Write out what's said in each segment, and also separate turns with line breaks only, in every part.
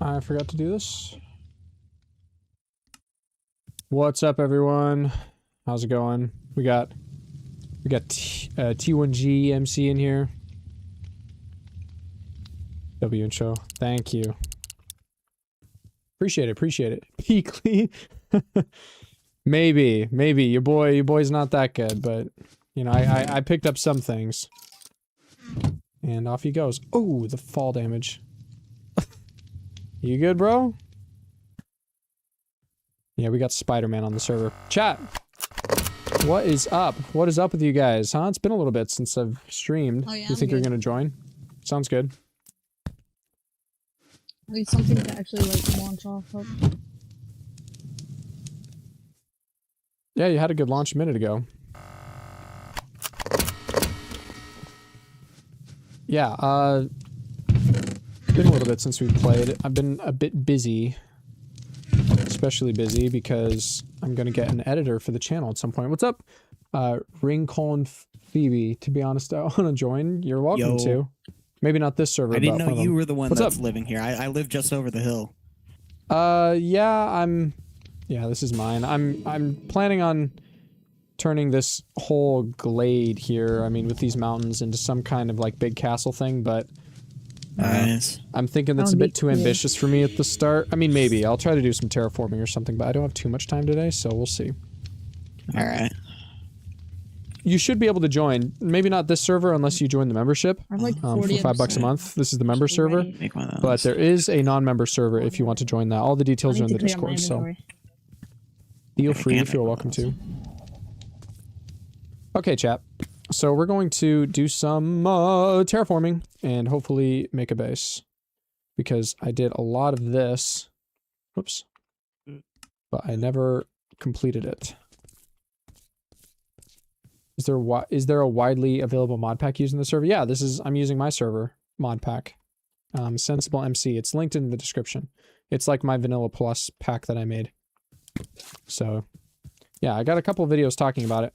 I forgot to do this. What's up, everyone? How's it going? We got T1G MC in here. W intro. Thank you. Appreciate it. Peakly. maybe your boy's not that good, but you know, I picked up some things. And off he goes. Oh, the fall damage. You good, bro? Yeah, we got Spider-Man on the server. Chat! What is up? What is up with you guys, huh? It's been a little bit since I've streamed.
Oh, yeah,
you think you're gonna join? Sounds good.
I need something to actually, like, launch off of.
Yeah, you had a good launch a minute ago. Yeah, been a little bit since we played. I've been a bit busy. Especially busy because I'm gonna get an editor for the channel at some point. What's up? Ringcoln Phoebe. To be honest, I wanna join. You're welcome to. Maybe not this server.
I didn't know you were the one that's living here. I live just over the hill.
Yeah, yeah, this is mine. I'm planning on turning this whole glade here, I mean, with these mountains into some kind of like big castle thing, but
nice.
I'm thinking that's a bit too ambitious for me at the start. I mean, maybe. I'll try to do some terraforming or something, but I don't have too much time today, so we'll see.
Alright.
You should be able to join. Maybe not this server unless you join the membership.
Like
for $5 a month. This is the member server. But there is a non-member server if you want to join that. All the details are in the Discord, so feel free if you're welcome to. Okay, chat. So we're going to do some terraforming and hopefully make a base. Because I did a lot of this. Whoops. But I never completed it. Is there a widely available mod pack used in the server? Yeah, I'm using my server mod pack. Sensible MC. It's linked in the description. It's like my Vanilla Plus pack that I made. So, yeah, I got a couple of videos talking about it.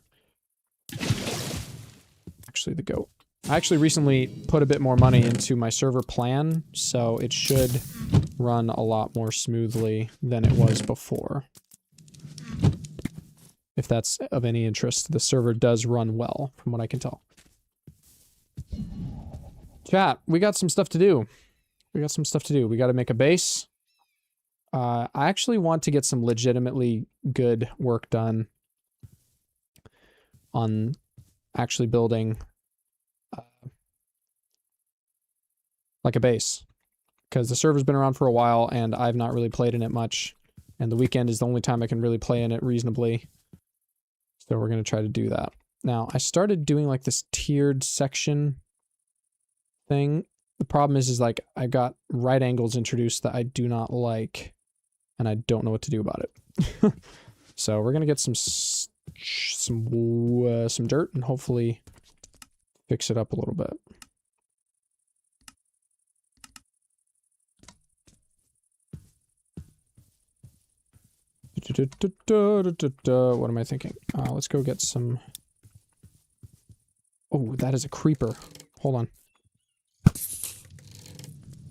Actually, the goat. I actually recently put a bit more money into my server plan, so it should run a lot more smoothly than it was before. If that's of any interest, the server does run well, from what I can tell. Chat, we got some stuff to do. We got to make a base. I actually want to get some legitimately good work done on actually building like a base. Because the server's been around for a while, and I've not really played in it much. And the weekend is the only time I can really play in it reasonably. So we're going to try to do that. Now, I started doing like this tiered section thing. The problem is like I got right angles introduced that I do not like, and I don't know what to do about it. So we're going to get some dirt and hopefully fix it up a little bit. What am I thinking? Let's go get some... Oh, that is a creeper. Hold on.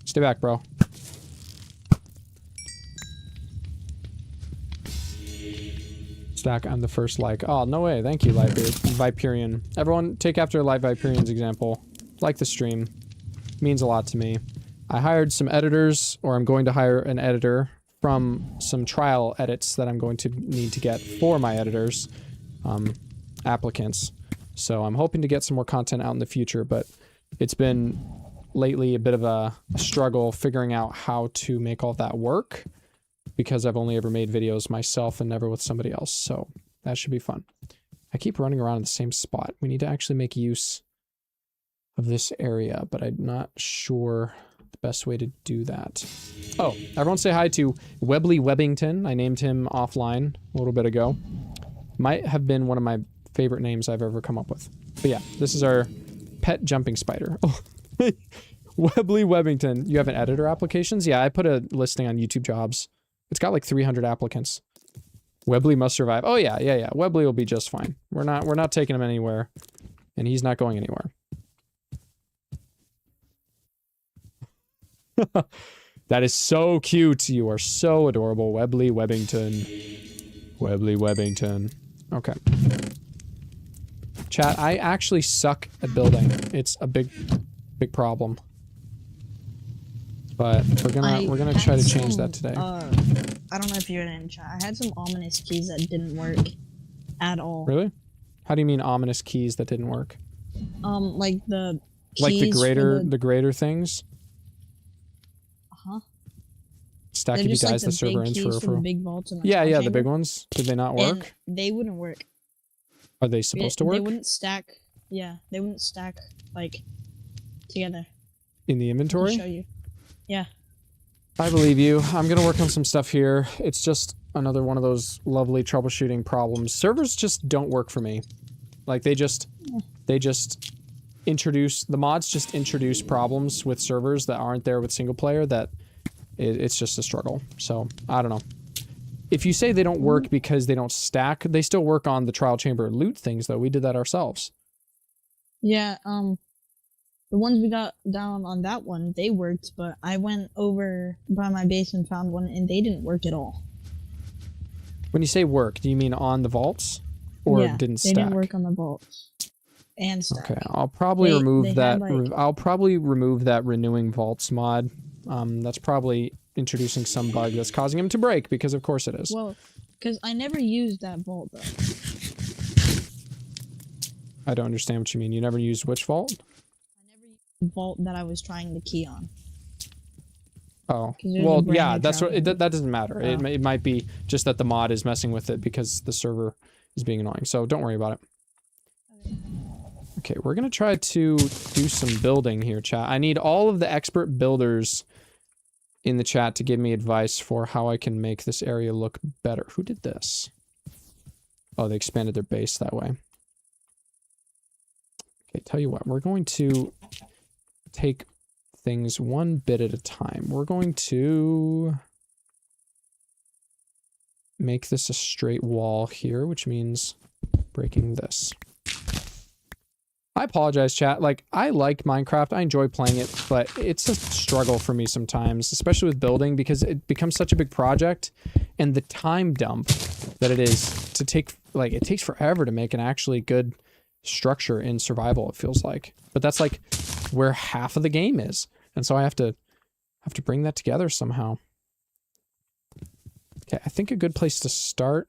Stay back, bro. Stack, I'm the first like. Oh, no way. Thank you, Viperian. Everyone, take after Light Viperian's example. Like the stream. Means a lot to me. I hired some editors, or I'm going to hire an editor from some trial edits that I'm going to need to get for my editors, applicants. So I'm hoping to get some more content out in the future, but it's been lately a bit of a struggle figuring out how to make all that work because I've only ever made videos myself and never with somebody else. So that should be fun. I keep running around in the same spot. We need to actually make use of this area, but I'm not sure the best way to do that. Oh, everyone say hi to Webley Webbington. I named him offline a little bit ago. Might have been one of my favorite names I've ever come up with. But yeah, this is our pet jumping spider. Oh, Webley Webbington. You have an editor applications? Yeah, I put a listing on YouTube Jobs. It's got like 300 applicants. Webley must survive. Oh yeah. Webley will be just fine. We're not taking him anywhere, and he's not going anywhere. That is so cute. You are so adorable. Webley Webbington. Webley Webbington. Okay. Chat, I actually suck at building. It's a big problem. But we're gonna try to change that today.
I don't know if you're in chat. I had some ominous keys that didn't work at all.
Really? How do you mean ominous keys that didn't work?
Like the keys
like the greater things?
Uh-huh.
Stack if he dies, the server ends for
the big vaults in the
yeah,
chamber.
the big ones. Did they not work?
And they wouldn't work.
Are they supposed to work?
They wouldn't stack. Yeah, they wouldn't stack like together.
In the inventory?
I'll show you. Yeah.
I believe you. I'm gonna work on some stuff here. It's just another one of those lovely troubleshooting problems. Servers just don't work for me. Like they just introduce, the mods just introduce problems with servers that aren't there with single player that it's just a struggle. So, I don't know. If you say they don't work because they don't stack, they still work on the trial chamber loot things though. We did that ourselves.
Yeah, the ones we got down on that one, they worked, but I went over by my base and found one and they didn't work at all.
When you say work, do you mean on the vaults? Or
yeah,
didn't stack?
They didn't work on the vaults. And stack.
Okay, I'll probably remove that.
Like,
I'll probably remove that renewing vaults mod. That's probably introducing some bug that's causing him to break, because of course it is.
Well, because I never used that vault though.
I don't understand what you mean. You never used which vault?
I never used the vault that I was trying to key on.
Oh, well, yeah, that's what, that doesn't matter.
Oh.
It might be just that the mod is messing with it because the server is being annoying. So don't worry about it. Okay, we're going to try to do some building here, chat. I need all of the expert builders in the chat to give me advice for how I can make this area look better. Who did this? Oh, they expanded their base that way. Okay, tell you what, we're going to take things one bit at a time. We're going to make this a straight wall here, which means breaking this. I apologize, chat. Like, I like Minecraft. I enjoy playing it, but it's a struggle for me sometimes, especially with building, because it becomes such a big project, and the time dump that it is to take, like, it takes forever to make an actually good structure in survival, it feels like. But that's like where half of the game is. And so I have to bring that together somehow. Okay, I think a good place to start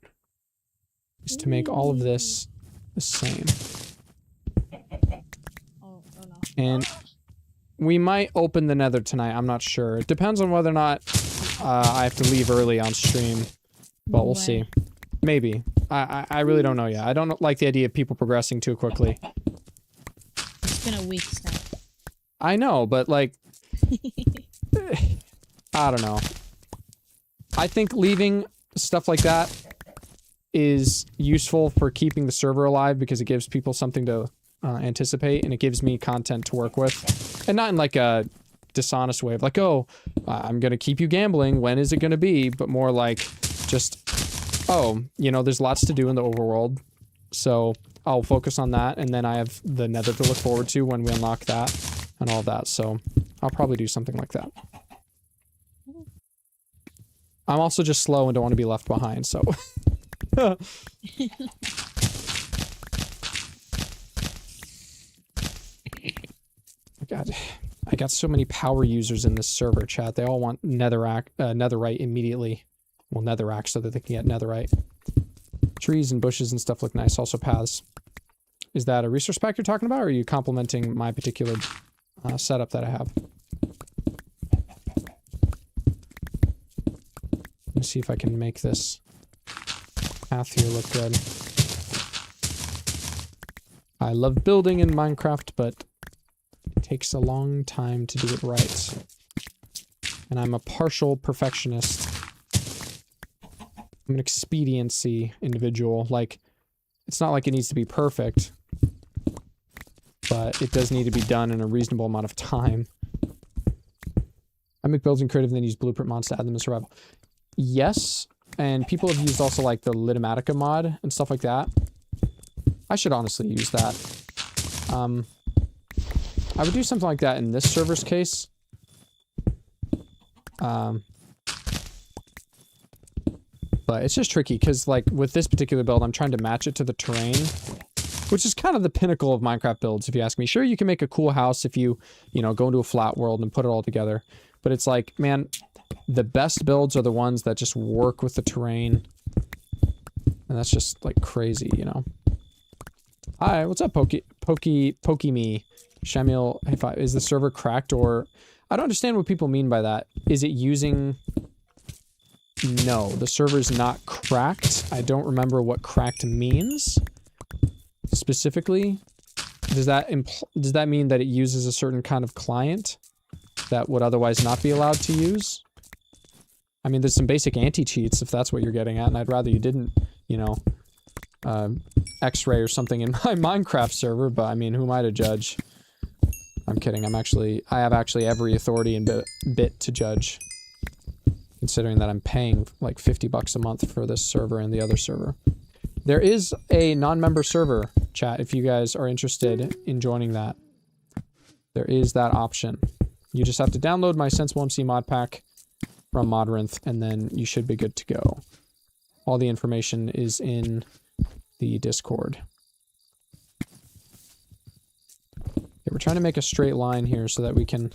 is to make all of this the same.
Oh no.
And we might open the nether tonight, I'm not sure. It depends on whether or not I have to leave early on stream. But we'll see. Maybe. I really don't know yet. I don't like the idea of people progressing too quickly.
It's been a week now.
I know, but like... I don't know. I think leaving stuff like that is useful for keeping the server alive because it gives people something to anticipate, and it gives me content to work with. And not in like a dishonest way of like, oh, I'm gonna keep you gambling, when is it gonna be? But more like just, oh, you know, there's lots to do in the overworld, so I'll focus on that, and then I have the nether to look forward to when we unlock that and all that, so I'll probably do something like that. I'm also just slow and don't want to be left behind, so... God, I got so many power users in this server, chat. They all want netherite immediately. Well, netherrack so that they can get netherite. Trees and bushes and stuff look nice. Also paths. Is that a resource pack you're talking about, or are you complimenting my particular setup that I have? Let me see if I can make this path here look good. I love building in Minecraft, but it takes a long time to do it right. And I'm a partial perfectionist. I'm an expediency individual. Like, it's not like it needs to be perfect, but it does need to be done in a reasonable amount of time. I make builds in creative and then use blueprint mods to add them to survival. Yes, and people have used also like the Litomatica mod and stuff like that. I should honestly use that. I would do something like that in this server's case. But it's just tricky because, like, with this particular build, I'm trying to match it to the terrain, which is kind of the pinnacle of Minecraft builds, if you ask me. Sure, you can make a cool house if you, you know, go into a flat world and put it all together. But it's like, man, the best builds are the ones that just work with the terrain. And that's just, like, crazy, you know? Hi, what's up, Pokey Me? Shamil, hey, is the server cracked or... I don't understand what people mean by that. Is it using... No, the server's not cracked. I don't remember what cracked means. Specifically. Does that mean that it uses a certain kind of client that would otherwise not be allowed to use? I mean, there's some basic anti-cheats if that's what you're getting at, and I'd rather you didn't, you know, X-ray or something in my Minecraft server, but I mean, who am I to judge? I'm kidding. I have actually every authority and bit to judge. Considering that I'm paying like 50 bucks a month for this server and the other server. There is a non-member server, chat, if you guys are interested in joining that. There is that option. You just have to download my Sensible-MC mod pack from Modrinth, and then you should be good to go. All the information is in the Discord. Okay, we're trying to make a straight line here so that we can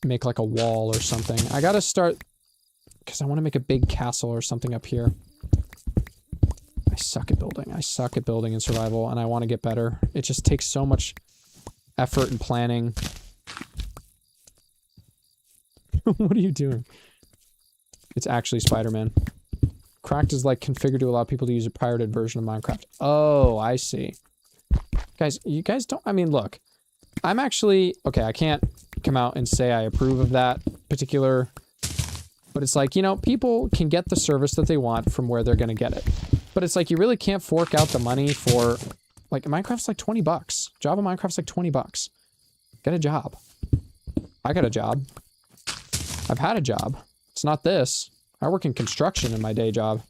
make like a wall or something. I gotta start because I want to make a big castle or something up here. I suck at building. I suck at building in survival, and I want to get better. It just takes so much effort and planning. What are you doing? It's actually Spider-Man. Cracked is like configured to allow people to use a pirated version of Minecraft. Oh, I see. Guys, you guys don't... I mean, look. I'm actually... Okay, I can't come out and say I approve of that particular... But it's like, you know, people can get the service that they want from where they're going to get it. But it's like, you really can't fork out the money for... Like, Minecraft's like 20 bucks. Java Minecraft's like 20 bucks. Get a job. I got a job. I've had a job. It's not this. I work in construction in my day job.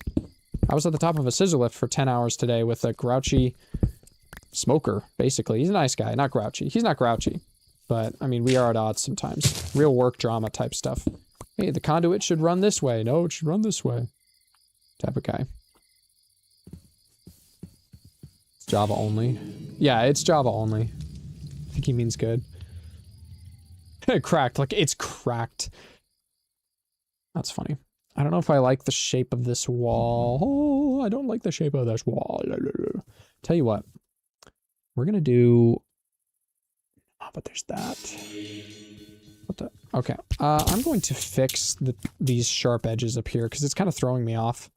I was at the top of a scissor lift for 10 hours today with a grouchy smoker, basically. He's a nice guy, not grouchy. He's not grouchy. But, I mean, we are at odds sometimes. Real work drama type stuff. Hey, the conduit should run this way. No, it should run this way. Type of guy. It's Java only. Yeah, it's Java only. I think he means good. Cracked. Like, it's cracked. That's funny. I don't know if I like the shape of this wall. Oh, I don't like the shape of this wall. Tell you what. We're gonna do... Oh, but there's that. What the... Okay. I'm going to fix these sharp edges up here, because it's kind of throwing me off.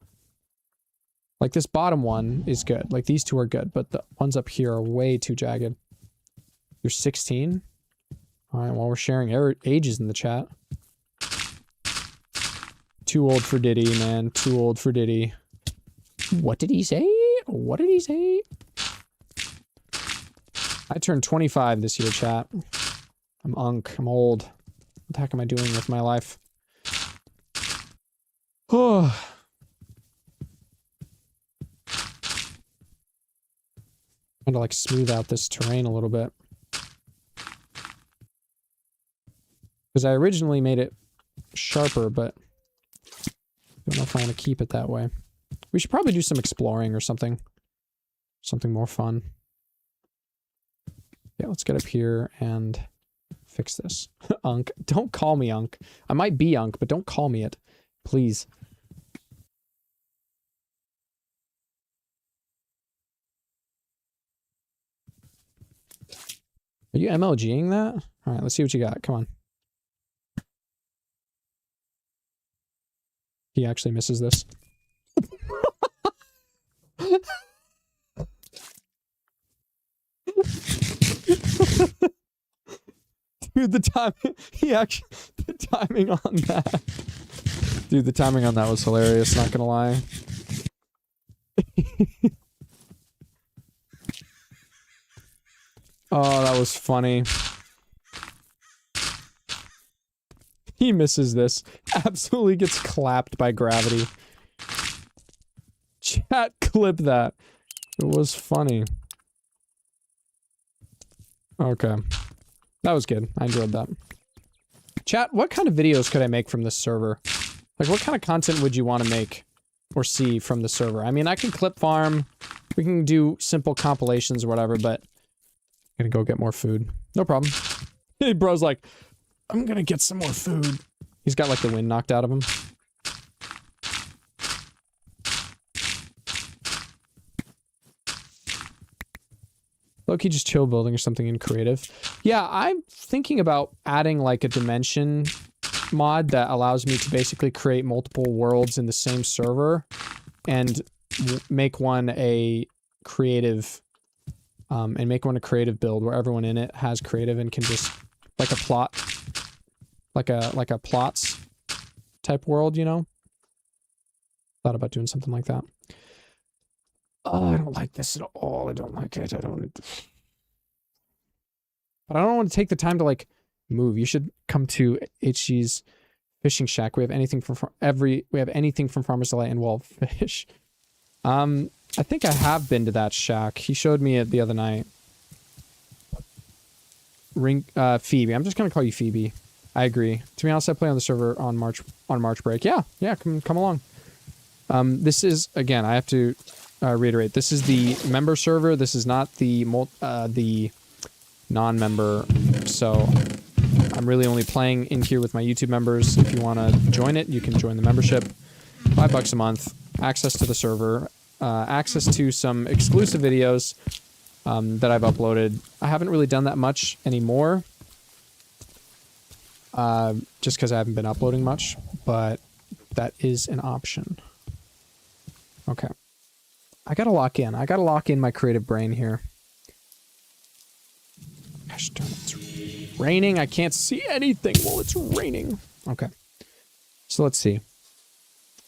Like, this bottom one is good. Like, these two are good, but the ones up here are way too jagged. You're 16? Alright, well, we're sharing ages in the chat. Too old for Diddy, man. Too old for Diddy. What did he say? What did he say? I turned 25 this year, chat. I'm unk. I'm old. What the heck am I doing with my life? Oh. Trying to like smooth out this terrain a little bit. Because I originally made it sharper, but I don't know if I want to keep it that way. We should probably do some exploring or something. Something more fun. Yeah, let's get up here and fix this. Unk. Don't call me Unk. I might be Unk, but don't call me it. Please. Are you MLGing that? Alright, let's see what you got. Come on. He actually misses this. Dude, the timing on that. Dude, the timing on that was hilarious, not gonna lie. Oh, that was funny. He misses this. Absolutely gets clapped by gravity. Chat, clip that. It was funny. Okay. That was good. I enjoyed that. Chat, what kind of videos could I make from this server? Like, what kind of content would you want to make or see from the server? I mean, I can clip farm. We can do simple compilations or whatever, but I'm gonna go get more food. No problem. Hey, bro's like, I'm gonna get some more food. He's got, like, the wind knocked out of him. Loki just chill building or something in creative. Yeah, I'm thinking about adding, like, a dimension mod that allows me to basically create multiple worlds in the same server and make one a creative build where everyone in it has creative and can just like a plot like a plots type world, you know? Thought about doing something like that. Oh, I don't like this at all. I don't like it. But I don't want to take the time to like move. You should come to HG's fishing shack. We have anything from Farmer's Delight and Wild Fish. I think I have been to that shack. He showed me it the other night. Phoebe. I'm just gonna call you Phoebe. I agree. To be honest, I play on the server on March break. Yeah, come along. This is, again, I have to reiterate, this is the member server. This is not the non-member. So I'm really only playing in here with my YouTube members. If you want to join it, you can join the membership. $5 a month, access to the server, access to some exclusive videos that I've uploaded. I haven't really done that much anymore, just because I haven't been uploading much, but that is an option. Okay. I gotta lock in. I gotta lock in my creative brain here. Gosh darn it, it's raining. I can't see anything while it's raining. Okay. So let's see.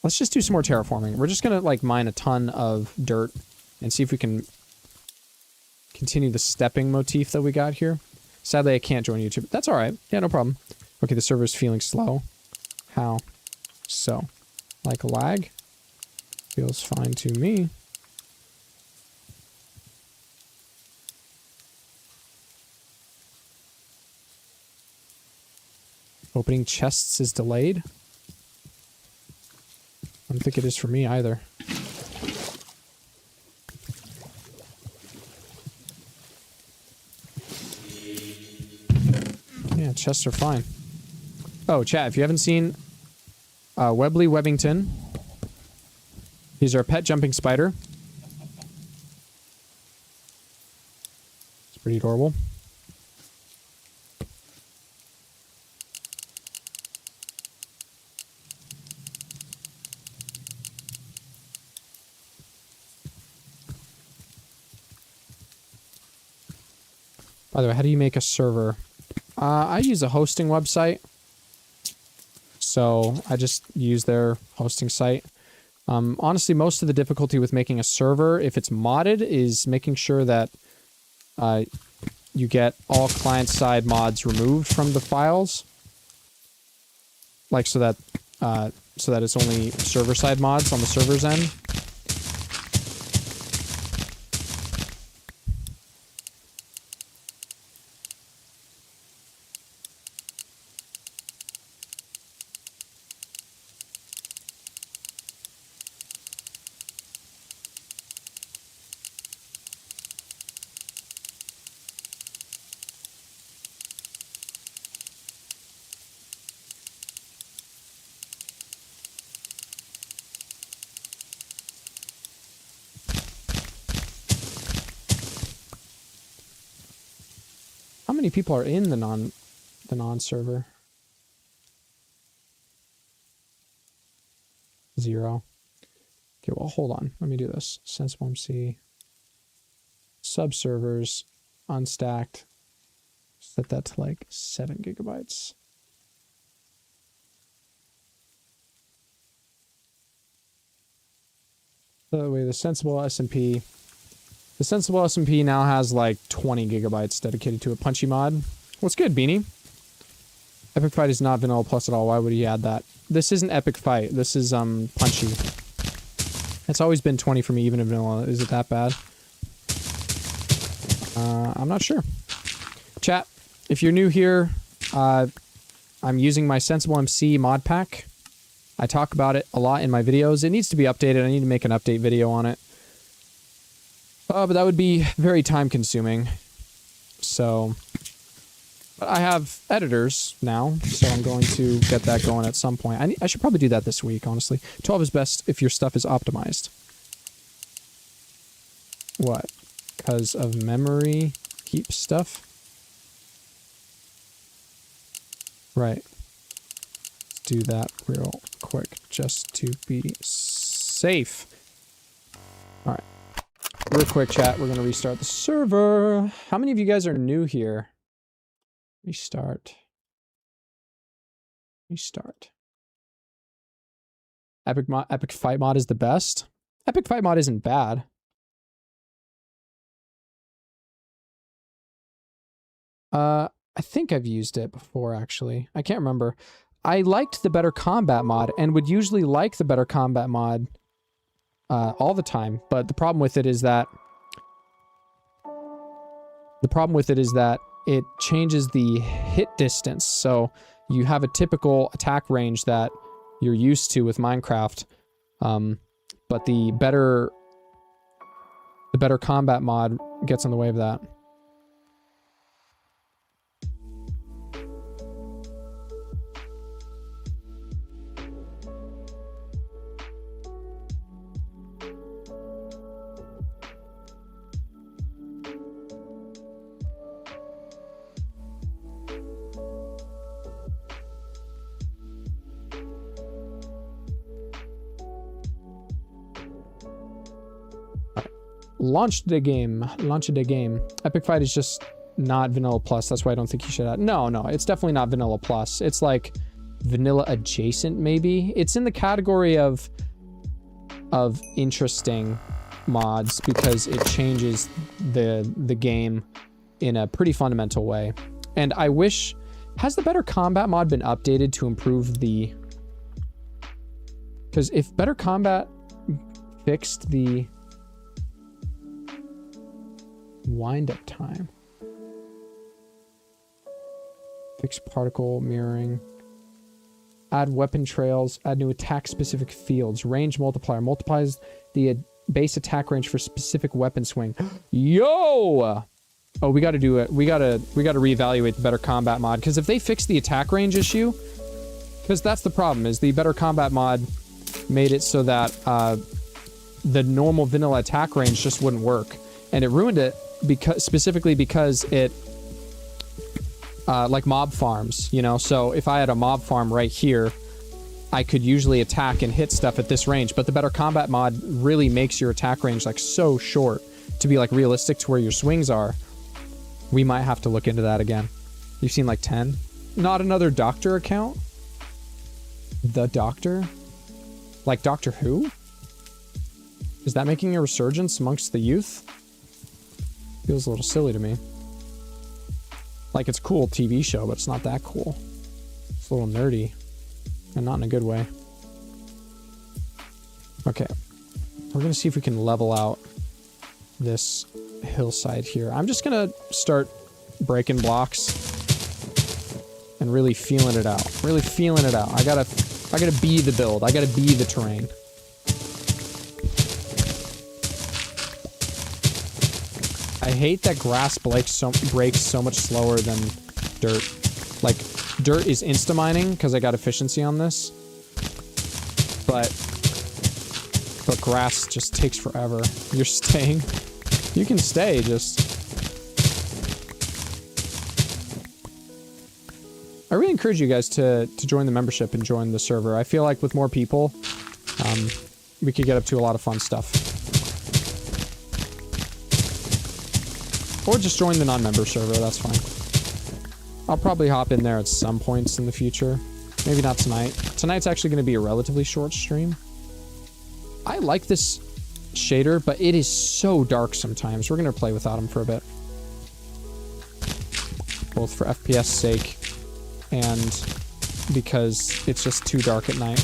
Let's just do some more terraforming. We're just gonna like mine a ton of dirt and see if we can continue the stepping motif that we got here. Sadly, I can't join YouTube. That's all right. Yeah, no problem. Okay, the server's feeling slow. How so? Like lag? Feels fine to me. Opening chests is delayed. I don't think it is for me either. Yeah, chests are fine. Oh, chat, if you haven't seen Webley Webbington, he's our pet jumping spider. It's pretty adorable. By the way, how do you make a server? I use a hosting website. So I just use their hosting site. Honestly, most of the difficulty with making a server, if it's modded, is making sure that you get all client-side mods removed from the files. Like so that it's only server-side mods on the server's end. How many people are in the non-server? 0. Okay, well, hold on. Let me do this. Sensible MC. Subservers. Unstacked. Set that to like 7 gigabytes. By the way, the Sensible SMP... The Sensible SMP now has like 20 gigabytes dedicated to a Punchy mod. What's good, Beanie? Epic Fight is not Vanilla Plus at all. Why would he add that? This isn't Epic Fight. This is Punchy. It's always been 20 for me, even in Vanilla. Is it that bad? I'm not sure. Chat, if you're new here, I'm using my Sensible MC mod pack. I talk about it a lot in my videos. It needs to be updated. I need to make an update video on it. But that would be very time consuming. So, but I have editors now, so I'm going to get that going at some point. I should probably do that this week, honestly. 12 is best if your stuff is optimized. What? Because of memory keep stuff? Right. Let's do that real quick just to be safe. Alright. Real quick, chat. We're going to restart the server. How many of you guys are new here? Restart. Restart. Epic Fight Mod is the best? Epic Fight Mod isn't bad. I think I've used it before, actually. I can't remember. I liked the Better Combat mod, and would usually like the Better Combat mod all the time, but the problem with it is that it changes the hit distance. So you have a typical attack range that you're used to with Minecraft, but the Better Combat mod gets in the way of that. Launch the game. Launch the game. Epic Fight is just not Vanilla Plus. That's why I don't think you should add. No, it's definitely not Vanilla Plus. It's like Vanilla adjacent, maybe. It's in the category of interesting mods because it changes the game in a pretty fundamental way. And I wish... Has the Better Combat mod been updated to improve the... Because if Better Combat fixed the... wind-up time. Fix particle mirroring. Add weapon trails. Add new attack-specific fields. Range multiplier. Multiplies the base attack range for specific weapon swing. Yo! Oh, we gotta do it. We gotta reevaluate the Better Combat mod, because if they fix the attack range issue... Because that's the problem, is the Better Combat mod made it so that the normal vanilla attack range just wouldn't work. And it ruined it specifically because it, like mob farms, you know? So if I had a mob farm right here, I could usually attack and hit stuff at this range, but the Better Combat mod really makes your attack range like so short to be like realistic to where your swings are. We might have to look into that again. You've seen like 10? Not another Doctor account? The Doctor? Like Doctor Who? Is that making a resurgence amongst the youth? Feels a little silly to me. Like, it's a cool TV show, but it's not that cool. It's a little nerdy. And not in a good way. Okay. We're gonna see if we can level out this hillside here. I'm just gonna start breaking blocks and really feeling it out. Really feeling it out. I gotta be the build. I gotta be the terrain. I hate that grass breaks so much slower than dirt. Like, dirt is insta-mining because I got efficiency on this. But grass just takes forever. You're staying? You can stay, just... I really encourage you guys to join the membership and join the server. I feel like with more people, we could get up to a lot of fun stuff. Or just join the non-member server, that's fine. I'll probably hop in there at some points in the future. Maybe not tonight. Tonight's actually going to be a relatively short stream. I like this shader, but it is so dark sometimes. We're going to play without him for a bit. Both for FPS sake and because it's just too dark at night.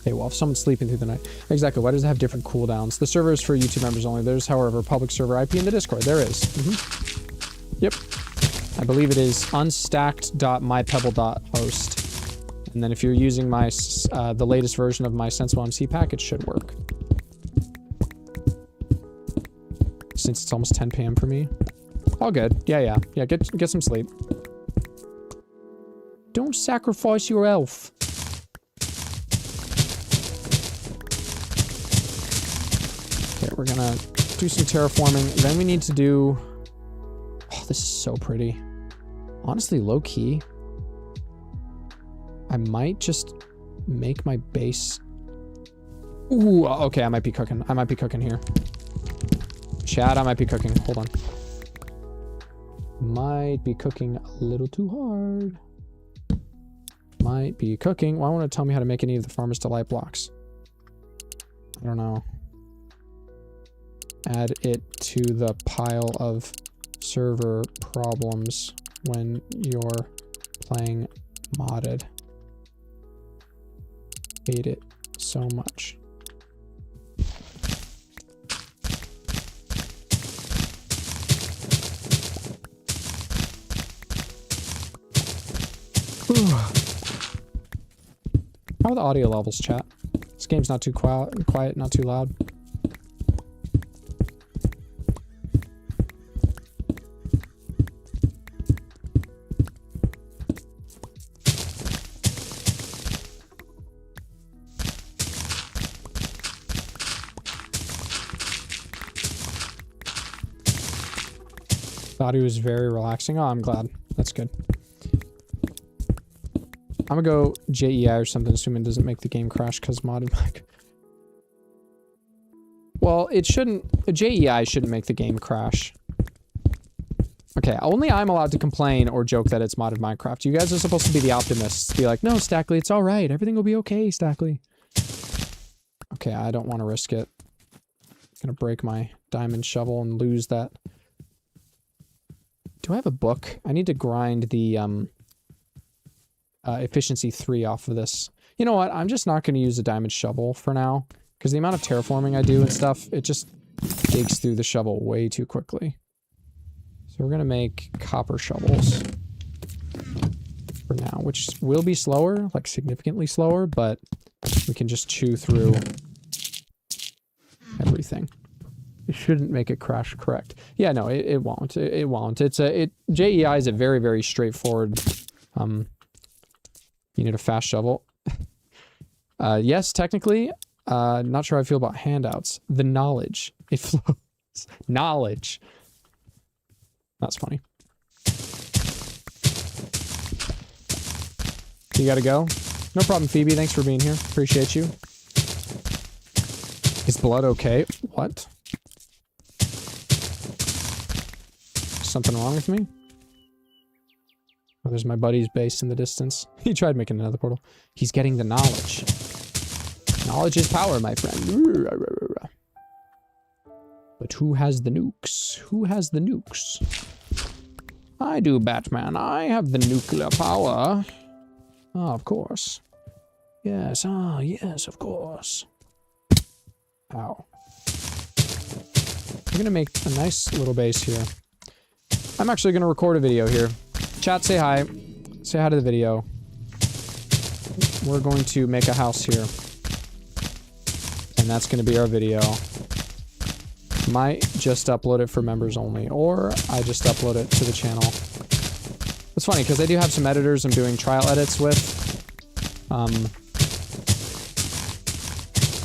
Hey, well, if someone's sleeping through the night. Exactly, why does it have different cooldowns? The server is for YouTube members only. There's, however, a public server IP in the Discord. There is. Yep. I believe it is unstacked.mypebble.host. And then if you're using my the latest version of my Sensible MC pack, it should work. Since it's almost 10 p.m. for me. All good. Yeah. Get some sleep. Don't sacrifice your health. Okay, we're gonna do some terraforming. Then we need to do... Oh, this is so pretty. Honestly, low key. I might just make my base... Ooh, okay, I might be cooking. I might be cooking here. Chat, I might be cooking. Hold on. Might be cooking a little too hard. Might be cooking. Why won't it tell me how to make any of the Farmers Delight blocks? I don't know. Add it to the pile of server problems when you're playing modded. Hate it so much. How are the audio levels, chat? This game's not too quiet, not too loud. Thought it was very relaxing. Oh, I'm glad. That's good. I'm gonna go JEI or something, assuming it doesn't make the game crash because modded mic. Well, it shouldn't. JEI shouldn't make the game crash. Okay, only I'm allowed to complain or joke that it's modded Minecraft. You guys are supposed to be the optimists. Be like, no, Stackley, it's all right. Everything will be okay, Stackley. Okay, I don't want to risk it. I'm gonna break my diamond shovel and lose that. Do I have a book? I need to grind the efficiency 3 off of this. You know what? I'm just not going to use a diamond shovel for now, because the amount of terraforming I do and stuff, it just digs through the shovel way too quickly. So we're going to make copper shovels for now, which will be slower, like significantly slower, but we can just chew through everything. It shouldn't make it crash, correct. Yeah, no, it won't. It won't. JEI is a very, very straightforward, you need a fast shovel. Yes, technically. Not sure how I feel about handouts. The knowledge. It flows. Knowledge. That's funny. You gotta go? No problem, Phoebe. Thanks for being here. Appreciate you. Is blood okay? What? Something wrong with me? Oh, there's my buddy's base in the distance. He tried making another portal. He's getting the knowledge. Knowledge is power, my friend. But who has the nukes? Who has the nukes? I do, Batman. I have the nuclear power. Oh, of course. Yes, yes, of course. Ow. I'm gonna make a nice little base here. I'm actually gonna record a video here. Chat, say hi. Say hi to the video. We're going to make a house here. And that's going to be our video. Might just upload it for members only, or I just upload it to the channel. It's funny, because I do have some editors I'm doing trial edits with. I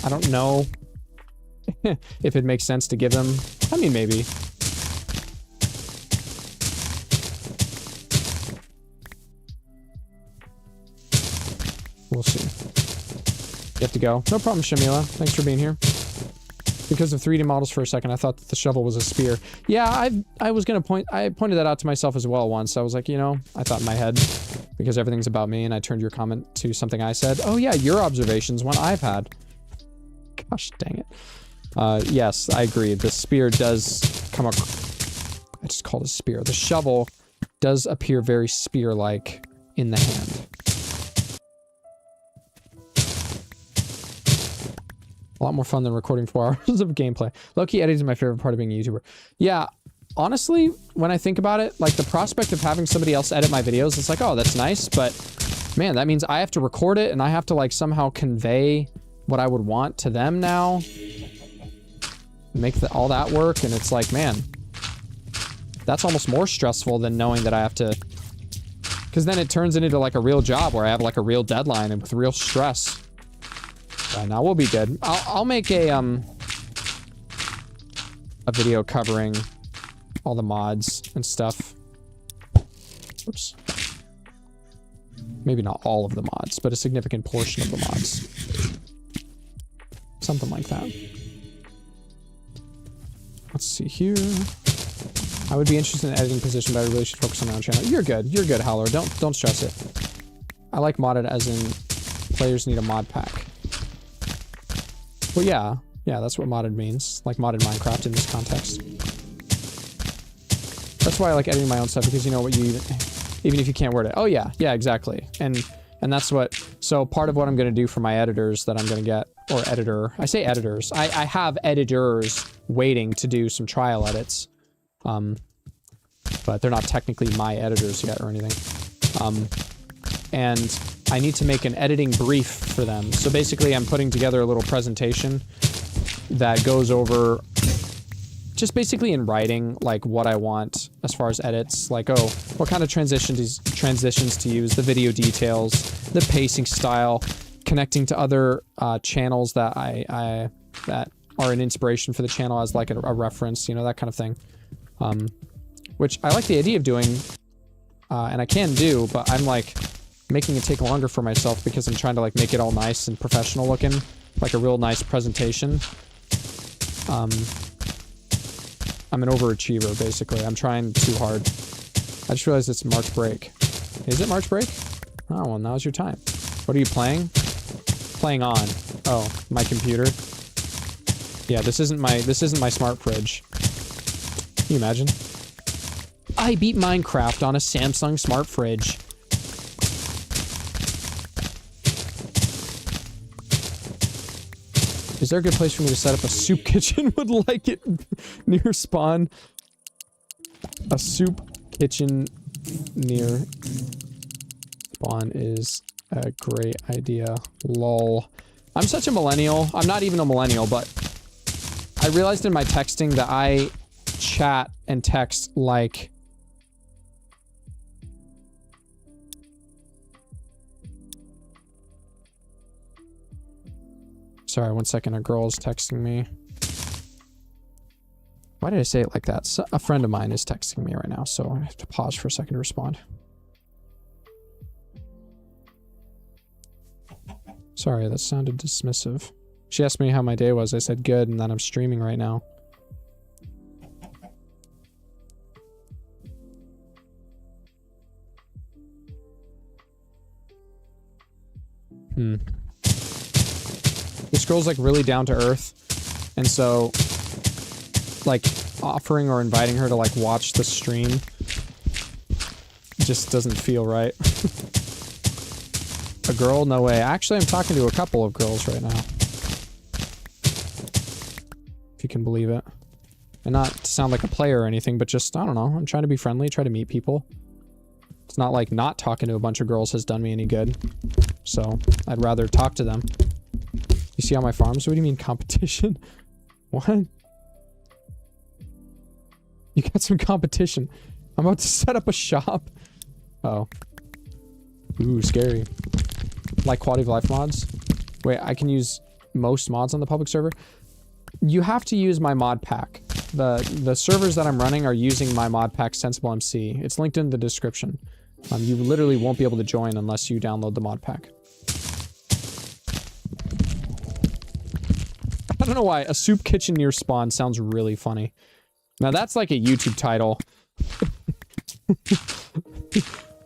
don't know if it makes sense to give them. I mean, maybe. We'll see. You have to go. No problem, Shamila. Thanks for being here. Because of 3D models for a second, I thought that the shovel was a spear. Yeah, I was gonna I pointed that out to myself as well once. I was like, you know, I thought in my head, because everything's about me, and I turned your comment to something I said. Oh yeah, your observation's one I've had. Gosh dang it. Yes, I agree. The spear does come across. I just called it a spear. The shovel does appear very spear-like in the hand. A lot more fun than recording 4 hours of gameplay. Low-key editing is my favorite part of being a YouTuber. Yeah, honestly, when I think about it, like the prospect of having somebody else edit my videos, it's like, oh, that's nice, but man, that means I have to record it and I have to like somehow convey what I would want to them now. Make all that work, and it's like, man, that's almost more stressful than knowing that I have to, because then it turns into like a real job where I have like a real deadline and with real stress. Now we'll be good. I'll make a video covering all the mods and stuff. Oops. Maybe not all of the mods, but a significant portion of the mods. Something like that. Let's see here. I would be interested in editing position, but I really should focus on my own channel. You're good, Howler. Don't stress it. I like modded as in players need a mod pack. Well, yeah, that's what modded means. Like modded Minecraft in this context. That's why I like editing my own stuff, because you know what you even if you can't word it. Oh yeah, exactly. And that's what. So part of what I'm gonna do for my editors that I'm gonna get, or editor. I say editors. I have editors waiting to do some trial edits. But they're not technically my editors yet or anything. And I need to make an editing brief for them. So basically I'm putting together a little presentation that goes over just basically in writing, like what I want as far as edits, like, oh, what kind of transitions to use, the video details, the pacing style, connecting to other channels that that are an inspiration for the channel as like a reference, you know, that kind of thing. Which I like the idea of doing, and I can do, but I'm like making it take longer for myself because I'm trying to like make it all nice and professional looking, like a real nice presentation. I'm an overachiever, basically. I'm trying too hard. I just realized it's March break. Is it March break? Oh, well, now's your time. What are you playing? Playing on. Oh, my computer. Yeah, this isn't my smart fridge. Can you imagine? I beat Minecraft on a Samsung smart fridge. Is there a good place for me to set up a soup kitchen? Would like it near spawn. A soup kitchen near spawn is a great idea. Lol. I'm such a millennial. I'm not even a millennial, but I realized in my texting that I chat and text like... Sorry, 1 second. A girl is texting me. Why did I say it like that? So, a friend of mine is texting me right now, so I have to pause for a second to respond. Sorry, that sounded dismissive. She asked me how my day was. I said good, and then I'm streaming right now. This girl's like really down to earth, and so like offering or inviting her to like watch the stream just doesn't feel right. A girl? No way. Actually, I'm talking to a couple of girls right now. If you can believe it. And not to sound like a player or anything, but just, I don't know, I'm trying to be friendly, try to meet people. It's not like not talking to a bunch of girls has done me any good. So, I'd rather talk to them. You see all my farms? What do you mean competition? What? You got some competition. I'm about to set up a shop. Oh. Ooh, scary. Like quality of life mods? Wait, I can use most mods on the public server? You have to use my mod pack. The servers that I'm running are using my mod pack Sensible MC. It's linked in the description. You literally won't be able to join unless you download the mod pack. I don't know why. A soup kitchen near spawn sounds really funny. Now that's like a YouTube title.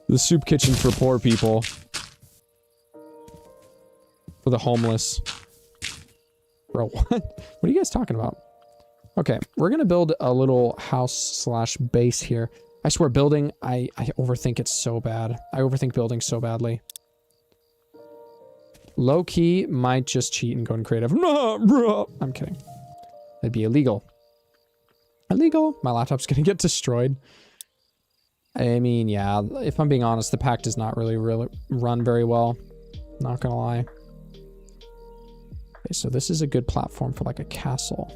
The soup kitchen for poor people. For the homeless. Bro, what? What are you guys talking about? Okay, we're gonna build a little house slash base here. I swear building, I overthink it so bad. I overthink building so badly. Low key, might just cheat and go in creative. No, bro. I'm kidding. That'd be illegal. Illegal. My laptop's gonna get destroyed. I mean, yeah, if I'm being honest, the pack does not really run very well. Not gonna lie. Okay, so this is a good platform for like a castle.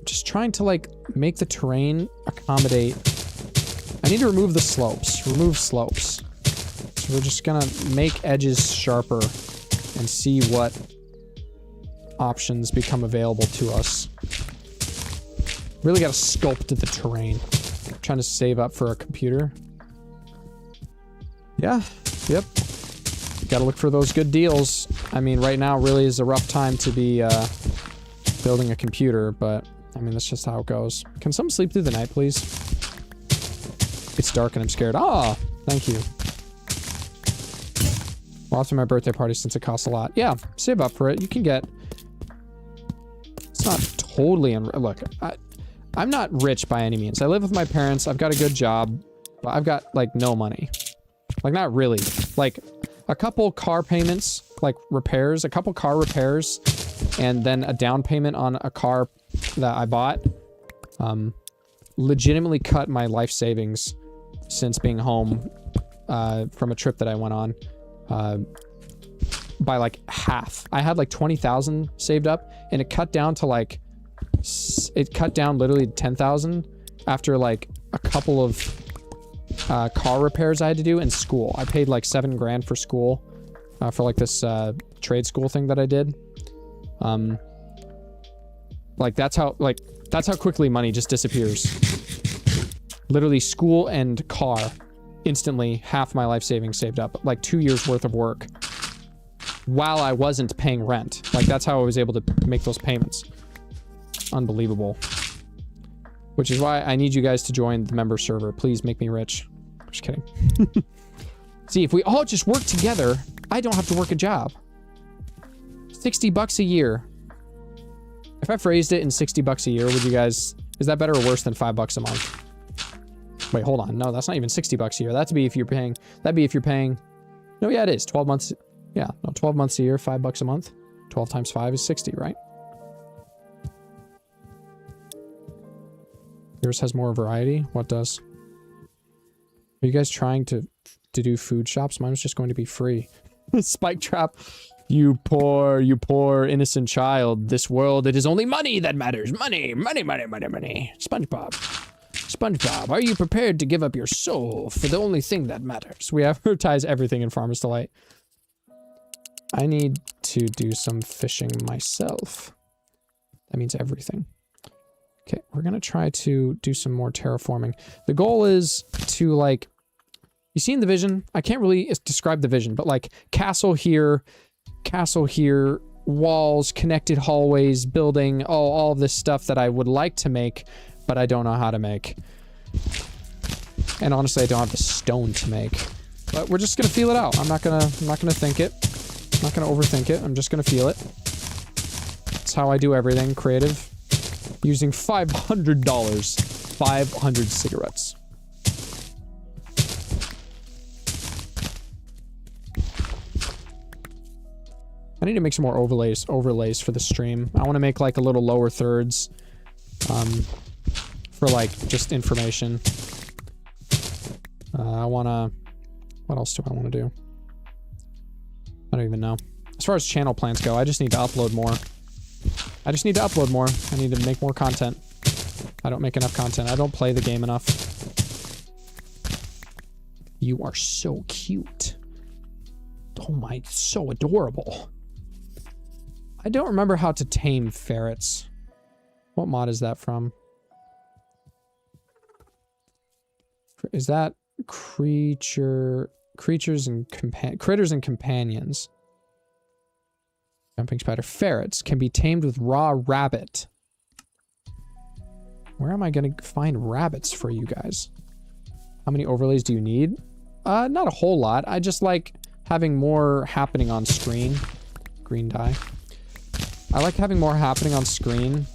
Just trying to like make the terrain accommodate. I need to remove the slopes. Remove slopes. So we're just gonna make edges sharper and see what options become available to us. Really gotta sculpt the terrain. Trying to save up for a computer. Yeah, yep. Gotta look for those good deals. I mean, right now really is a rough time to be building a computer, but I mean, that's just how it goes. Can someone sleep through the night, please? It's dark and I'm scared. Ah, thank you. Well, after my birthday party, since it costs a lot. Yeah, save up for it. You can get... It's not totally... Look, I'm not rich by any means. I live with my parents. I've got a good job. But I've got, like, no money. Like, not really. Like, a couple car payments, like, repairs. A couple car repairs. And then a down payment on a car that I bought. Legitimately cut my life savings since being home from a trip that I went on. By like half. I had like 20,000 saved up and it cut down to like literally 10,000 after like a couple of car repairs I had to do in school. I paid like 7 grand for school for like this trade school thing that I did. Like that's how quickly money just disappears. Literally school and car, instantly half my life savings saved up. Like 2 years worth of work while I wasn't paying rent. Like that's how I was able to make those payments. Unbelievable. Which is why I need you guys to join the member server. Please make me rich. Just kidding. See, if we all just work together, I don't have to work a job. 60 bucks a year. If I phrased it in 60 bucks a year, would you guys... Is that better or worse than 5 bucks a month? Wait, hold on. No, that's not even 60 bucks a year. That'd be if you're paying... No, yeah, it is. 12 months... Yeah, no, 12 months a year, 5 bucks a month. 12 times 5 is 60, right? Yours has more variety? What does? Are you guys trying to do food shops? Mine was just going to be free. Spike trap. You poor innocent child. This world, it is only money that matters. Money, money, money, money, money. SpongeBob. SpongeBob, are you prepared to give up your soul for the only thing that matters? We advertise everything in Farmer's Delight. I need to do some fishing myself. That means everything. Okay, we're gonna try to do some more terraforming. The goal is to, like... You seen the vision? I can't really describe the vision, but, like, castle here, walls, connected hallways, building, all of this stuff that I would like to make, but I don't know how to make. And honestly, I don't have the stone to make. But we're just gonna feel it out. I'm not gonna think it. I'm not gonna overthink it. I'm just gonna feel it. That's how I do everything creative. Using $500. 500 cigarettes. I need to make some more overlays for the stream. I want to make like a little lower thirds for like just information. I want to... What else do I want to do? I don't even know. As far as channel plans go, I just need to upload more. I need to make more content. I don't make enough content. I don't play the game enough. You are so cute. Oh my, so adorable. I don't remember how to tame ferrets. What mod is that from? Is that critters and companions? Jumping spider. Ferrets can be tamed with raw rabbit. Where am I going to find rabbits for you guys? How many overlays do you need? Not a whole lot. I just like having more happening on screen. Green dye. I like having more happening on screen.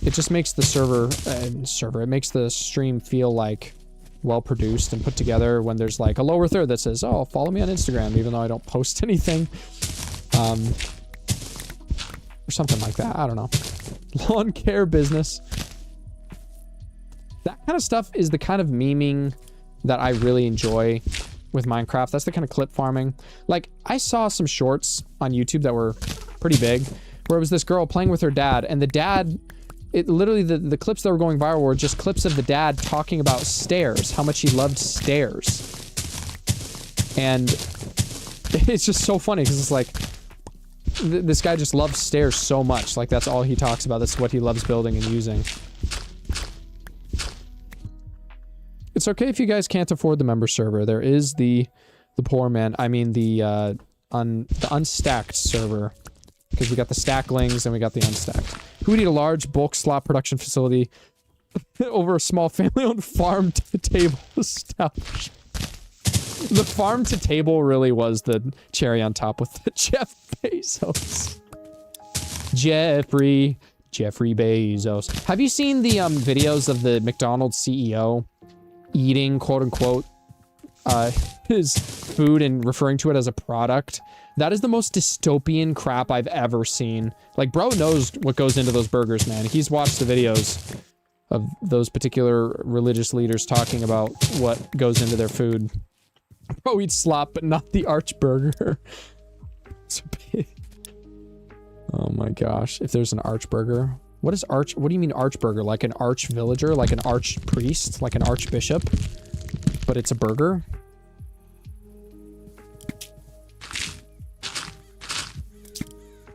It just makes the it makes the stream feel like well produced and put together when there's like a lower third that says, oh, follow me on Instagram, even though I don't post anything. something like that. I don't know. Lawn care business. That kind of stuff is the kind of memeing that I really enjoy with Minecraft. That's the kind of clip farming. Like, I saw some shorts on YouTube that were pretty big, where it was this girl playing with her dad, and the dad, it literally, the clips that were going viral were just clips of the dad talking about stairs, how much he loved stairs. And it's just so funny, because it's like, this guy just loves stairs so much. Like, that's all he talks about. That's what he loves building and using. It's okay if you guys can't afford the member server. There is the poor man, I mean the unstacked server. Because we got the stacklings and we got the unstacked. Who would need a large bulk slot production facility over a small family-owned farm-to-table establishment? The farm-to-table really was the cherry on top with the Jeff Bezos. Jeffrey Bezos. Have you seen the videos of the McDonald's CEO eating, quote-unquote, his food and referring to it as a product? That is the most dystopian crap I've ever seen. Like, bro knows what goes into those burgers, man. He's watched the videos of those particular religious leaders talking about what goes into their food. Bro eats slop, but not the arch burger. So big. Oh my gosh. If there's an arch burger. What is arch? What do you mean arch burger? Like an arch villager? Like an arch priest? Like an archbishop? But it's a burger?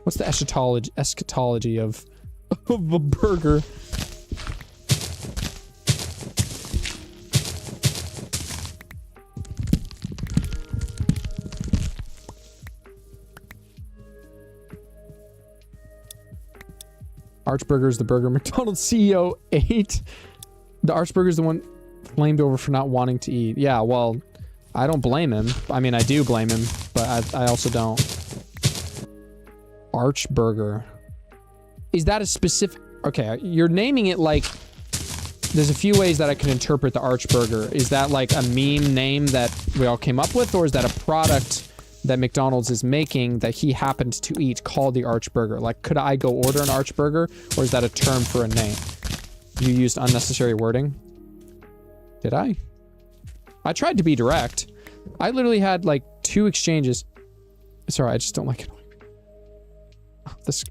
What's the eschatology of a burger? Archburger's the burger McDonald's CEO ate. The Archburger's the one blamed over for not wanting to eat. Yeah, well, I don't blame him. I mean, I do blame him, but I also don't. Archburger. Is that a specific... Okay, you're naming it like... There's a few ways that I can interpret the Archburger. Is that like a meme name that we all came up with, or is that a product that McDonald's is making that he happened to eat called the Archburger? Like, could I go order an Archburger, or is that a term for a name? You used unnecessary wording? Did I? I tried to be direct. I literally had like 2 exchanges. Sorry, I just don't like it. This...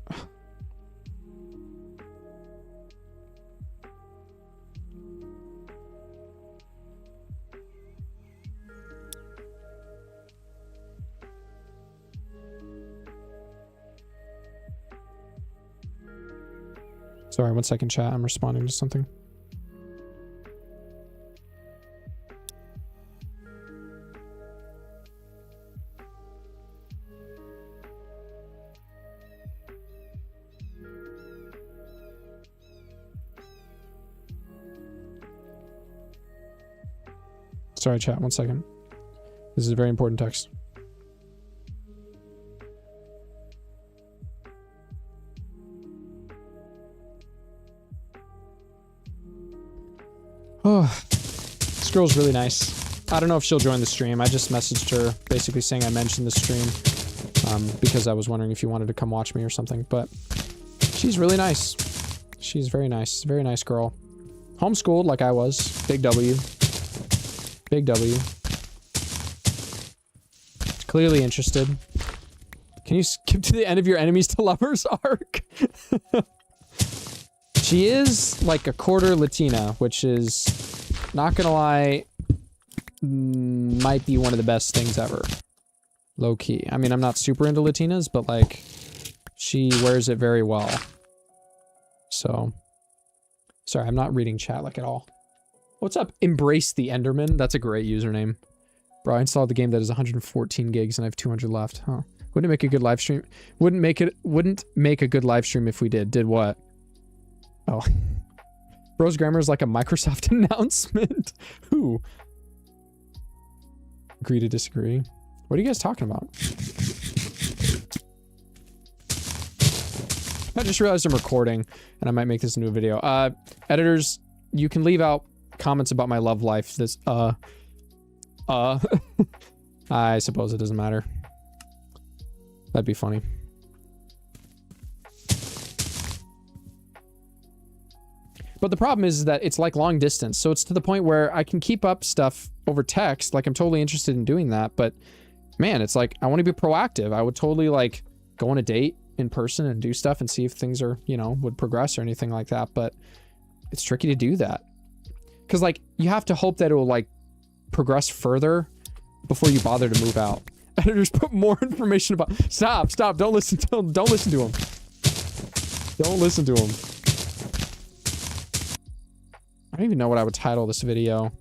Sorry, 1 second, chat. I'm responding to something. Sorry, chat. 1 second. This is a very important text. Oh, this girl's really nice. I don't know if she'll join the stream. I just messaged her basically saying I mentioned the stream because I was wondering if you wanted to come watch me or something, but she's really nice. She's very nice. Very nice girl. Homeschooled like I was. Big W. Big W. Clearly interested. Can you skip to the end of your enemies to lovers arc? She is like a quarter Latina, which is, not gonna lie, might be one of the best things ever. Low key. I mean, I'm not super into Latinas, but like, she wears it very well. So, sorry, I'm not reading chat like at all. What's up? Embrace the Enderman. That's a great username. Bro, I installed the game that is 114 gigs and I have 200 left. Huh. Wouldn't it make a good live stream? Wouldn't make a good live stream if we did. Did what? Oh. Bros Grammar is like a Microsoft announcement. Who? Agree to disagree. What are you guys talking about? I just realized I'm recording and I might make this into a video. Editors, you can leave out comments about my love life. This, I suppose it doesn't matter. That'd be funny. But the problem is that it's like long distance. So it's to the point where I can keep up stuff over text. Like I'm totally interested in doing that. But man, it's like, I want to be proactive. I would totally like go on a date in person and do stuff and see if things are, you know, would progress or anything like that. But it's tricky to do that. Cause like you have to hope that it will like progress further before you bother to move out. Editors put more information about, stop, don't listen to him. Don't listen to him. Don't listen to him. I don't even know what I would title this video.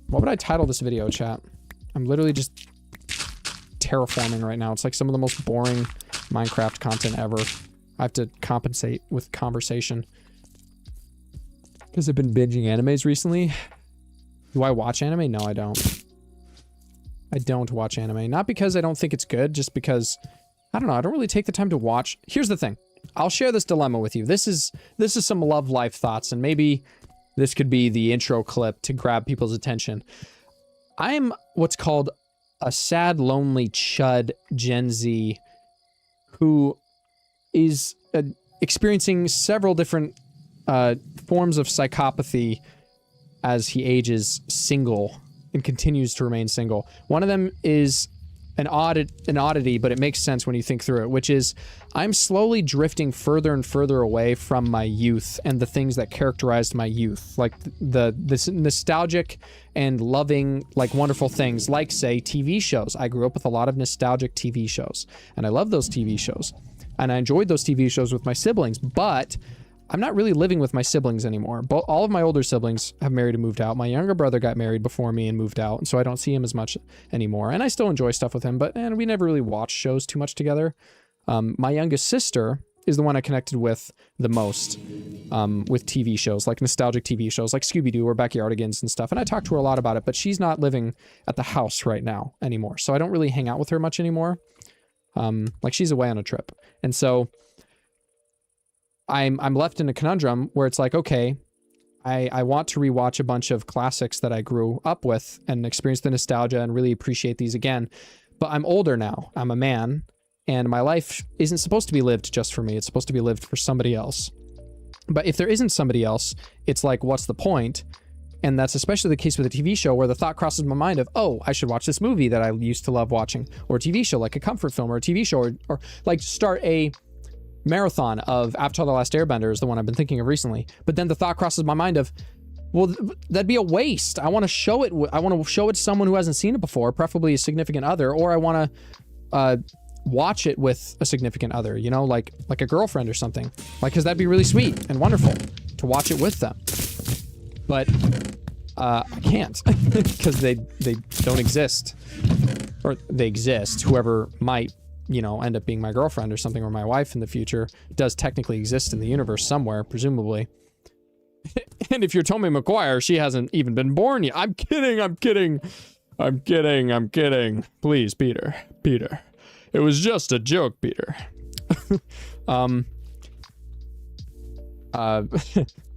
What would I title this video, chat? I'm literally just terraforming right now. It's like some of the most boring Minecraft content ever. I have to compensate with conversation. Because I've been binging animes recently. Do I watch anime? No, I don't. I don't watch anime. Not because I don't think it's good, just because, I don't know, I don't really take the time to watch. Here's the thing. I'll share this dilemma with you. This is some love life thoughts, and maybe this could be the intro clip to grab people's attention. I'm what's called a sad, lonely chud Gen Z who is experiencing several different forms of psychopathy as he ages single and continues to remain single. One of them is an oddity, but it makes sense when you think through it, which is I'm slowly drifting further and further away from my youth and the things that characterized my youth, like this nostalgic and loving, like wonderful things, like say TV shows. I grew up with a lot of nostalgic TV shows, and I love those TV shows, and I enjoyed those TV shows with my siblings, but I'm not really living with my siblings anymore. All of my older siblings have married and moved out. My younger brother got married before me and moved out, and so I don't see him as much anymore. And I still enjoy stuff with him, but we never really watched shows too much together. My youngest sister is the one I connected with the most with TV shows, like nostalgic TV shows, like Scooby-Doo or Backyardigans and stuff. And I talked to her a lot about it, but she's not living at the house right now anymore, so I don't really hang out with her much anymore. Like she's away on a trip, and so I'm left in a conundrum where it's like, okay, I want to rewatch a bunch of classics that I grew up with and experience the nostalgia and really appreciate these again. But I'm older now. I'm a man, and my life isn't supposed to be lived just for me. It's supposed to be lived for somebody else. But if there isn't somebody else, it's like, what's the point? And that's especially the case with a TV show where the thought crosses my mind of, oh, I should watch this movie that I used to love watching, or a TV show like a comfort film, or a TV show, or like start a marathon of Avatar: The Last Airbender is the one I've been thinking of recently. But then the thought crosses my mind of, well, that'd be a waste. I want to show it. I want to show it to someone who hasn't seen it before, preferably a significant other, or I want to watch it with a significant other, you know, like a girlfriend or something. Like, because that'd be really sweet and wonderful to watch it with them. But I can't because they don't exist, or they exist. Whoever might, you know, end up being my girlfriend or something, or my wife in the future, does technically exist in the universe somewhere, presumably. And if you're Tommy McGuire, she hasn't even been born yet. I'm kidding. Please, Peter. It was just a joke, Peter.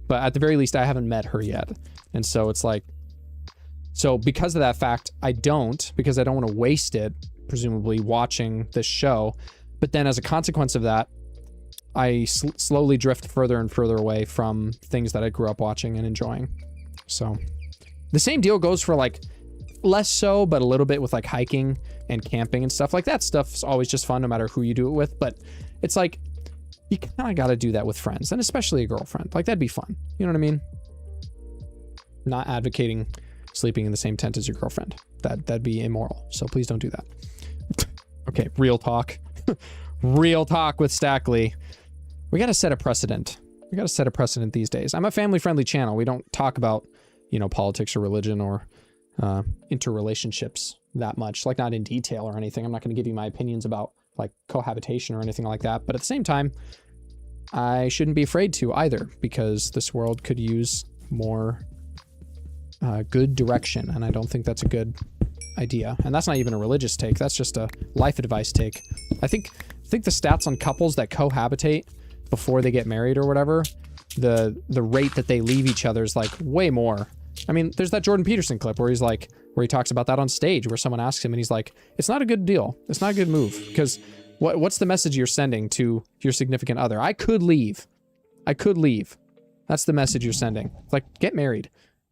But at the very least, I haven't met her yet. And so it's like, so because of that fact, because I don't want to waste it, presumably watching this show. But then as a consequence of that, I slowly drift further and further away from things that I grew up watching and enjoying. So the same deal goes for like, less so, but a little bit with like hiking and camping and stuff. Like that stuff's always just fun no matter who you do it with. But it's like, you kind of got to do that with friends, and especially a girlfriend. Like that'd be fun. You know what I mean? Not advocating sleeping in the same tent as your girlfriend. That'd be immoral. So please don't do that. Okay, real talk. Real talk with Stackley. We got to set a precedent. We got to set a precedent these days. I'm a family-friendly channel. We don't talk about, you know, politics or religion or interrelationships that much. Like not in detail or anything. I'm not going to give you my opinions about like cohabitation or anything like that. But at the same time, I shouldn't be afraid to either, because this world could use more good direction, and I don't think that's a good idea. And that's not even a religious take. That's just a life advice take. I think the stats on couples that cohabitate before they get married or whatever, the rate that they leave each other is like way more. I mean, there's that Jordan Peterson clip where he talks about that on stage, where someone asks him and he's like, it's not a good deal. It's not a good move, because What's the message you're sending to your significant other? I could leave. I could leave. That's the message you're sending. It's like, get married.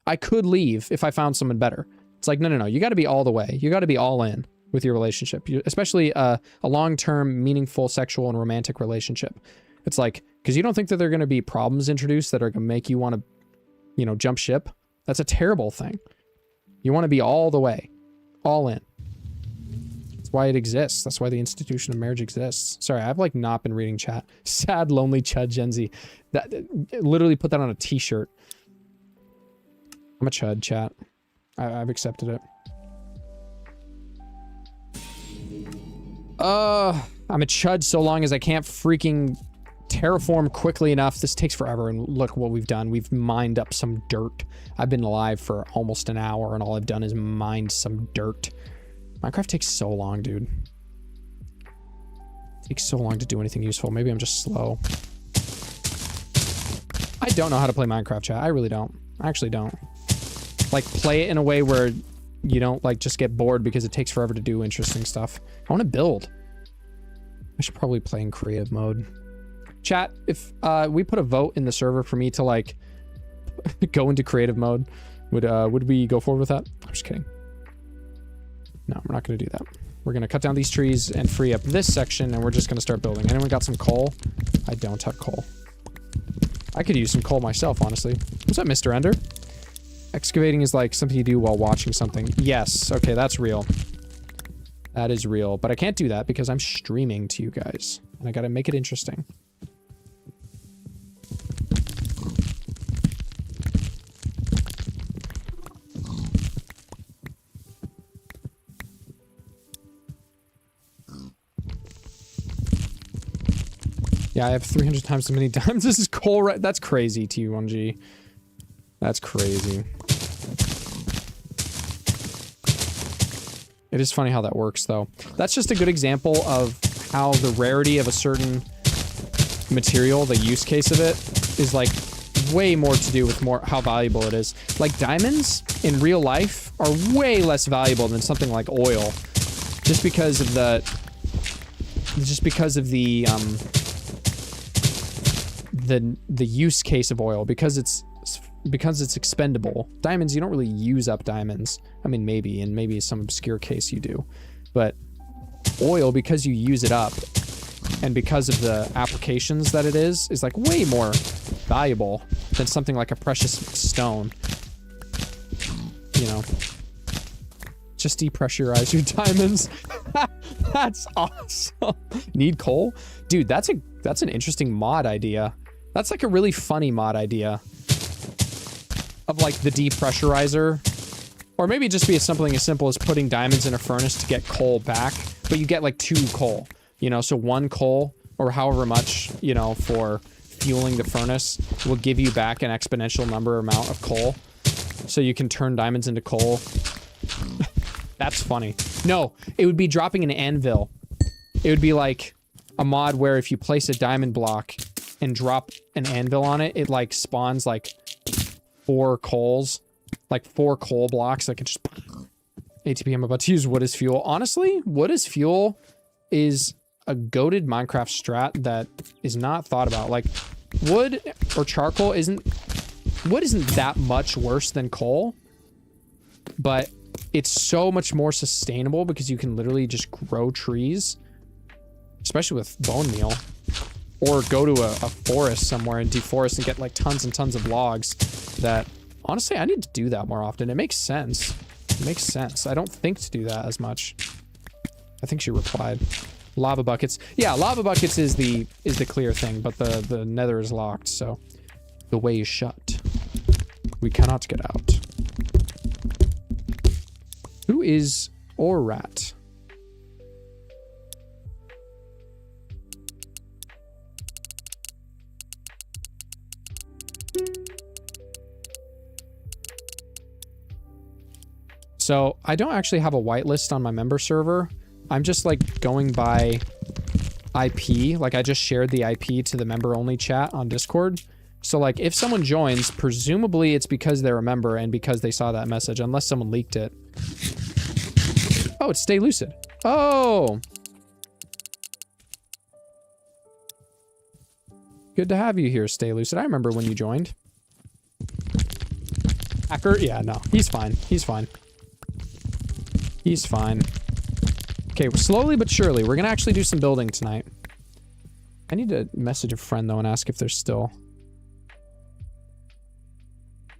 I could leave if I found someone better. It's like, no. You got to be all the way. You got to be all in with your relationship, especially a long-term, meaningful sexual and romantic relationship. It's like, because you don't think that there are going to be problems introduced that are going to make you want to, you know, jump ship. That's a terrible thing. You want to be all the way, all in. That's why it exists. That's why the institution of marriage exists. Sorry, I've like not been reading chat. Sad, lonely Chud Gen Z. That literally put that on a t-shirt. I'm a Chud, chat. I've accepted it. I'm a Chud so long as I can't freaking terraform quickly enough. This takes forever, and look what we've done. We've mined up some dirt. I've been alive for almost an hour, and all I've done is mined some dirt. Minecraft takes so long, dude. It takes so long to do anything useful. Maybe I'm just slow. I don't know how to play Minecraft, chat. I really don't. I actually don't. Like, play it in a way where you don't, like, just get bored because it takes forever to do interesting stuff. I want to build. I should probably play in creative mode. Chat, if we put a vote in the server for me to, like, go into creative mode, would we go forward with that? I'm just kidding. No, we're not going to do that. We're going to cut down these trees and free up this section, and we're just going to start building. Anyone got some coal? I don't have coal. I could use some coal myself, honestly. What's up, Mr. Ender? Excavating is like something you do while watching something. Yes, okay, that's real. That is real, but I can't do that because I'm streaming to you guys, and I gotta make it interesting. Yeah, I have 300 times as many diamonds. This is coal, right? That's crazy, T1G. That's crazy. It is funny how that works, though. That's just a good example of how the rarity of a certain material, the use case of it, is like way more to do with how valuable it is. Like diamonds in real life are way less valuable than something like oil, just because of the use case of oil, because it's expendable. Diamonds, you don't really use up diamonds. I mean, maybe, in maybe some obscure case you do. But oil, because you use it up, and because of the applications that it is like way more valuable than something like a precious stone. You know. Just depressurize your diamonds. That's awesome. Need coal? Dude, that's an interesting mod idea. That's like a really funny mod idea. Of like the depressurizer, or maybe just be something as simple as putting diamonds in a furnace to get coal back, but you get like 2 coal, you know, so 1 coal or however much, you know, for fueling the furnace will give you back an exponential amount of coal, so you can turn diamonds into coal. That's funny. No, it would be dropping an anvil. It would be like a mod where if you place a diamond block and drop an anvil on it, it like spawns like 4 coals, like 4 coal blocks that can just... ATP, I'm about to use wood as fuel. Honestly, wood as fuel is a goated Minecraft strat that is not thought about. Like, wood or charcoal isn't that much worse than coal, but it's so much more sustainable because you can literally just grow trees, especially with bone meal, or go to a forest somewhere and deforest and get like tons and tons of logs. That honestly, I need to do that more often. It makes sense. It makes sense. I don't think to do that as much. I think she replied. Lava buckets. Yeah, lava buckets is the clear thing, but the nether is locked, so the way is shut. We cannot get out. Who is Orat? So I don't actually have a whitelist on my member server. I'm just like going by IP. Like I just shared the IP to the member only chat on Discord. So like if someone joins, presumably it's because they're a member and because they saw that message, unless someone leaked it. Oh, it's Stay Lucid. Oh. Good to have you here, Stay Lucid. I remember when you joined. Hacker? Yeah, no. He's fine. He's fine. He's fine. Okay, slowly but surely, we're gonna actually do some building tonight. I need to message a friend, though, and ask if there's still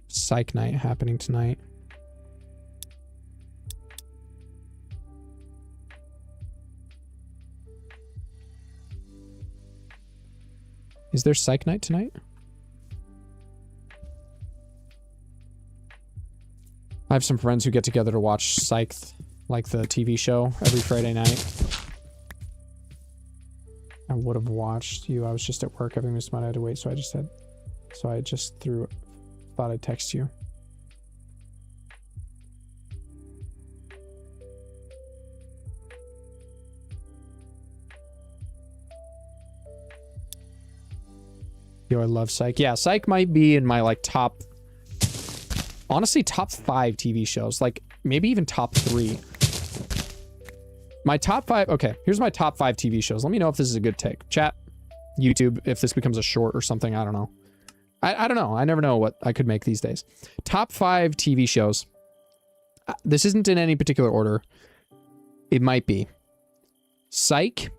Psych Night happening tonight. Is there Psych Night tonight? I have some friends who get together to watch Psych, like the TV show, every Friday night. I would have watched you. I was just at work having this month. I had to wait, so I just thought I'd text you. Yo, I love Psych. Yeah, Psych might be in my like top, honestly, top 5 TV shows. Like maybe even top 3. My top 5. Okay, here's my top 5 TV shows. Let me know if this is a good take. Chat, YouTube, if this becomes a short or something. I don't know. I don't know. I never know what I could make these days. Top 5 TV shows. This isn't in any particular order. It might be Psych,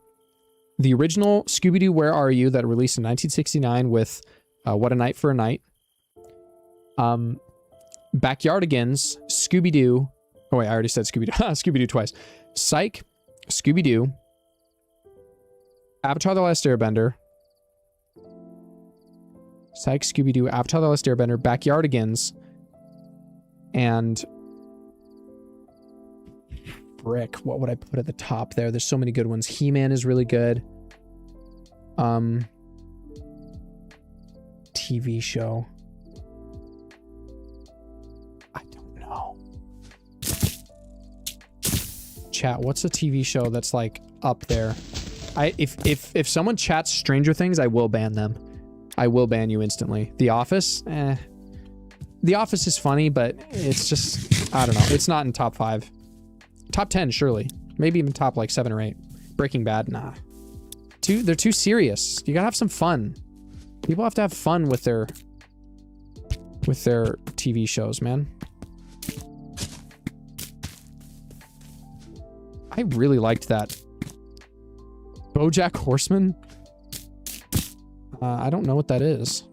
the original Scooby-Doo Where Are You that released in 1969 with What a Night for a Night. Backyardigans, Scooby-Doo. Oh wait, I already said Scooby-Doo. Scooby-Doo twice. Psych, Scooby-Doo, Avatar The Last Airbender. Psych, Scooby-Doo, Avatar The Last Airbender, Backyardigans, and frick, what would I put at the top there? There's so many good ones. He-Man is really good. TV show. I don't know. Chat, what's a TV show that's like up there? If someone chats Stranger Things, I will ban them. I will ban you instantly. The Office? The Office is funny, but it's just, I don't know. It's not in top 5. Top 10, surely. Maybe even top like 7 or 8. Breaking Bad? Nah. They're too serious. You gotta have some fun. People have to have fun with their TV shows, man. I really liked that. BoJack Horseman? I don't know what that is.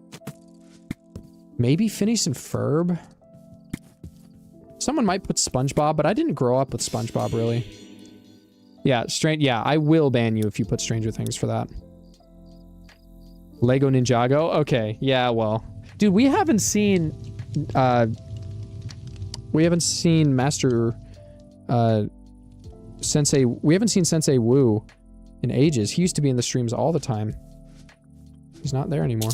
Maybe Phineas and Ferb? Someone might put SpongeBob, but I didn't grow up with SpongeBob, really. Yeah, yeah, I will ban you if you put Stranger Things for that. Lego Ninjago? Okay, yeah, well. Dude, we haven't seen Master Sensei, we haven't seen Sensei Wu in ages. He used to be in the streams all the time. He's not there anymore.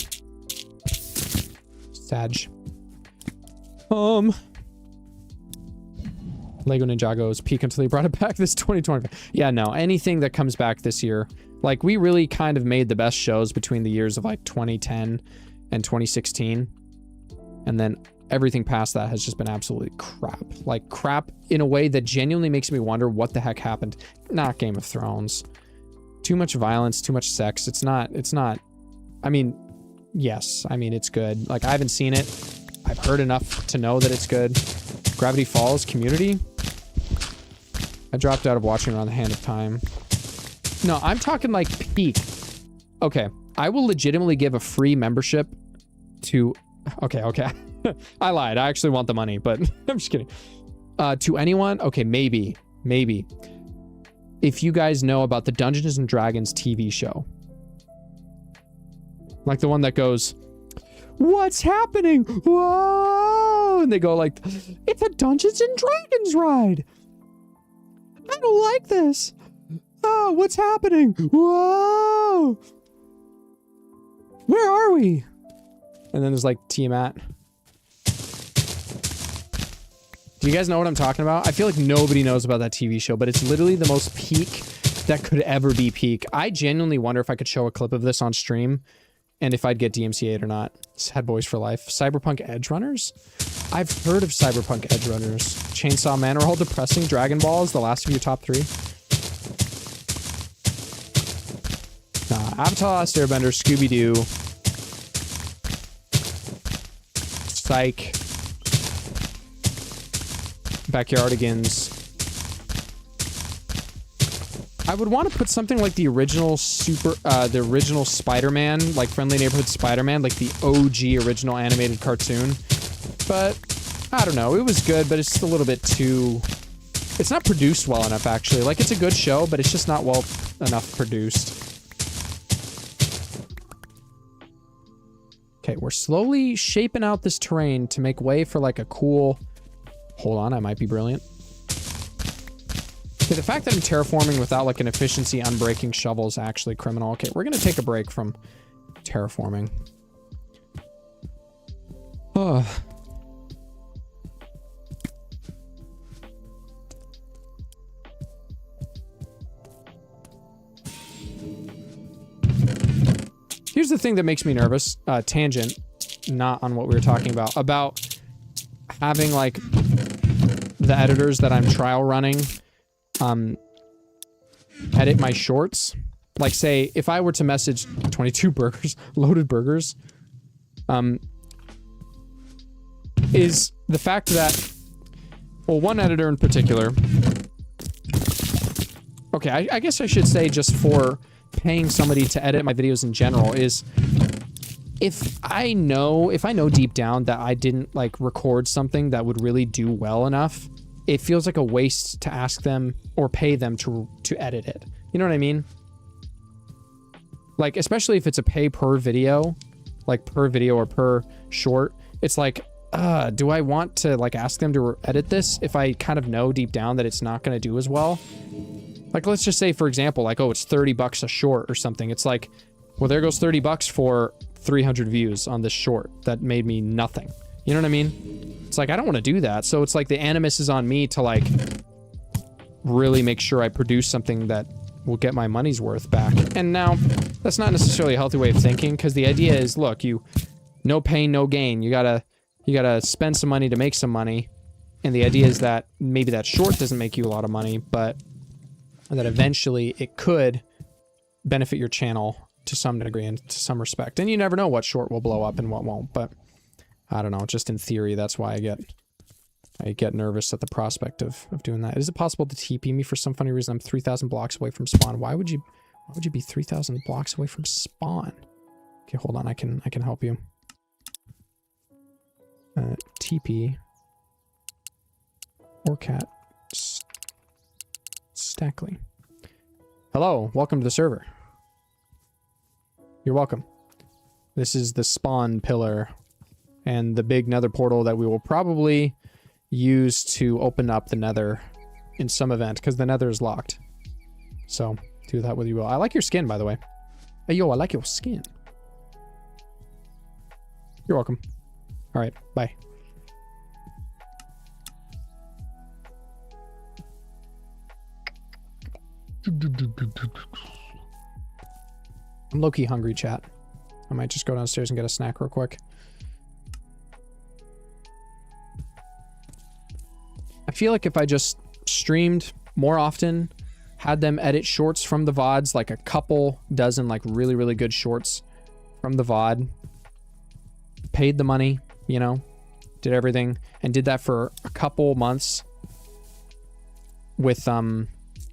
Sag. Lego Ninjago's peak until they brought it back this 2020. Yeah, no, anything that comes back this year. Like, we really kind of made the best shows between the years of like 2010 and 2016. And then everything past that has just been absolutely crap. Like, crap in a way that genuinely makes me wonder what the heck happened. Not Game of Thrones. Too much violence, too much sex. It's not, I mean, yes, I mean, it's good. Like, I haven't seen it. I've heard enough to know that it's good. Gravity Falls, Community. I dropped out of watching around the hand of time. No, I'm talking like peak. Okay, I will legitimately give a free membership to... Okay. I lied. I actually want the money, but I'm just kidding. To anyone? Okay, maybe. If you guys know about the Dungeons and Dragons TV show. Like the one that goes, "What's happening? Whoa!" And they go like, "It's a Dungeons and Dragons ride. I don't like this. Oh, what's happening? Whoa! Where are we?" And then there's like Tiamat. Do you guys know what I'm talking about? I feel like nobody knows about that TV show, but it's literally the most peak that could ever be peak. I genuinely wonder if I could show a clip of this on stream and if I'd get DMCA'd or not. Sad Boys for Life. Cyberpunk Edge Runners? I've heard of Cyberpunk Edge Runners. Chainsaw Man are all depressing. Dragon Ball is the last of your top 3. Nah, Avatar Last Airbender, Scooby-Doo, Psych. Backyardigans. I would want to put something like the original the original Spider-Man, like Friendly Neighborhood Spider-Man, like the OG original animated cartoon. But, I don't know, it was good, but it's just a little bit too... It's not produced well enough, actually. Like, it's a good show, but it's just not well enough produced. Okay, we're slowly shaping out this terrain to make way for, like, a cool... Hold on, I might be brilliant. Okay, the fact that I'm terraforming without, like, an efficiency unbreaking shovel is actually criminal. Okay, we're gonna take a break from terraforming. Oh. Here's the thing that makes me nervous. Tangent, not on what we were talking about having, like, the editors that I'm trial running, edit my shorts. Like, say, if I were to message 22 burgers, loaded burgers, is the fact that, well, one editor in particular, okay, I guess I should say just for paying somebody to edit my videos in general, is if I know deep down that I didn't, like, record something that would really do well enough, it feels like a waste to ask them or pay them to edit it. You know what I mean? Like, especially if it's a pay per video, like per video or per short, it's like, do I want to, like, ask them to edit this if I kind of know deep down that it's not going to do as well? Like, let's just say, for example, like, oh, it's 30 bucks a short or something. It's like, well, there goes 30 bucks for 300 views on this short that made me nothing. You know what I mean? It's like, I don't want to do that. So it's like the animus is on me to, like, really make sure I produce something that will get my money's worth back. And now, that's not necessarily a healthy way of thinking, because the idea is, look, no pain, no gain. You gotta spend some money to make some money. And the idea is that maybe that short doesn't make you a lot of money, but that eventually it could benefit your channel to some degree and to some respect. And you never know what short will blow up and what won't, but I don't know, just in theory, that's why I get nervous at the prospect of doing that. Is it possible to TP me for some funny reason? I'm 3,000 blocks away from spawn. Why would you be 3,000 blocks away from spawn? Okay, hold on, I can help you. TP or cat Stackley. Hello, welcome to the server. You're welcome. This is the spawn pillar and the big nether portal that we will probably use to open up the nether in some event, because the nether is locked. So, do that with you will. I like your skin, by the way. Hey, yo, I like your skin. You're welcome. Alright, bye. I'm low-key hungry, chat. I might just go downstairs and get a snack real quick. I feel like if I just streamed more often, had them edit shorts from the VODs, like a couple dozen, like, really, really good shorts from the VOD, paid the money, you know, did everything, and did that for a couple months with,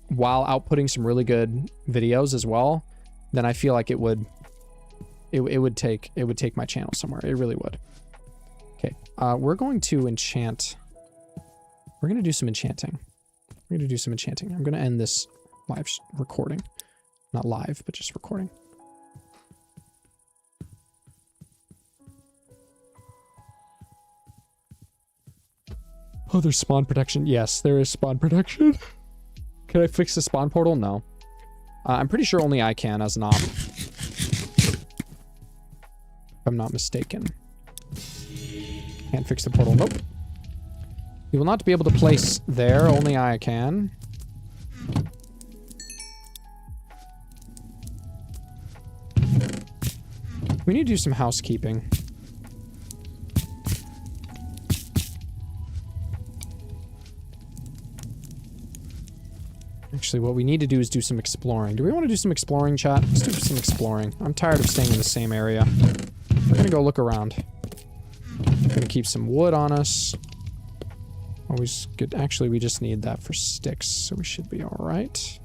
while outputting some really good videos as well, then I feel like it would take my channel somewhere. It really would. Okay, we're going to enchant. We're going to do some enchanting. We're going to do some enchanting. I'm going to end this live recording. Not live, but just recording. Oh, there's spawn protection. Yes, there is spawn protection. Can I fix the spawn portal? No. I'm pretty sure only I can as an op. If I'm not mistaken. Can't fix the portal. Nope. You will not be able to place there. Only I can. We need to do some housekeeping. Actually, what we need to do is do some exploring. Do we want to do some exploring, chat? Let's do some exploring. I'm tired of staying in the same area. We're gonna go look around. We're gonna gonna keep some wood on us. Always good. Actually, we just need that for sticks, so we should be all right.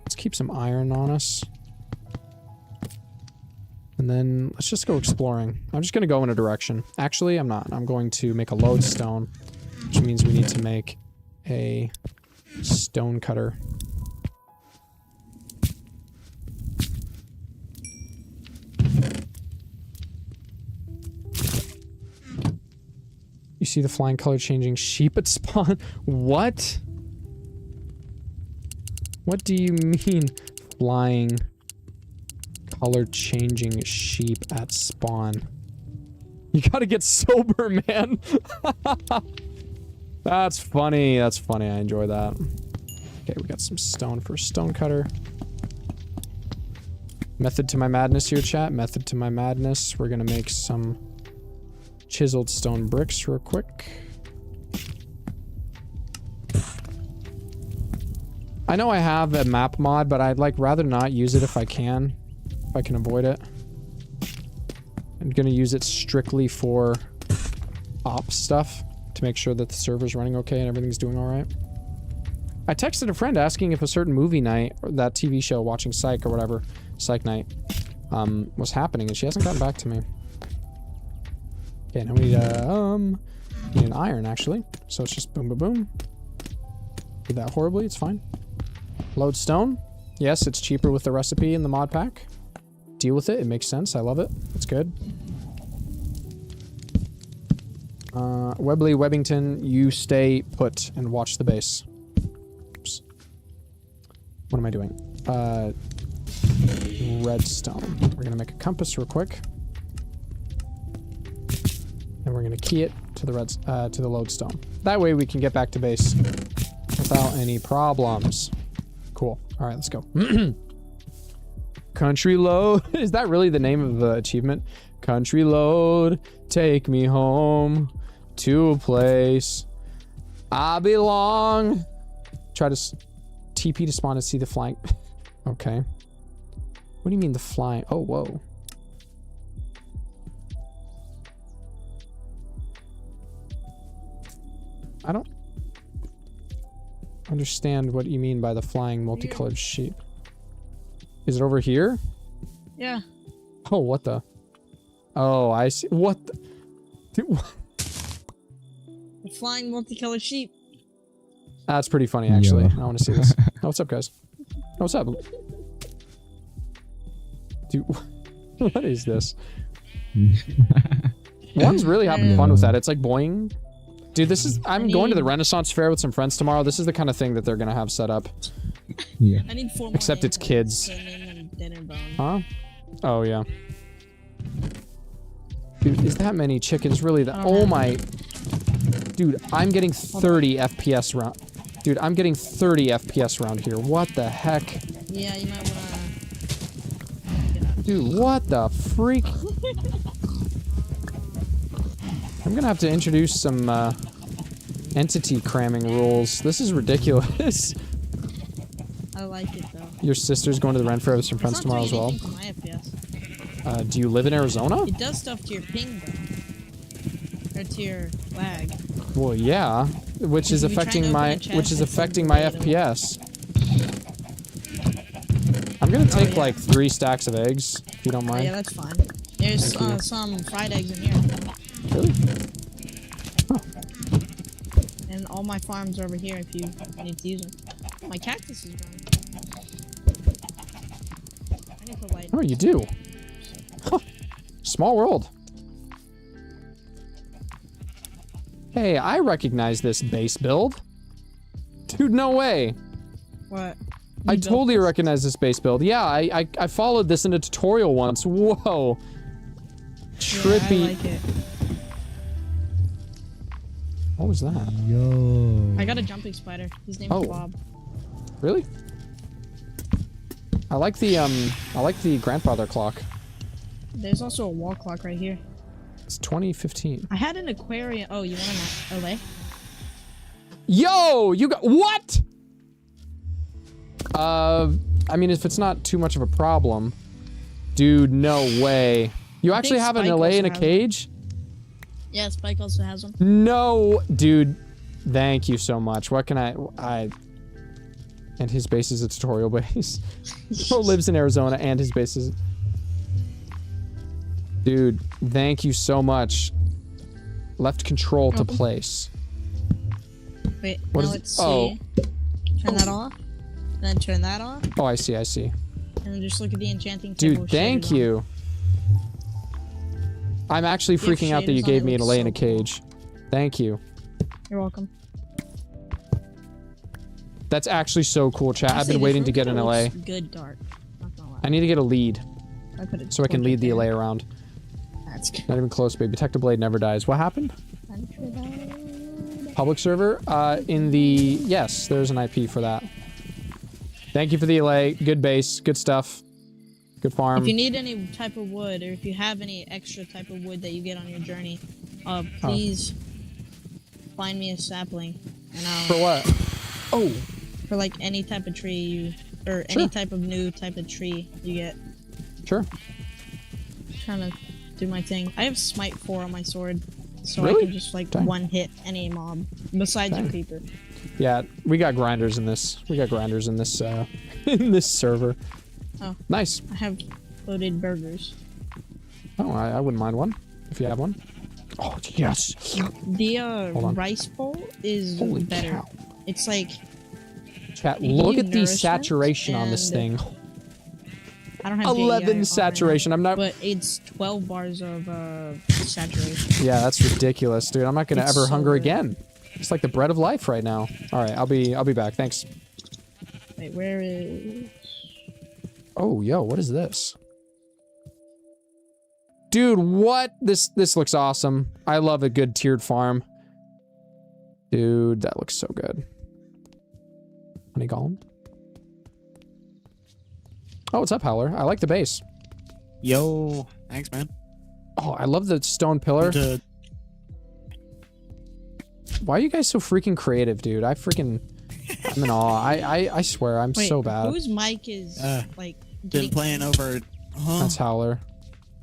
Let's keep some iron on us. And then let's just go exploring. I'm just gonna go in a direction. Actually, I'm not. I'm going to make a lodestone, which means we need to make a stone cutter. You see the flying color changing sheep at spawn? What? What do you mean flying color changing sheep at spawn? You gotta get sober, man. That's funny. That's funny. I enjoy that. Okay, we got some stone for a stone cutter. Method to my madness here, chat. Method to my madness. We're gonna make some chiseled stone bricks real quick. I know I have a map mod, but I'd like rather not use it if I can avoid it. I'm gonna use it strictly for ops stuff to make sure that the server's running okay and everything's doing all right. I texted a friend asking if a certain movie night, or that TV show, watching Psych or whatever, Psych Night, was happening, and she hasn't gotten back to me. Okay, now we need an iron, actually. So it's just boom, boom, boom. Do that horribly, it's fine. Load stone. Yes, it's cheaper with the recipe in the mod pack. Deal with it, it makes sense, I love it. It's good. Webley, Webbington, you stay put and watch the base. Oops. What am I doing? Redstone. We're gonna make a compass real quick. And we're gonna key it to the to the lodestone. That way we can get back to base without any problems. Cool. All right, let's go. Country load. Is that really the name of the achievement? Country load, take me home to a place I belong. Try to TP to spawn and see the flying. Okay. What do you mean the flying? Oh, whoa. I don't understand what you mean by the flying multicolored sheep. Is it over here?
Yeah.
Oh, what the? Oh, I see. What the? Dude, what?
The flying multicolored sheep.
That's pretty funny, actually. I want to see this. Oh, what's up, guys? Oh, what's up? Dude, what is this? One's really having fun with that. It's like boing. Dude, this is... I'm going to the Renaissance Fair with some friends tomorrow. This is the kind of thing that they're going to have set up.
Yeah.
I need 4 more.
Except it's kids. Huh? Oh, yeah. Dude, is that many chickens really that... Oh, my... Dude, I'm getting 30 FPS round... Dude, I'm getting 30 FPS around here. What the heck?
Yeah, you might wanna...
Dude, what the freak? I'm gonna have to introduce some entity cramming rules. This is ridiculous.
I like it though.
Your sister's going to the Ren Fair with some friends tomorrow as well.
To my FPS.
Do you live in Arizona?
It does stuff to your ping though. Or to your lag.
Well, yeah, which is affecting my FPS. I'm gonna take like 3 stacks of eggs, if you don't mind.
Yeah, that's fine. There's some fried eggs in here.
Really? Huh.
And all my farms are over here if you need to use them. My cactus is growing. I need to light.
Oh, you do? Huh. Small world. Hey, I recognize this base build. Dude, no way.
What?
I totally recognize this base build. Yeah, I followed this in a tutorial once. Whoa. Trippy.
Yeah, I like it.
What was that?
Yo.
I got a jumping spider. His name's Bob.
Really? I like the grandfather clock.
There's also a wall clock right here.
It's 2015.
I had an aquarium. Oh, you want to LA?
Yo, you got what? I mean, if it's not too much of a problem. Dude, no way. You actually have an
Spike
LA in a
also has
cage?
Yeah, Spike also has one.
No, dude. Thank you so much. What can I... And his base is a tutorial base. Bro lives in Arizona and his base is... Dude, thank you so much. Left control to place.
Wait,
What
now
is it?
let's see.
Oh.
Turn that off. Then turn that off.
Oh, I see, I see.
And then just look at the enchanting table.
Dude, thank you. I'm actually freaking out that you gave me an LA in a cage. Thank you.
You're welcome.
That's actually so cool, chat. I've
Honestly,
been
this
waiting
room
to get an
kinda
LA.
looks good dark. Not gonna lie.
I need to get a lead
I put a
so I can
torch
lead
up
the
there.
LA around.
That's good.
Not even close, baby. Technoblade never dies. What happened? Public server? Yes, there's an IP for that. Thank you for the LA. Good base. Good stuff. Good farm.
If you need any type of wood, or if you have any extra type of wood that you get on your journey, please find me a sapling, and I'll
For what? Oh,
for like any type of tree you, or
Sure.
any type of new type of tree you get.
sure.
Trying to do my thing. I have smite 4 on my sword, so
Really?
I can just like
Dang.
one hit any mob besides
Dang.
a creeper.
Yeah, we got grinders in this. We got grinders in this, in this server.
Oh.
Nice.
I have loaded burgers.
Oh, I wouldn't mind one, if you have one. Oh, yes.
The
Hold on.
rice bowl is
Holy
better.
cow.
It's like
Chat,
They give
look
you
at the
nourishment
saturation on this
and-
thing.
I don't have
11
JEI on
saturation.
right
I'm
now,
not...
but it's 12 bars of saturation.
Yeah, that's ridiculous, dude. I'm not gonna
It's
ever
so
hunger
good.
again. It's like the bread of life right now. All right, I'll be back. Thanks.
Wait, where is?
Oh, yo, what is this? Dude, what? This looks awesome. I love a good tiered farm. Dude, that looks so good. Honey golem. Oh, what's up, Howler? I like the base.
Yo, thanks, man.
Oh, I love the stone pillar. Why are you guys so freaking creative, dude? I'm in awe. I swear, I'm
Wait,
so bad.
whose mic is like?
Been
getting-
playing over. Huh?
That's Howler.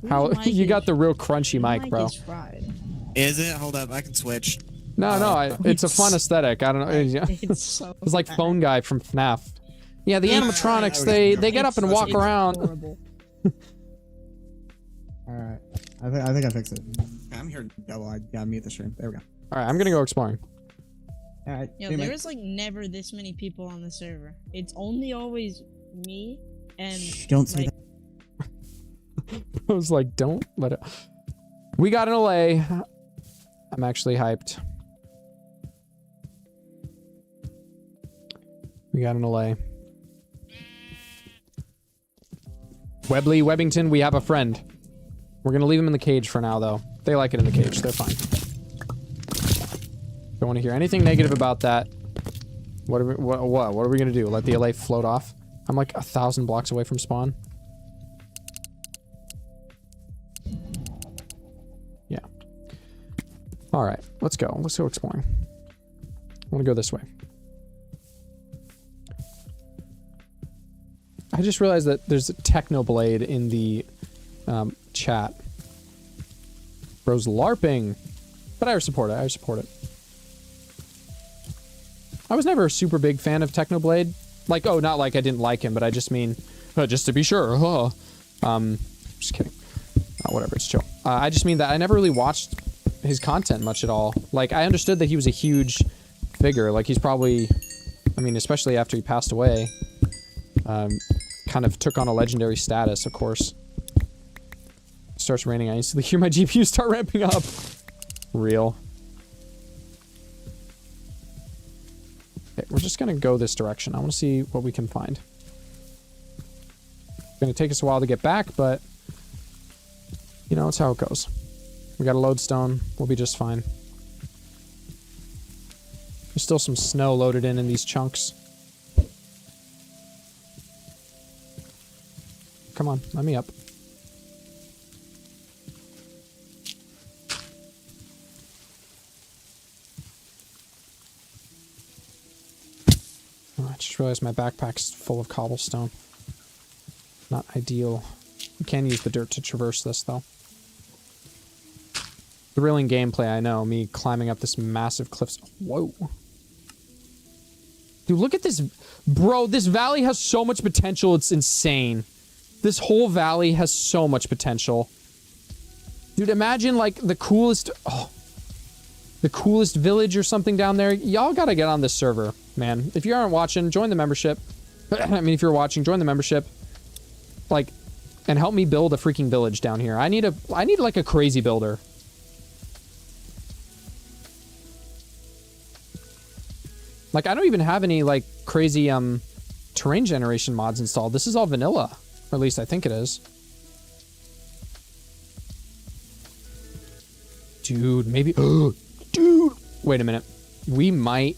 whose
How
mic
you
is-
got the real crunchy
whose
mic, bro?
Is fried.
Is it? Hold up, I can switch.
No, it's a fun aesthetic. I don't know.
It's so.
It's like
bad.
Phone Guy from FNAF. Yeah, the
Yeah,
animatronics,
okay.
they get up and
It's-
walk
it's
around.
horrible.
Alright. I think I fixed it. I'm here. Oh, well, I gotta mute the stream. There we go.
All right, I'm gonna go exploring.
Alright.
Yo, there is like never this many people on the server. It's only always me and
Don't say
like,
that.
I was like, don't let it. We got an LA. I'm actually hyped. We got an LA. Webbington, we have a friend. We're gonna leave him in the cage for now, though. They like it in the cage. They're fine. Don't want to hear anything negative about that. What are we gonna do? Let the LA float off? I'm like 1,000 blocks away from spawn. Yeah. All right, let's go. Let's go exploring. I want to go this way. I just realized that there's a Technoblade in the chat. Bro's LARPing. But I support it. I support it. I was never a super big fan of Technoblade. Like, oh, not like I didn't like him, but I just mean, just to be sure. Just kidding. Whatever, it's chill. I just mean that I never really watched his content much at all. Like, I understood that he was a huge figure. Like, he's probably, I mean, especially after he passed away, kind of took on a legendary status, of course. Starts raining, I instantly hear my GPU start ramping up. Real. Okay, we're just gonna go this direction. I want to see what we can find. It's gonna take us a while to get back, but you know, it's how it goes. We got a lodestone. We'll be just fine. There's still some snow loaded in these chunks. Come on, let me up. Oh, I just realized my backpack's full of cobblestone. Not ideal. We can use the dirt to traverse this, though. Thrilling gameplay, I know. Me climbing up this massive cliff. Whoa. Dude, look at this. Bro, this valley has so much potential. It's insane. This whole valley has so much potential. Dude, imagine, like, the coolest... Oh, the coolest village or something down there. Y'all gotta get on this server, man. If you aren't watching, join the membership. I mean, if you're watching, join the membership. Like, and help me build a freaking village down here. I need like a crazy builder. Like, I don't even have any, like, crazy, terrain generation mods installed. This is all vanilla. Or at least I think it is. Dude, maybe... Dude! Wait a minute. We might...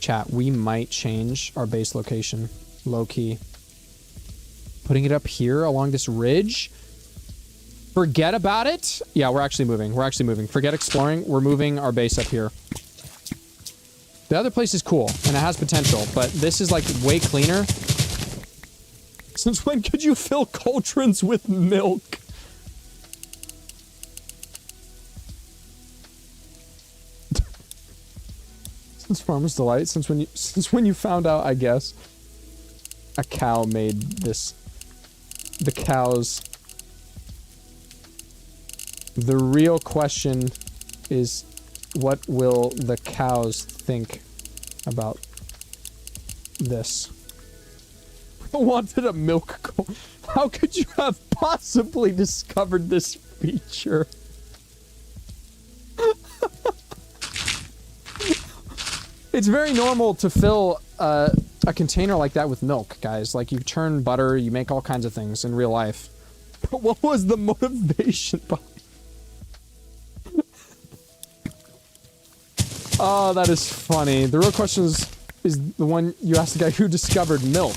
Chat, we might change our base location. Low-key. Putting it up here along this ridge. Forget about it. Yeah, we're actually moving. We're actually moving. Forget exploring. We're moving our base up here. The other place is cool, and it has potential, but this is, like, way cleaner. Since when could you fill cauldrons with milk? Since Farmer's Delight, since when you found out, I guess, a cow made this. The cows. The real question is, what will the cows think about this? I wanted a milk cow. How could you have possibly discovered this feature? It's very normal to fill a container like that with milk, guys. Like, you churn butter, you make all kinds of things in real life. But what was the motivation behind? Oh, that is funny. The real question is the one you asked the guy who discovered milk.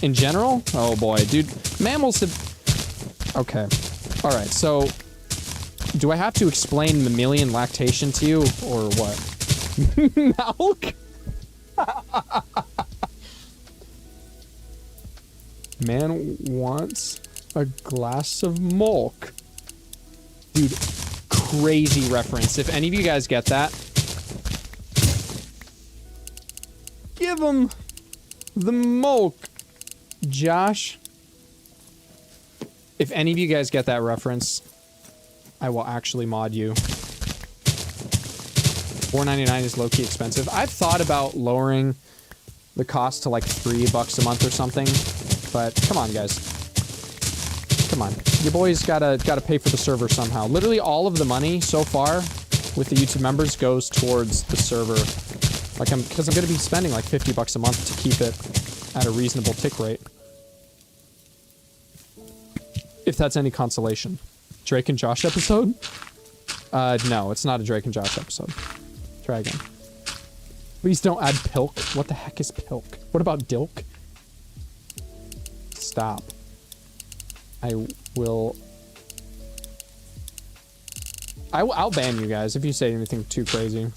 In general? Oh boy, dude. Mammals have... Okay. Alright, so... Do I have to explain mammalian lactation to you, or what? Milk? Man wants a glass of milk. Dude, crazy reference. If any of you guys get that, give him the milk, Josh. If any of you guys get that reference, I will actually mod you. $4.99 is low-key expensive. I've thought about lowering the cost to like $3 a month or something, but come on, guys. Come on. Your boys gotta pay for the server somehow. Literally all of the money so far with the YouTube members goes towards the server. Like, because I'm gonna be spending like $50 a month to keep it at a reasonable tick rate. If that's any consolation. Drake and Josh episode? No, it's not a Drake and Josh episode. Try again. Please don't add pilk. What the heck is pilk? What about dilk? Stop. I'll ban you guys if you say anything too crazy.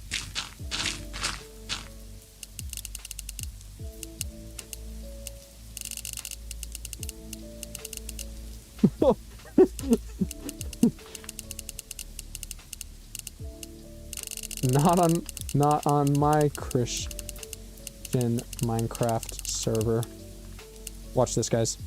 Not on my Christian Minecraft server. Watch this, guys.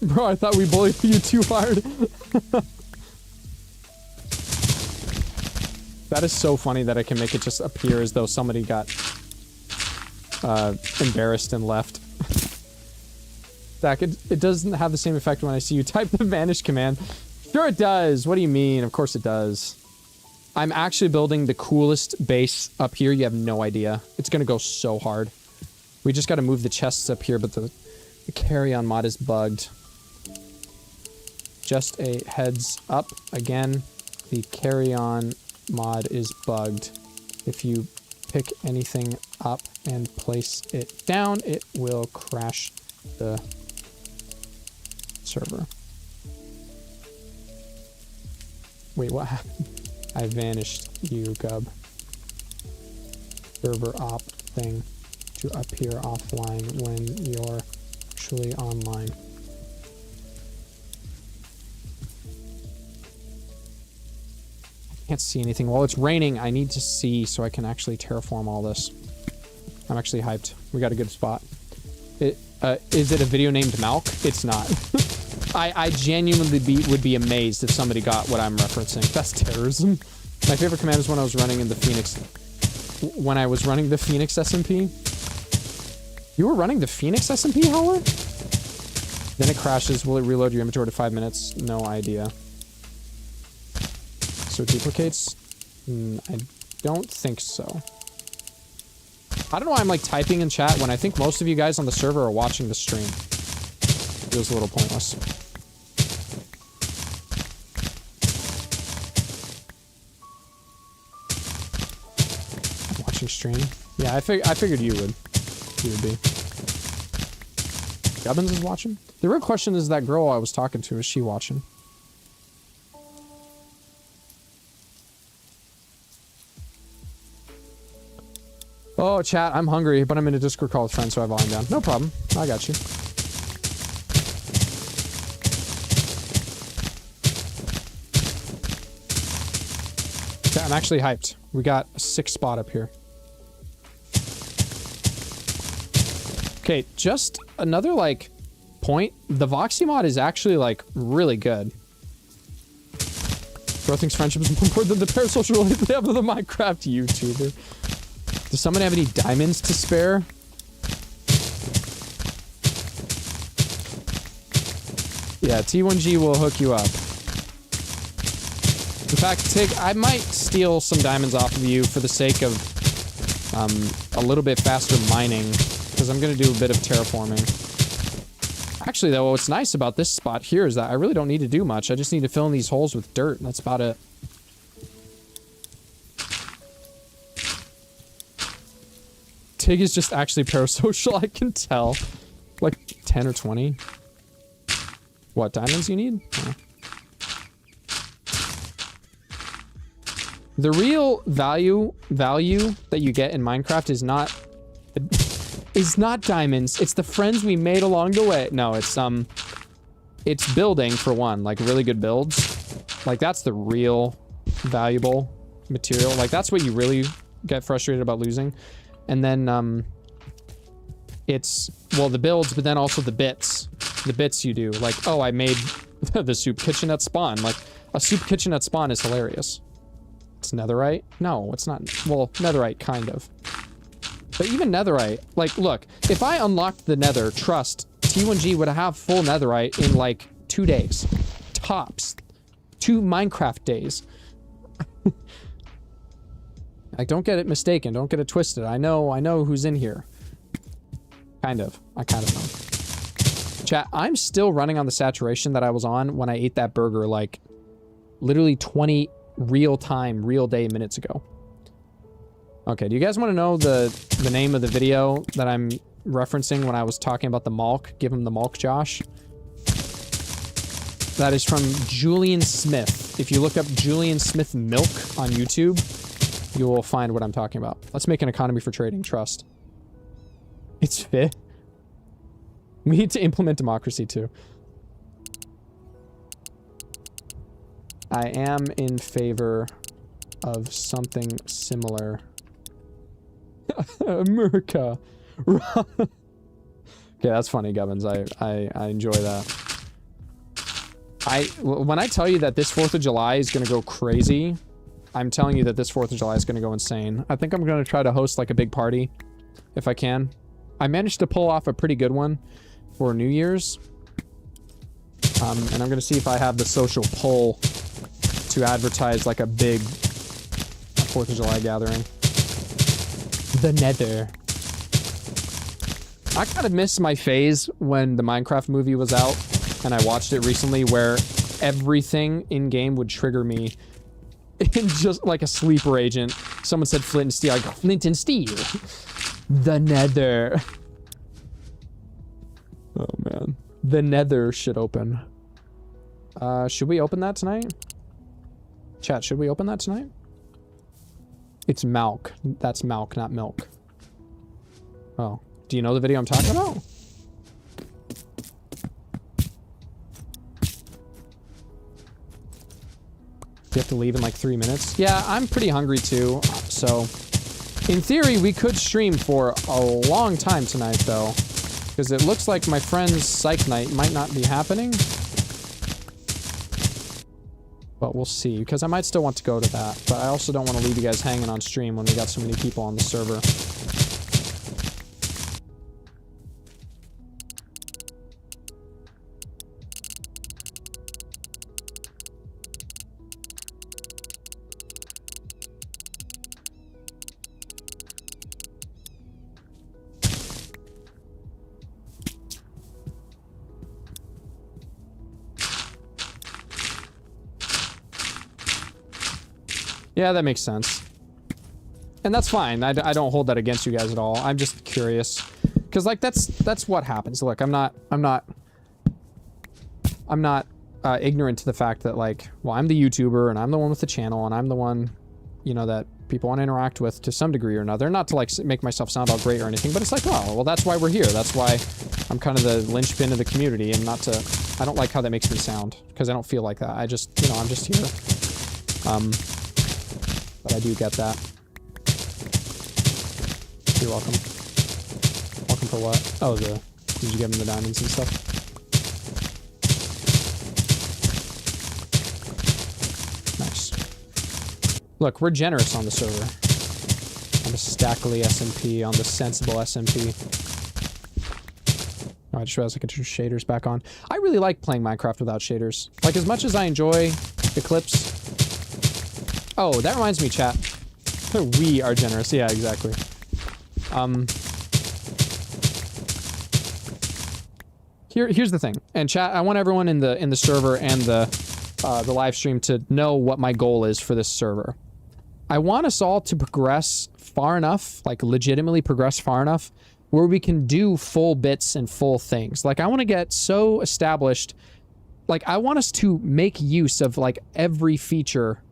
Bro, I thought we bullied you too hard. That is so funny that I can make it just appear as though somebody got embarrassed and left. Zach, it doesn't have the same effect when I see you type the vanish command. Sure it does. What do you mean? Of course it does. I'm actually building the coolest base up here. You have no idea. It's gonna go so hard. We just gotta move the chests up here, but the carry-on mod is bugged. Just a heads up, again, the carry-on mod is bugged. If you pick anything up and place it down, it will crash the server. Wait, what happened? I vanished, you gub. Server op thing to appear offline when you're actually online. I can't see anything. While it's raining, I need to see so I can actually terraform all this. I'm actually hyped. We got a good spot. Is it a video named Malk? It's not. I genuinely would be amazed if somebody got what I'm referencing. That's terrorism. My favorite command is when I was running in the Phoenix. When I was running the Phoenix SMP. You were running the Phoenix SMP, Howler? Then it crashes. Will it reload your inventory to 5 minutes? No idea. So it duplicates? I don't think so. I don't know why I'm like typing in chat when I think most of you guys on the server are watching the stream. Feels a little pointless. Watching stream? Yeah, I figured you would. You would be. Gubbins is watching? The real question is that girl I was talking to, is she watching? Oh, chat, I'm hungry, but I'm in a Discord call with friends, so I volume down. No problem. I got you. Okay, I'm actually hyped. We got a 6th spot up here. Okay, just another, like, point. The Voxy mod is actually, like, really good. Bro thinks friendship is more important than the parasocial relationship they have with a Minecraft YouTuber. Does someone have any diamonds to spare? Yeah, T1G will hook you up. In fact, Tig, I might steal some diamonds off of you for the sake of a little bit faster mining, because I'm going to do a bit of terraforming. Actually, though, what's nice about this spot here is that I really don't need to do much. I just need to fill in these holes with dirt, and that's about it. Tig is just actually parasocial, I can tell. Like 10 or 20. What, diamonds you need? Oh. The real value that you get in Minecraft is not diamonds. It's the friends we made along the way. No, it's building for one, like really good builds. Like that's the real valuable material. Like that's what you really get frustrated about losing. And then it's, well, the builds, but then also the bits you do. Like, oh, I made the soup kitchenette spawn. Like a soup kitchenette spawn is hilarious. It's netherite? No, it's not. Well, netherite, kind of. But even netherite, like, look, if I unlocked the nether, trust, T1G would have full netherite in, like, 2 days. Tops. 2 Minecraft days. Like, don't get it mistaken. Don't get it twisted. I know who's in here. Kind of. I kind of know. Chat, I'm still running on the saturation that I was on when I ate that burger, like, literally 20 real day minutes ago. Okay, do you guys want to know the name of the video that I'm referencing when I was talking about the Malk? Give him the Malk, Josh. That is from Julian Smith. If you look up Julian Smith Milk on YouTube, you will find what I'm talking about. Let's make an economy for trading. Trust. It's fit. We need to implement democracy too. I am in favor of something similar. America. Okay, that's funny, Gubbins. I enjoy that. When I tell you that this 4th of July is going to go crazy, I'm telling you that this 4th of July is going to go insane. I think I'm going to try to host like a big party if I can. I managed to pull off a pretty good one for New Year's. And I'm going to see if I have the social pull to advertise like a big 4th of July gathering. The Nether. I kind of missed my phase when the Minecraft movie was out, and I watched it recently where everything in-game would trigger me in just like a sleeper agent. Someone said flint and steel. I go, flint and steel. The nether. Oh, man. The nether should open. Should we open that tonight? Chat, should we open that tonight? It's milk. That's milk, not milk. Oh. Do you know the video I'm talking about? You have to leave in like 3 minutes. Yeah, I'm pretty hungry too. So, in theory, we could stream for a long time tonight, though. Because it looks like my friend's psych night might not be happening. But we'll see. Because I might still want to go to that. But I also don't want to leave you guys hanging on stream when we got so many people on the server. Yeah, that makes sense. And that's fine. I don't hold that against you guys at all. I'm just curious. Because, like, that's what happens. Look, I'm not ignorant to the fact that, like, well, I'm the YouTuber, and I'm the one with the channel, and I'm the one, you know, that people want to interact with to some degree or another. Not to, like, make myself sound all great or anything, but it's like, oh, well, that's why we're here. That's why I'm kind of the linchpin of the community, and not to... I don't like how that makes me sound, because I don't feel like that. I just, you know, I'm just here. But I do get that. You're welcome. Welcome for what? Oh, did you give him the diamonds and stuff? Nice. Look, we're generous on the server. On the Stackly SMP, on the Sensible SMP. Oh, I just realized I could turn shaders back on. I really like playing Minecraft without shaders. Like, as much as I enjoy Eclipse... Oh, that reminds me, chat. We are generous. Yeah, exactly. Here's the thing. And chat, I want everyone in the server and the live stream to know what my goal is for this server. I want us all to progress far enough, like legitimately progress far enough, where we can do full bits and full things. Like, I want to get so established. Like, I want us to make use of, like, every feature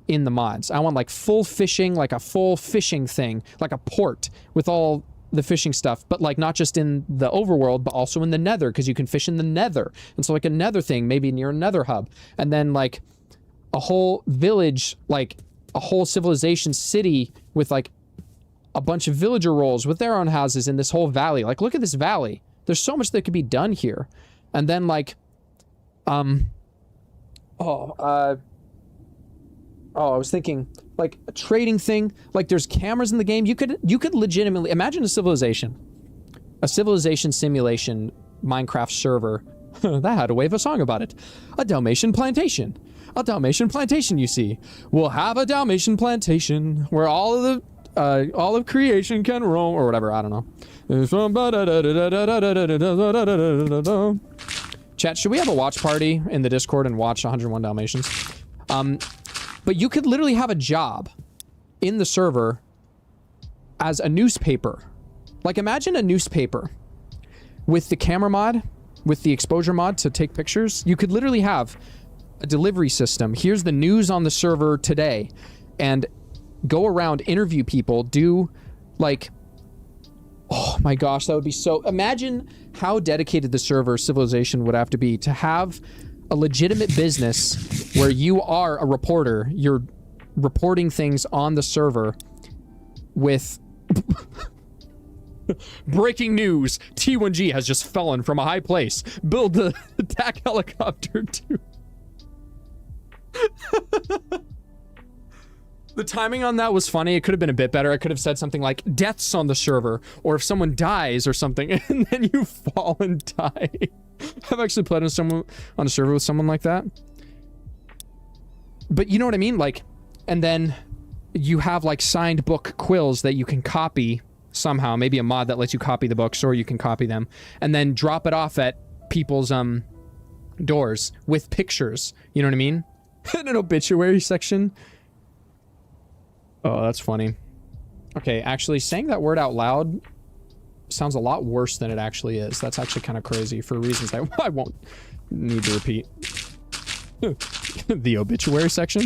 in the mods. I want, like, full fishing, like a full fishing thing, like a port with all the fishing stuff, but, like, not just in the overworld, but also in the nether, because you can fish in the nether. And so, like, a nether thing, maybe near a nether hub. And then, like, a whole village, like, a whole civilization city with, like, a bunch of villager roles with their own houses in this whole valley. Like, look at this valley. There's so much that could be done here. And then, like, I was thinking, like, a trading thing. Like, there's cameras in the game. You could legitimately imagine a civilization simulation Minecraft server that had to wave a song about it. A Dalmatian plantation. A Dalmatian plantation, you see. We'll have a Dalmatian plantation where all of creation can roam, or whatever. I don't know. Chat, should we have a watch party in the Discord and watch 101 Dalmatians? But you could literally have a job in the server as a newspaper. Like, imagine a newspaper with the camera mod, with the exposure mod to take pictures. You could literally have a delivery system. Here's the news on the server today. And go around, interview people, do, like... Oh my gosh, that would be so... Imagine how dedicated the server civilization would have to be to have a legitimate business where you are a reporter. You're reporting things on the server with... Breaking news! T1G has just fallen from a high place. Build the attack helicopter too. The timing on that was funny. It could have been a bit better. I could have said something like, deaths on the server, or if someone dies or something, and then you fall and die. I've actually played on a server with someone like that. But you know what I mean? Like, and then you have, like, signed book quills that you can copy somehow. Maybe a mod that lets you copy the books, or you can copy them, and then drop it off at people's, doors with pictures. You know what I mean? In an obituary section. Oh, that's funny. Okay, actually saying that word out loud sounds a lot worse than it actually is. That's actually kind of crazy for reasons I won't need to repeat. The obituary section?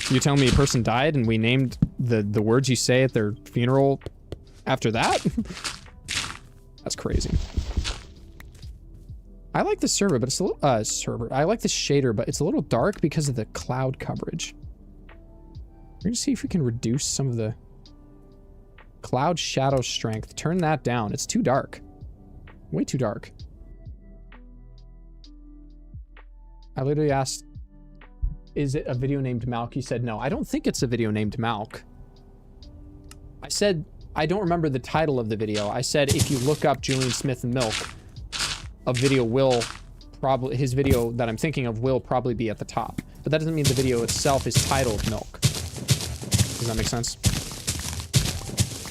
You telling me a person died and we named the words you say at their funeral after that? That's crazy. I like the server, but it's a little, I like the shader, but it's a little dark because of the cloud coverage. We're gonna see if we can reduce some of the cloud shadow strength. Turn that down. It's too dark. Way too dark. I literally asked, is it a video named Malk? You said no. I don't think it's a video named Malk. I said, I don't remember the title of the video. I said, if you look up Julian Smith and Milk, a video will probably, his video that I'm thinking of will probably be at the top. But that doesn't mean the video itself is titled Milk. Does that make sense?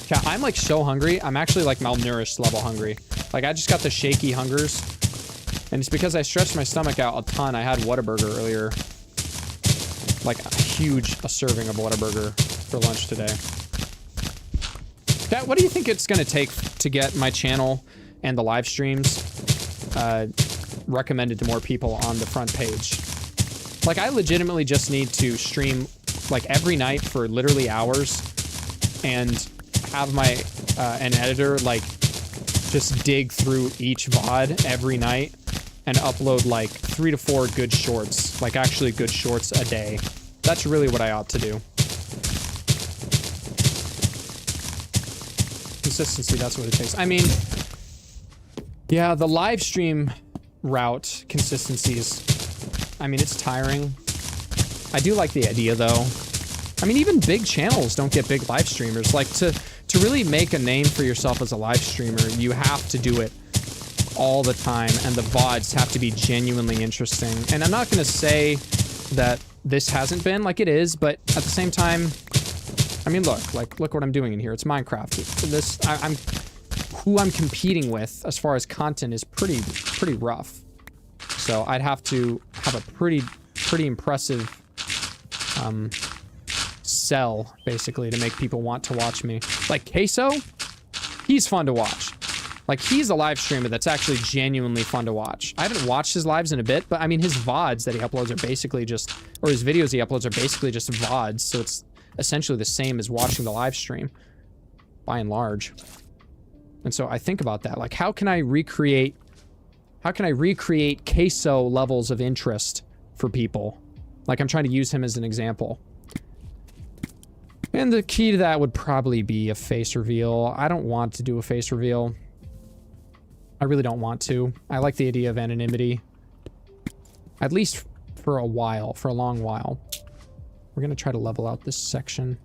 Yeah, I'm like so hungry. I'm actually like malnourished level hungry. Like I just got the shaky hungers. And it's because I stretched my stomach out a ton. I had Whataburger earlier. Like a serving of Whataburger for lunch today. Kat, what do you think it's gonna take to get my channel and the live streams recommended to more people on the front page? Like I legitimately just need to stream like every night for literally hours and have my an editor like just dig through each VOD every night and upload like 3 to 4 good shorts, like actually good shorts a day. That's really what I ought to do. Consistency, that's what it takes. I mean, yeah, the live stream route consistencies, I mean, it's tiring. I do like the idea though. I mean, even big channels don't get big live streamers. Like to really make a name for yourself as a live streamer, you have to do it all the time, and the VODs have to be genuinely interesting. And I'm not gonna say that this hasn't been, like it is, but at the same time, I mean, look what I'm doing in here. It's Minecraft. Who I'm competing with as far as content is pretty rough. So I'd have to have a pretty impressive sell, basically, to make people want to watch me. Like Queso, he's fun to watch. Like, he's a live streamer that's actually genuinely fun to watch. I haven't watched his lives in a bit, but I mean, his VODs that he uploads are basically just, or his videos he uploads are basically just VODs, so it's essentially the same as watching the live stream, by and large. And so I think about that, like, how can I recreate Queso levels of interest for people? Like, I'm trying to use him as an example. And the key to that would probably be a face reveal. I don't want to do a face reveal. I really don't want to. I like the idea of anonymity. At least for a while, for a long while. We're gonna try to level out this section.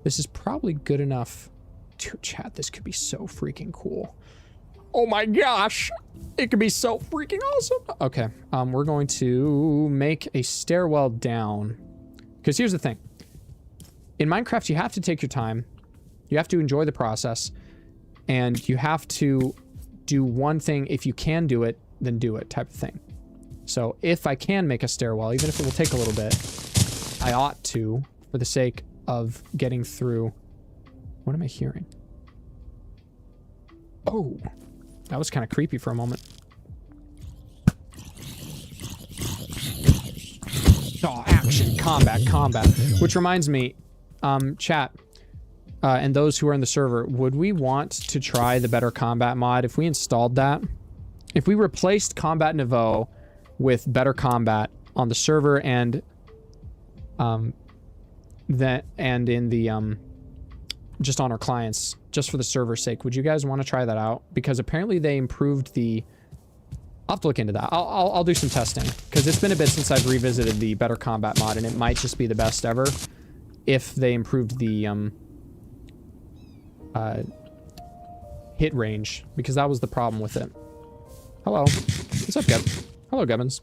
This is probably good enough. Dude, chat, this could be so freaking cool. Oh my gosh! It could be so freaking awesome! Okay, we're going to make a stairwell down. Because here's the thing. In Minecraft, you have to take your time. You have to enjoy the process. And you have to do one thing. If you can do it, then do it, type of thing. So if I can make a stairwell, even if it will take a little bit, I ought to, for the sake of getting through. What am I hearing? Oh, that was kind of creepy for a moment. Oh, action, combat. Which reminds me, chat, and those who are in the server, would we want to try the Better Combat mod if we installed that? If we replaced Combat Nouveau with Better Combat on the server and in the just on our clients, just for the server's sake, would you guys want to try that out? Because apparently they improved the... I'll have to look into that. I'll do some testing, because it's been a bit since I've revisited the Better Combat mod, and it might just be the best ever if they improved the hit range, because that was the problem with it. Hello. What's up, Geb? Hello, Gebbins.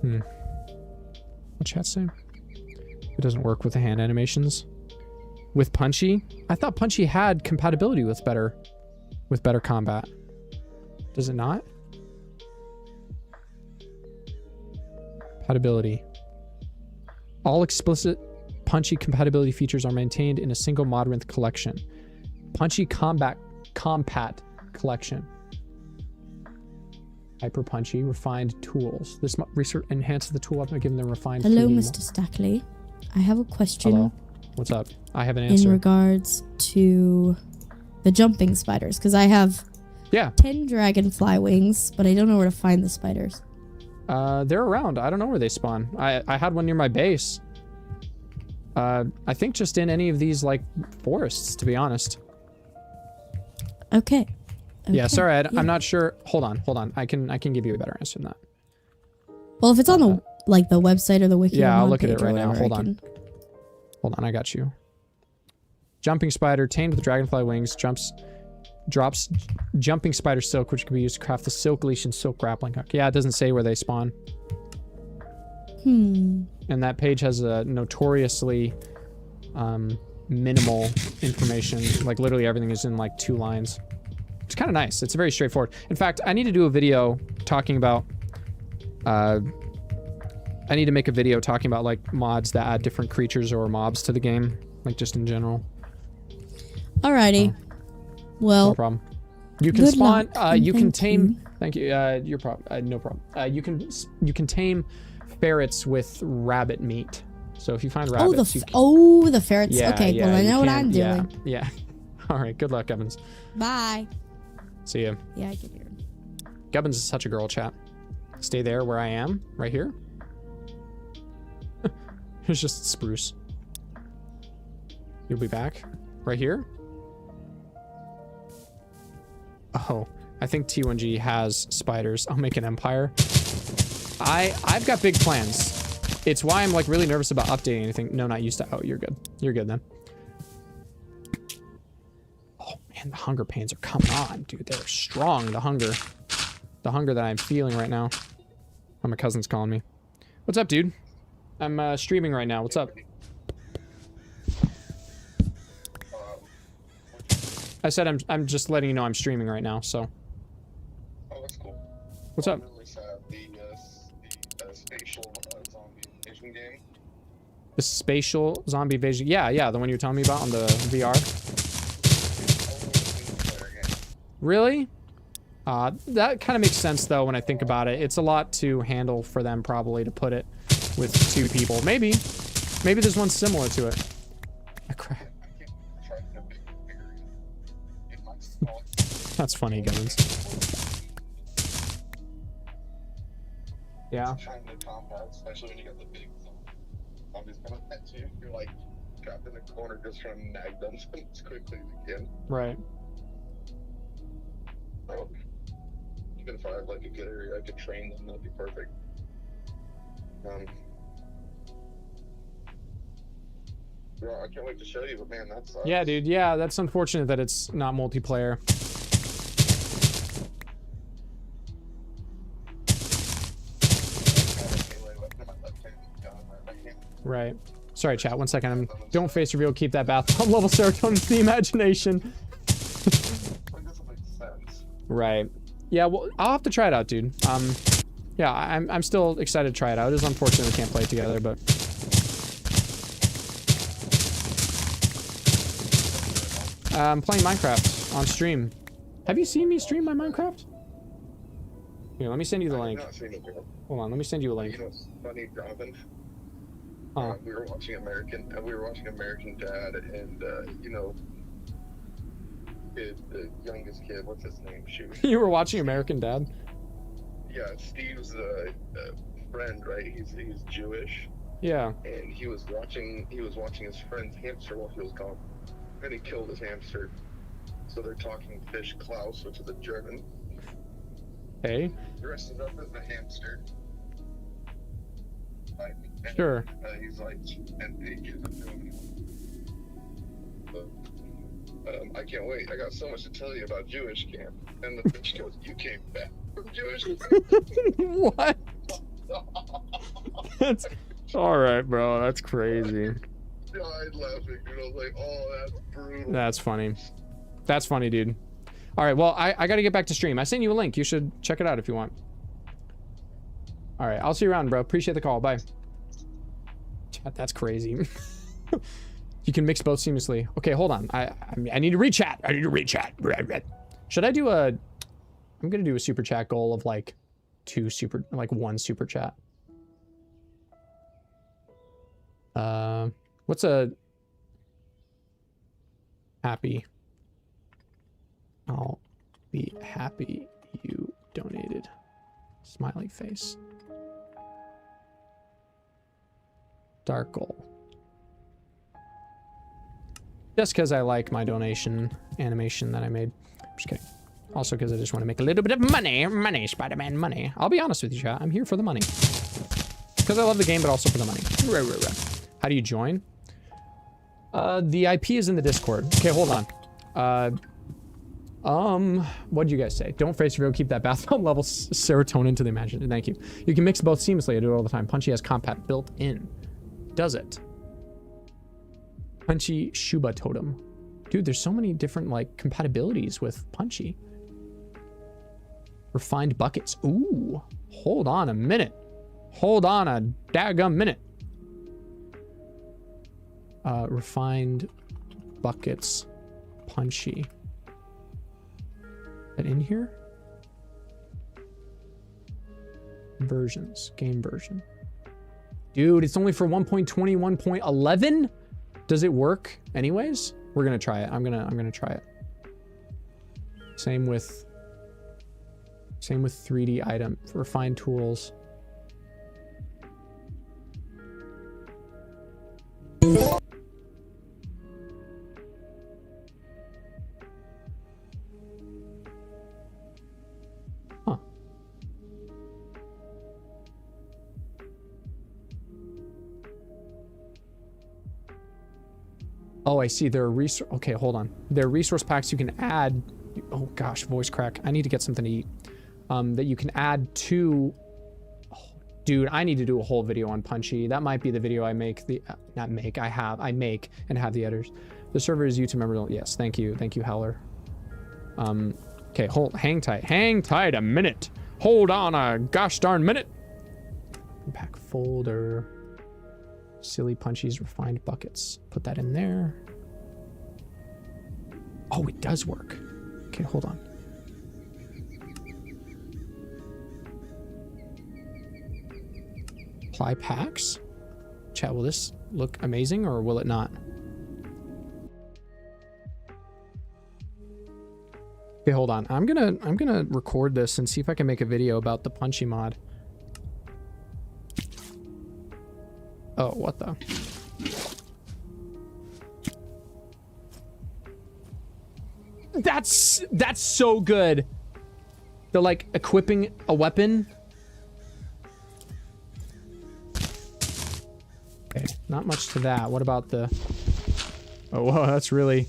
What chat say? It doesn't work with the hand animations. With Punchy? I thought Punchy had compatibility with better combat. Does it not? Compatibility. All explicit Punchy compatibility features are maintained in a single Modrinth collection. Punchy Compat collection. Hyper Punchy refined tools. This research enhances the tool by giving them refined.
Hello,
3D
Mr. Stackley. I have a question.
Hello. What's up? I have an answer.
In regards to the jumping spiders, because I have 10 dragonfly wings, but I don't know where to find the spiders.
They're around. I don't know where they spawn. I had one near my base. I think just in any of these like forests, to be honest.
Okay.
Yeah, sorry, I'm not sure. Hold on. I can give you a better answer than that.
Well, if it's on the the website or the wiki.
Yeah, I'll look at it right now. Hold on, I got you. Jumping spider, tamed with dragonfly wings, drops jumping spider silk, which can be used to craft the silk leash and silk grappling hook. Yeah, it doesn't say where they spawn. And that page has a notoriously minimal information. Like literally everything is in like 2 lines. It's kind of nice. It's very straightforward. In fact, I need to do a video talking about I need to make a video talking about like mods that add different creatures or mobs to the game, like just in general.
Alrighty. Well,
no problem. You can spawn. You can tame. Thank you. No problem. You can tame ferrets with rabbit meat. So if you find rabbits,
the ferrets.
Yeah,
okay,
yeah,
well I know what I'm
yeah,
doing.
Yeah. All right. Good luck, Gubbins.
Bye.
See ya.
Yeah, I can hear him.
Gubbins is such a girl, chat. Stay there where I am, right here. It's just spruce. You'll be back right here. Oh, I think T1G has spiders. I'll make an empire. I've got big plans. It's why I'm like really nervous about updating anything. No, not used to. Oh, you're good. You're good then. Oh man, the hunger pains are coming on, dude. They're strong. The hunger that I'm feeling right now. Oh, my cousin's calling me. What's up, dude? I'm streaming right now. What's up? I said I'm just letting you know I'm streaming right now, so.
Oh, that's cool.
What's up?
Really sad. The spatial zombie invasion game.
The spatial zombie invasion? Yeah, the one you were telling me about on the VR. Really? That kind of makes sense though when I think about it. It's a lot to handle for them probably to put it with 2 people. Maybe there's one similar to it. That's funny, Gubbins. Yeah.
Trying to combat, especially when you got the big zombies coming at you. You're like trapped in a corner just trying to nag them as quickly as you can.
Right.
So, even if I have like a good area, I could train them. That'd be perfect. Yeah, I can't wait to show you, but man, that's
yeah, dude. Yeah, that's unfortunate that it's not multiplayer. Right. Sorry, chat. 1 second. Don't face reveal. Keep that bathtub level serotonin to the imagination. Right. Yeah. Well, I'll have to try it out, dude. Yeah, I'm still excited to try it out. It is unfortunate we can't play it together, but. I'm playing Minecraft on stream. Have you seen me stream my Minecraft? Here, let me send you the link. Hold on, let me send you a link.
You know what's funny, Jonathan?
Huh.
We were watching American Dad, and you know, the youngest kid. What's his name? Shoot.
You were watching American Dad?
Yeah, Steve's friend, right? He's Jewish.
Yeah.
And he was watching his friend's hamster while he was gone, and he killed his hamster. So they're talking fish Klaus, which is a German.
Hey.
Dresses up as a hamster. Like, and,
Sure.
He's like 10 pages of doing it. But, I can't wait. I got so much to tell you about Jewish camp. And the fish goes, "You came back from Jewish camp?"
What? That's all right, bro. That's crazy.
Died laughing, dude. I was like, oh, that's brutal.
That's funny. That's funny, dude. All right, well, I got to get back to stream. I sent you a link. You should check it out if you want. All right, I'll see you around, bro. Appreciate the call. Bye. Chat, that's crazy. You can mix both seamlessly. Okay, hold on. I need to rechat. I need to rechat. Should I do a... I'm going to do a super chat goal of like one super chat. What's a... Happy. I'll be happy you donated. Smiley face. Dark goal. Just because I like my donation animation that I made. I'm just kidding. Also because I just want to make a little bit of money. Money, Spider-Man, money. I'll be honest with you, chat. I'm here for the money. Because I love the game, but also for the money. How do you join? The IP is in the Discord. Okay, hold on. What did you guys say? Don't face reveal, keep that bathroom level serotonin to the imagination. Thank you. You can mix both seamlessly. I do it all the time. Punchy has compat built in. Does it? Punchy Shuba Totem. Dude, there's so many different, like, compatibilities with Punchy. Refined buckets. Ooh. Hold on a minute. Hold on a daggum minute. Refined buckets. Punchy. Is that in here? Versions. Game version. Dude, it's only for 1.21.11? Does it work anyways? We're gonna try it. I'm gonna try it. Same with 3D item. Refined tools. Huh. Oh, I see. There are resource. Okay, hold on. There are resource packs you can add. Oh gosh, voice crack. I need to get something to eat. That you can add to. Oh, dude, I need to do a whole video on Punchy. That might be the video I make. I make and have the editors. The server is YouTube member. Yes, thank you, Heller. Okay, hang tight a minute. Hold on a gosh darn minute. Pack folder. Silly Punchy's refined buckets. Put that in there. Oh, it does work. Okay, hold on. Apply packs. Chat, will this look amazing or will it not? Okay, hold on. I'm gonna record this and see if I can make a video about the Punchy mod. Oh, what the? That's so good. The like equipping a weapon. Okay, not much to that. What about the... Oh, whoa, that's really...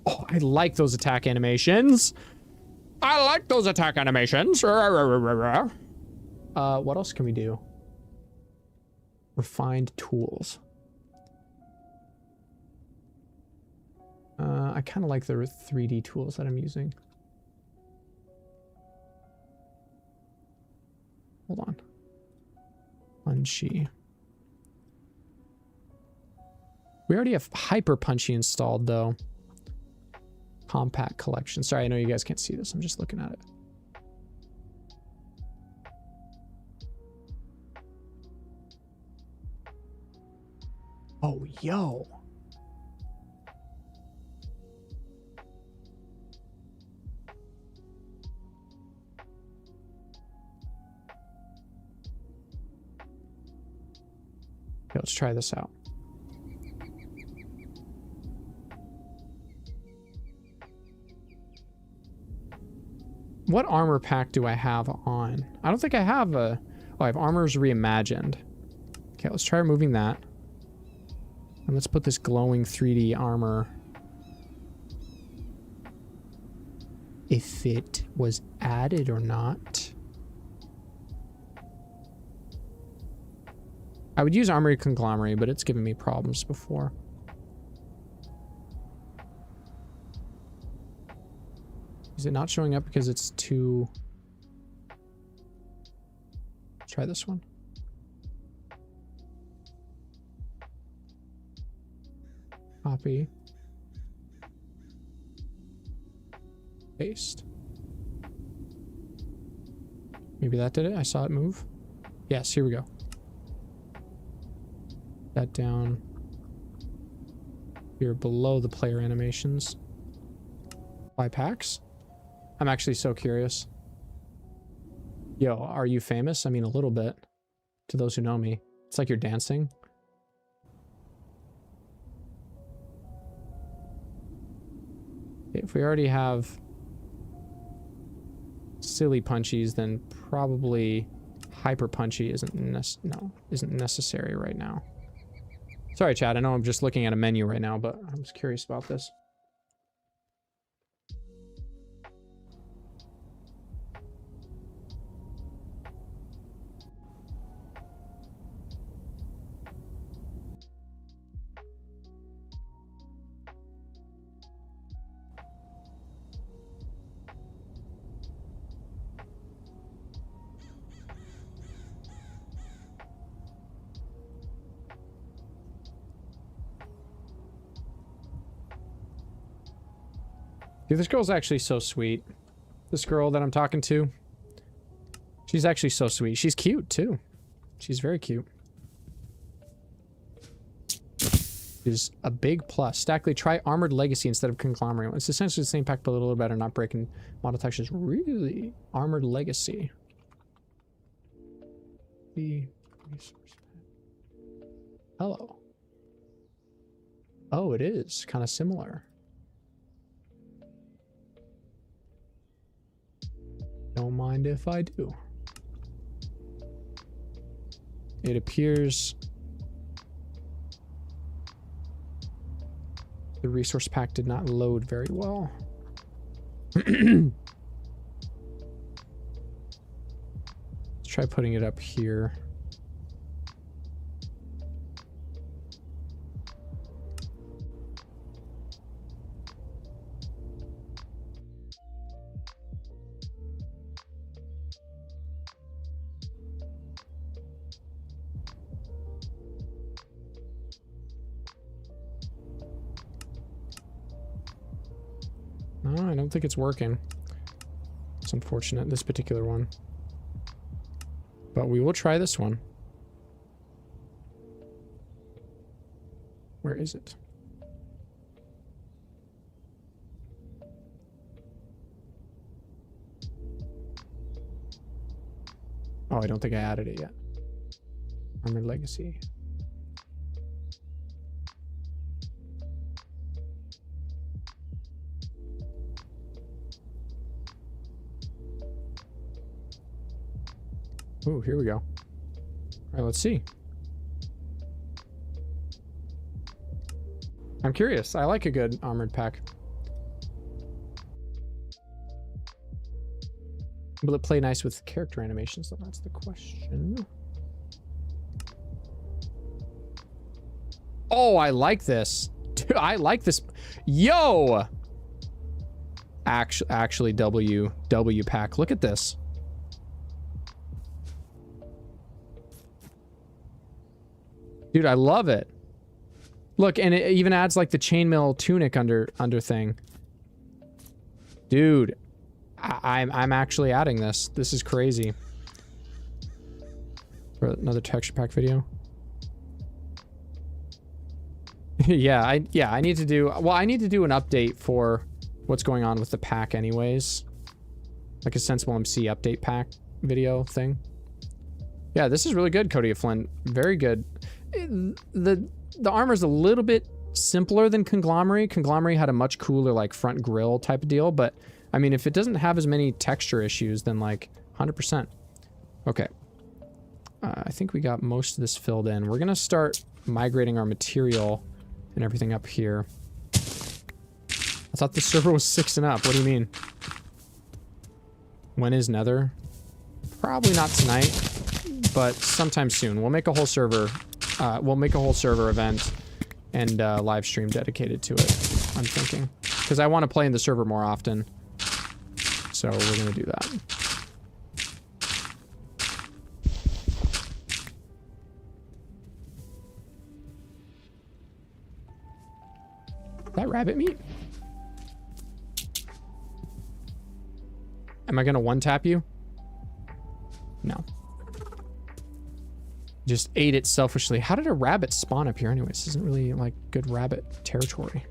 Oh, I like those attack animations. I like those attack animations. What else can we do? Refined tools. I kind of like the 3D tools that I'm using. Hold on. Punchy. We already have Hyper Punchy installed, though. Compact collection. Sorry, I know you guys can't see this. I'm just looking at it. Oh, yo. Okay, let's try this out. What armor pack do I have on? I don't think I have a... Oh, I have Armors Reimagined. Okay, let's try removing that. And let's put this glowing 3D armor. if it was added or not. I would use Armory Conglomerate, but it's given me problems before. Is it not showing up because it's too... Let's try this one. Copy. Paste. Maybe that did it. I saw it move. Yes, here we go. That down here below the player animations. Apply packs. I'm actually so curious. Yo, are you famous? I mean, a little bit. To those who know me. It's like you're dancing. If we already have silly punchies, then probably hyper punchy isn't necessary right now. Sorry, chat. I know I'm just looking at a menu right now, but I was curious about this. Dude, this girl's actually so sweet. This girl that I'm talking to. She's actually so sweet. She's cute, too. She's very cute. Is a big plus. Stackley, try Armored Legacy instead of Conglomerate. It's essentially the same pack, but a little better, not breaking model textures. Really? Armored Legacy. The resource pack. Hello. Oh, it is. Kind of similar. Don't mind if I do. It appears the resource pack did not load very well. Let's try putting it up here. No, I don't think it's working. It's unfortunate, this particular one. But we will try this one. Where is it? Oh, I don't think I added it yet. Armored Legacy. Ooh, here we go. All right, let's see. I'm curious. I like a good armored pack. Will it play nice with character animations? So that's the question. Oh, I like this. Dude, I like this. Yo! Actually, W pack. Look at this. Dude, I love it. Look, and it even adds like the chainmail tunic under thing. Dude, I'm actually adding this. This is crazy. For another texture pack video. yeah, I need to do, well, I need to do an update for what's going on with the pack anyways. Like a Sensible MC update pack video thing. Yeah, this is really good, Cody of Flynn. Very good. The armor's a little bit simpler than Conglomerate. Conglomerate had a much cooler like front grille type of deal, but I mean, if it doesn't have as many texture issues, then like 100%. Okay. I think we got most of this filled in. We're gonna start migrating our material and everything up here. I thought the server was 6 and up. What do you mean? When is Nether? Probably not tonight, but sometime soon. We'll make a whole server. We'll make a whole server event and live stream dedicated to it. I'm thinking, because I want to play in the server more often. So we're gonna do that. That rabbit meat? Am I gonna one-tap you? No. Just ate it selfishly. How did a rabbit spawn up here anyways? This isn't really like good rabbit territory.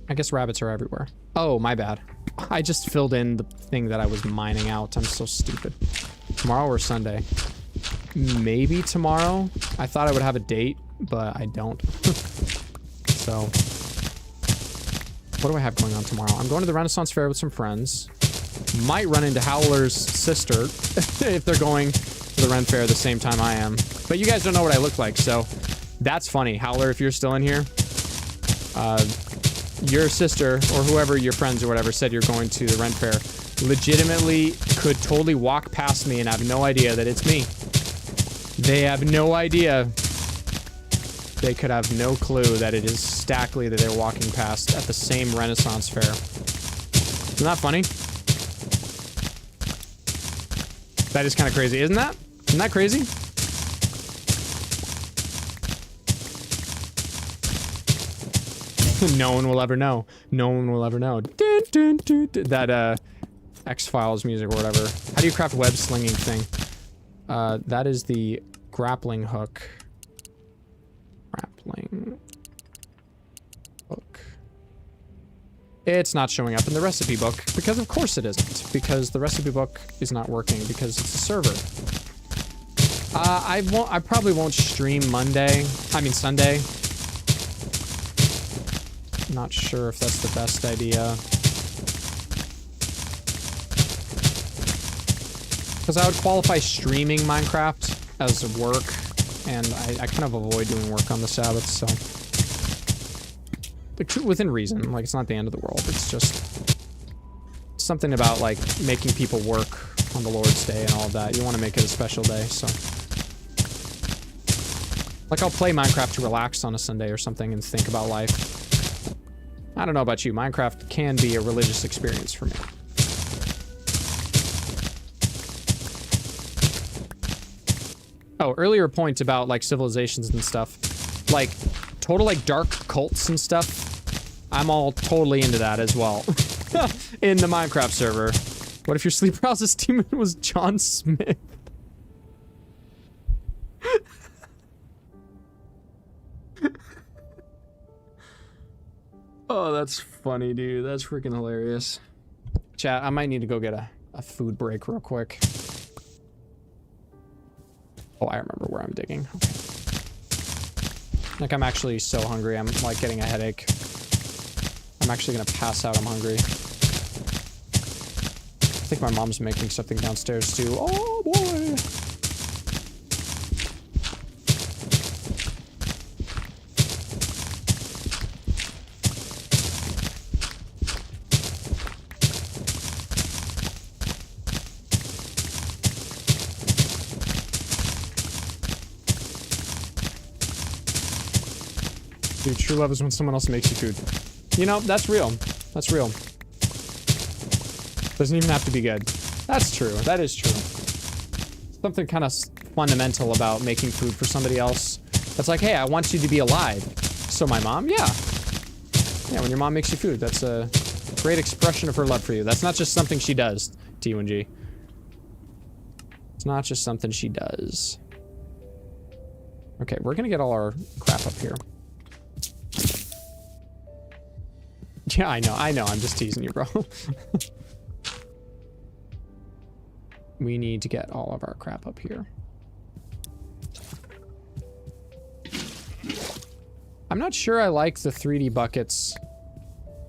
I guess rabbits are everywhere. Oh, my bad. I just filled in the thing that I was mining out. I'm so stupid. Tomorrow or Sunday? Maybe tomorrow. I thought I would have a date, but I don't. So, what do I have going on tomorrow? I'm going to the Renaissance Fair with some friends. Might run into Howler's sister if they're going to the Ren Fair at the same time I am. But you guys don't know what I look like, so that's funny. Howler, if you're still in here, your sister or whoever, your friends or whatever, said you're going to the Ren Fair, legitimately could totally walk past me and have no idea that it's me. They have no idea. They could have no clue that it is Stackley that they're walking past at the same Renaissance Fair. Isn't that funny? That is kind of crazy, isn't that? Isn't that crazy? No one will ever know. No one will ever know. Dun, dun, dun, dun. That X-Files music or whatever. How do you craft web slinging thing? That is the grappling hook. Grappling hook. It's not showing up in the recipe book because of course it isn't. Because the recipe book is not working because it's a server. I probably won't stream Sunday. Not sure if that's the best idea. Because I would qualify streaming Minecraft as work, and I kind of avoid doing work on the Sabbath, so. Within reason, like, it's not the end of the world, it's just something about, like, making people work on the Lord's Day and all of that. You want to make it a special day, so. Like, I'll play Minecraft to relax on a Sunday or something and think about life. I don't know about you, Minecraft can be a religious experience for me. Oh, earlier point about, like, civilizations and stuff. Like, total, like, dark cults and stuff. I'm all totally into that as well. In the Minecraft server. What if your sleep paralysis demon was John Smith? Oh, that's funny, dude. That's freaking hilarious. Chat, I might need to go get a food break real quick. Oh, I remember where I'm digging. Okay. Like, I'm actually so hungry. I'm, like, getting a headache. I'm actually gonna pass out. I'm hungry. I think my mom's making something downstairs, too. Oh, boy! Dude, true love is when someone else makes you food. You know, that's real. That's real. Doesn't even have to be good. That's true. That is true. Something kind of fundamental about making food for somebody else. That's like, hey, I want you to be alive. So my mom? Yeah. Yeah, when your mom makes you food, that's a great expression of her love for you. That's not just something she does, T1G. It's not just something she does. Okay, we're gonna get all our crap up here. Yeah, I know, I'm just teasing you, bro. We need to get all of our crap up here. I'm not sure I like the 3D buckets.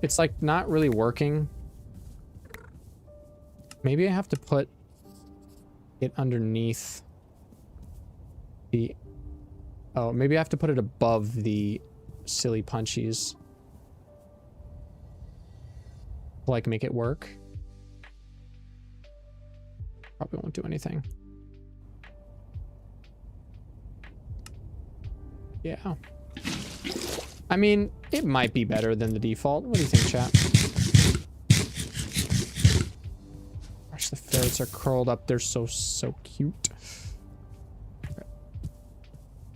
It's like not really working. Maybe I have to put it underneath the... Oh, maybe I have to put it above the silly punchies. Like, make it work. Probably won't do anything. Yeah. I mean, it might be better than the default. What do you think, chat? Gosh, the ferrets are curled up. They're so cute.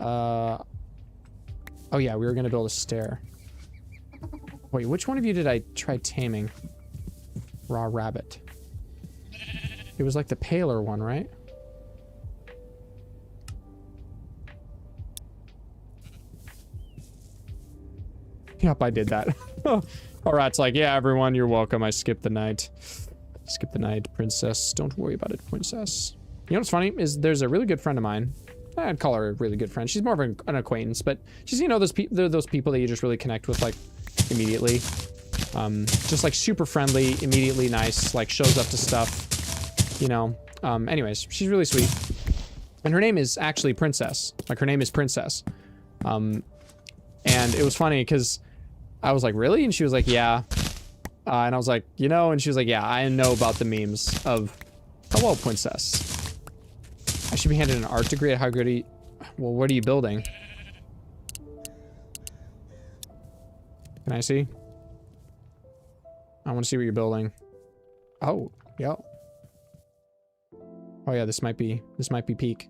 Oh yeah, we were gonna build a stair. Wait, which one of you did I try taming? Raw rabbit. It was like the paler one, right? Yep, I did that. Alrat's like, yeah, everyone, you're welcome. I skipped the night. Skip the night, princess. Don't worry about it, princess. You know what's funny is there's a really good friend of mine. I'd call her a really good friend. She's more of an acquaintance, but she's, you know, those people that you just really connect with, like, immediately. Just like super friendly, immediately nice, like shows up to stuff, you know. Anyways, she's really sweet. And her name is actually Princess. Like, her name is Princess. And it was funny because I was like, really? And she was like, yeah. And I was like, you know, and she was like, yeah, I know about the memes of, hello, Princess. I should be handed an art degree at how good he... Well, what are you building? Can I see? I want to see what you're building. Oh, yeah. Oh yeah, this might be peak.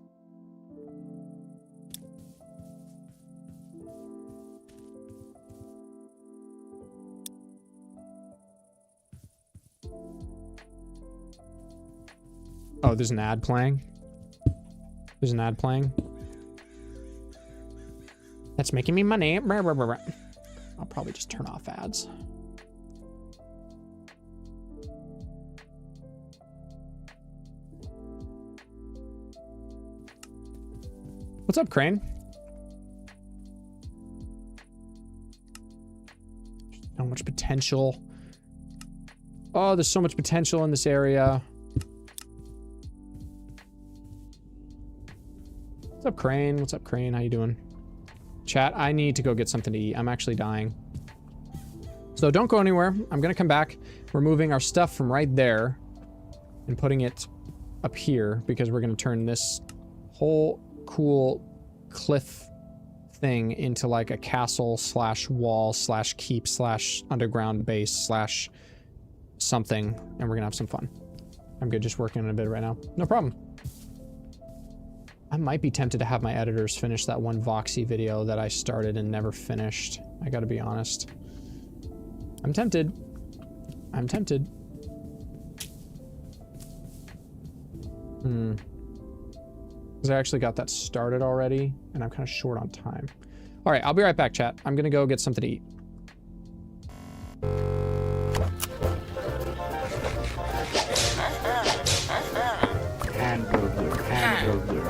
Oh, there's an ad playing. There's an ad playing. That's making me money. I'll probably just turn off ads. What's up, Crane? So much potential. Oh, there's so much potential in this area. What's up, Crane? What's up, Crane? How you doing? Chat, I need to go get something to eat. I'm actually dying. So don't go anywhere. I'm gonna come back. We're moving our stuff from right there and putting it up here because we're gonna turn this whole cool cliff thing into like a castle slash wall slash keep slash underground base slash something, and we're gonna have some fun. I'm good just working on a bit right now. No problem. I might be tempted to have my editors finish that one Voxy video that I started and never finished. I gotta be honest. I'm tempted. I'm tempted. Because I actually got that started already, and I'm kind of short on time. All right, I'll be right back, chat. I'm gonna go get something to eat.
Hamburger.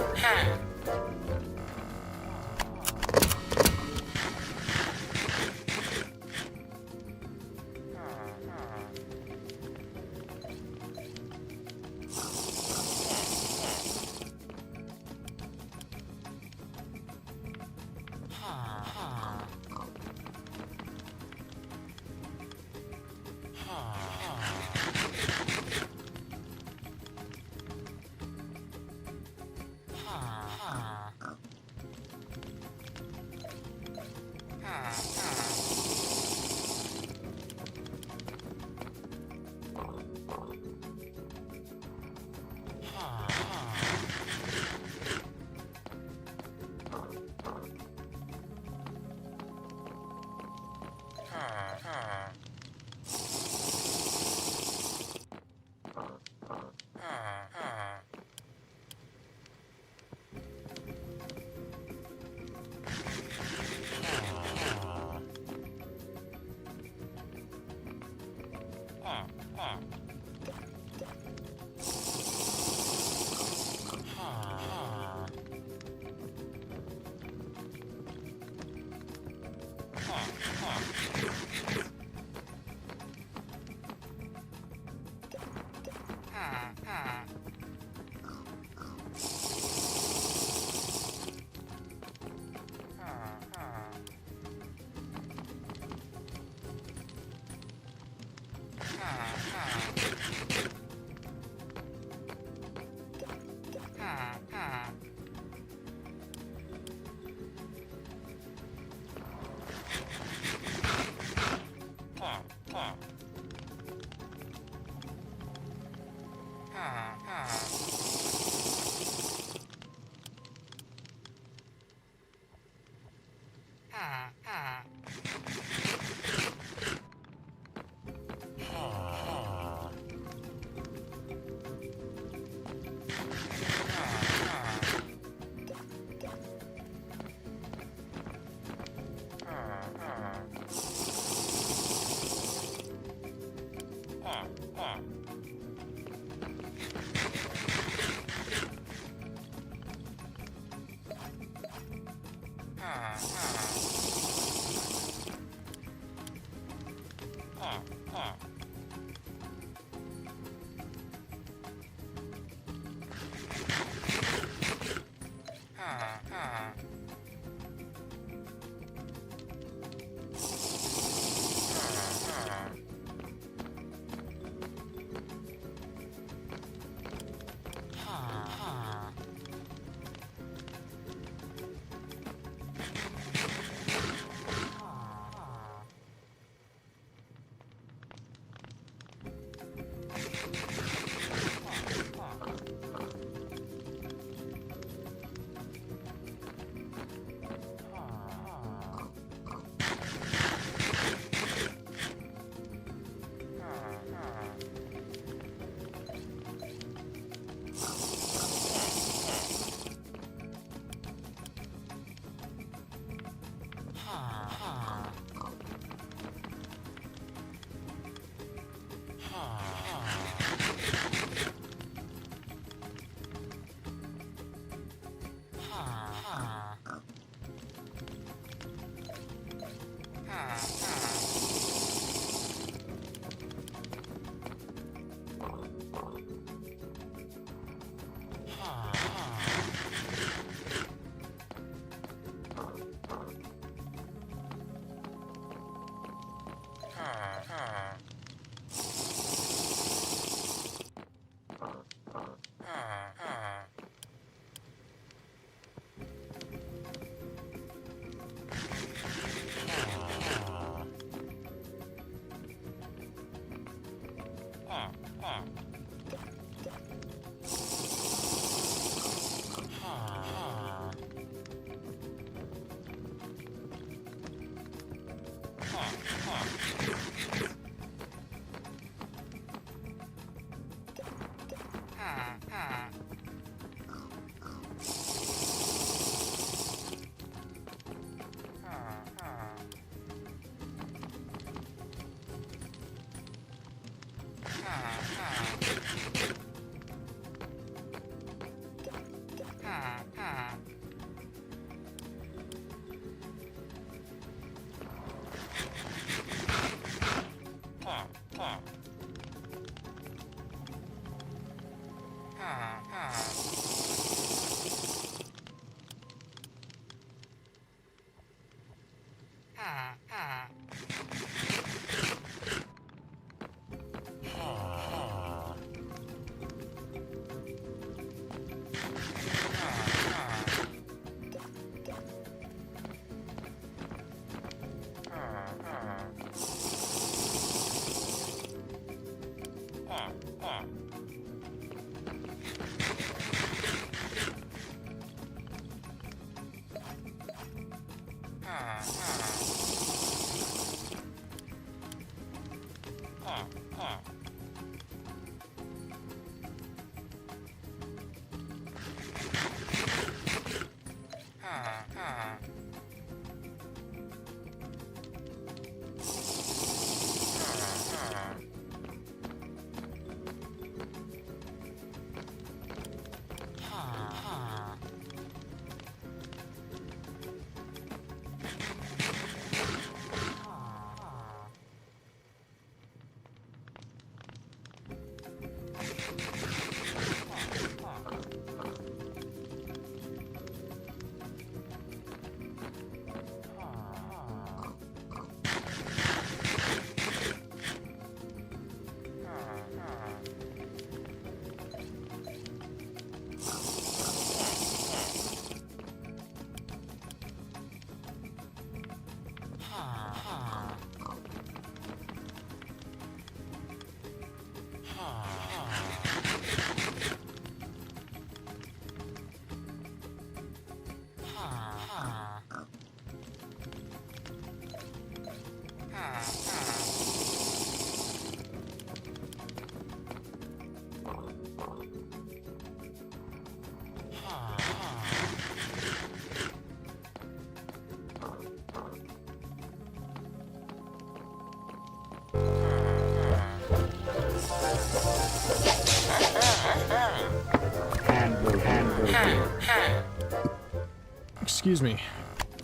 Excuse me.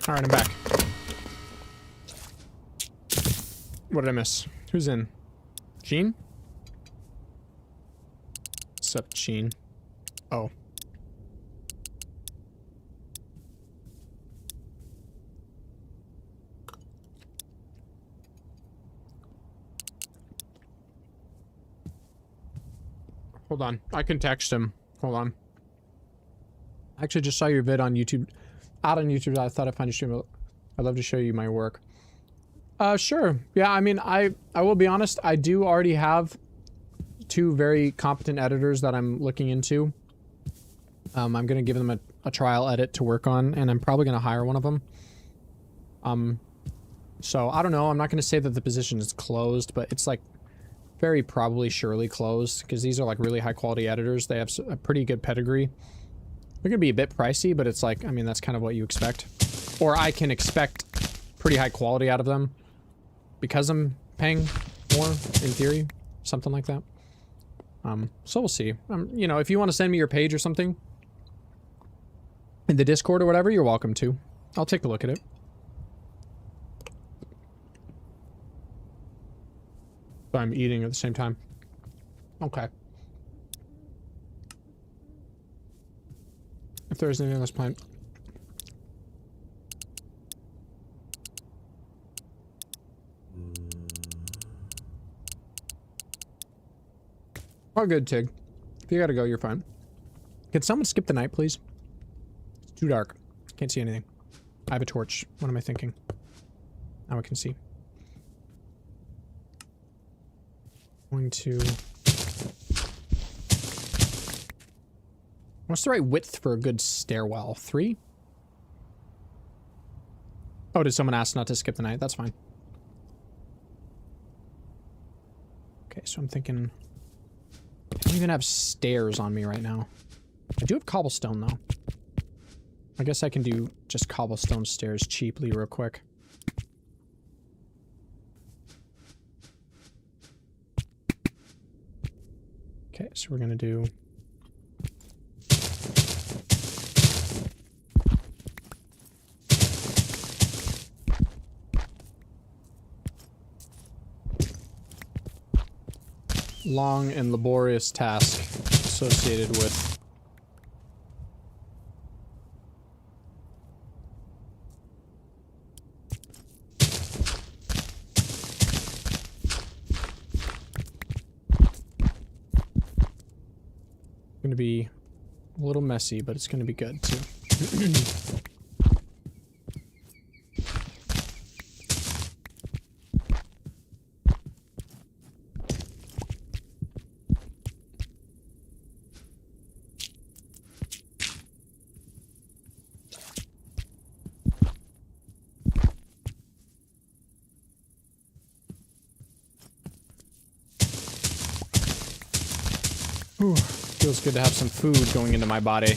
Alright, I'm back. What did I miss? Who's in? Gene? What's up, Gene? Oh. Hold on. I can text him. Hold on. I actually just saw your vid on YouTube. Out on YouTube. I thought I'd find your stream. I'd love to show you my work. Sure. Yeah, I mean, I will be honest. I do already have 2 very competent editors that I'm looking into. I'm going to give them a trial edit to work on, and I'm probably going to hire one of them. So, I don't know. I'm not going to say that the position is closed, but it's like very probably surely closed, because these are like really high quality editors. They have a pretty good pedigree. They're going to be a bit pricey, but it's like, I mean, that's kind of what you expect. Or I can expect pretty high quality out of them because I'm paying more, in theory. Something like that. So we'll see. You know, if you want to send me your page or something in the Discord or whatever, you're welcome to. I'll take a look at it. But I'm eating at the same time. Okay. If there's anything else planned. Oh, good, Tig. If you gotta go, you're fine. Can someone skip the night, please? It's too dark. Can't see anything. I have a torch. What am I thinking? Now I can see. Going to... What's the right width for a good stairwell? 3? Oh, did someone ask not to skip the night? That's fine. Okay, so I'm thinking... I don't even have stairs on me right now. I do have cobblestone, though. I guess I can do just cobblestone stairs cheaply real quick. Okay, so we're gonna do... long and laborious task associated with going to be a little messy, but it's going to be good too. Ooh, feels good to have some food going into my body.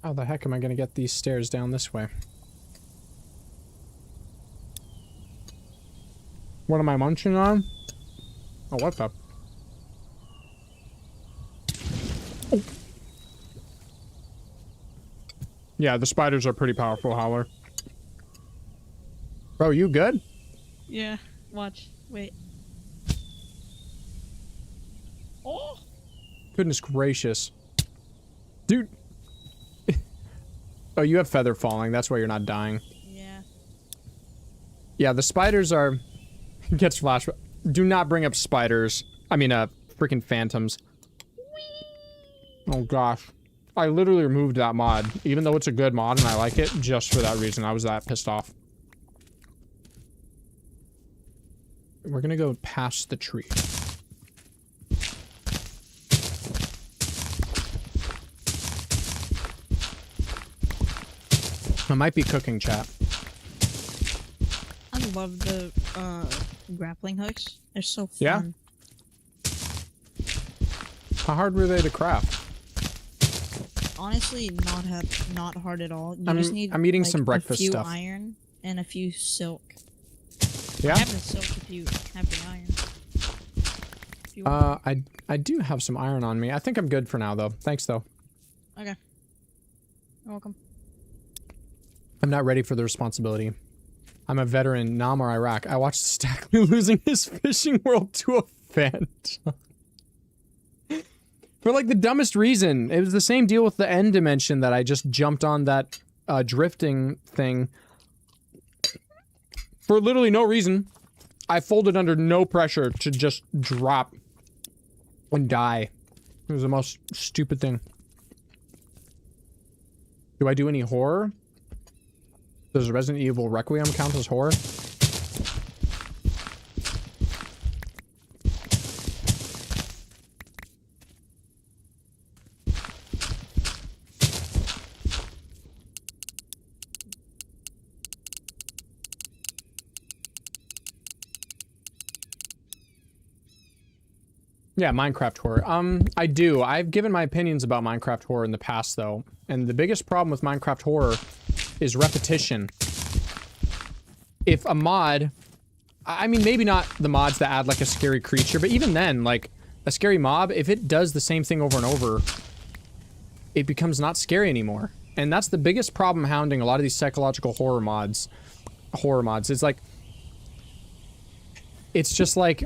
How the heck am I going to get these stairs down this way? What am I munching on? Oh, what the? Oh. Yeah, the spiders are pretty powerful, Howler. Bro, you good?
Yeah, watch. Wait. Oh!
Goodness gracious. Dude. Oh, you have feather falling. That's why you're not dying.
Yeah.
Yeah, the spiders are... Gets flash. Do not bring up spiders. I mean, freaking phantoms. Whee! Oh gosh. I literally removed that mod, even though it's a good mod and I like it, just for that reason. I was that pissed off. We're gonna go past the tree. I might be cooking, chat.
I love the grappling hooks. They're so fun.
Yeah? How hard were they to craft?
Honestly, not hard at all. You just need
I'm eating
like,
some breakfast
a few
stuff.
iron and a few silk.
Yeah?
I have the silk if you have the iron. If you want.
I do have some iron on me. I think I'm good for now, though. Thanks, though.
Okay. You're welcome.
I'm not ready for the responsibility. I'm a veteran, Nam or Iraq. I watched Stackley losing his fishing world to a phantom. For like the dumbest reason. It was the same deal with the end dimension that I just jumped on that drifting thing. For literally no reason. I folded under no pressure to just drop and die. It was the most stupid thing. Do I do any horror? Does Resident Evil Requiem count as horror? Yeah, Minecraft horror. I do. I've given my opinions about Minecraft horror in the past, though. And the biggest problem with Minecraft horror is repetition. If a mod... I mean, maybe not the mods that add, like, a scary creature, but even then, like, a scary mob, if it does the same thing over and over, it becomes not scary anymore. And that's the biggest problem hounding a lot of these psychological horror mods. It's like... It's just like...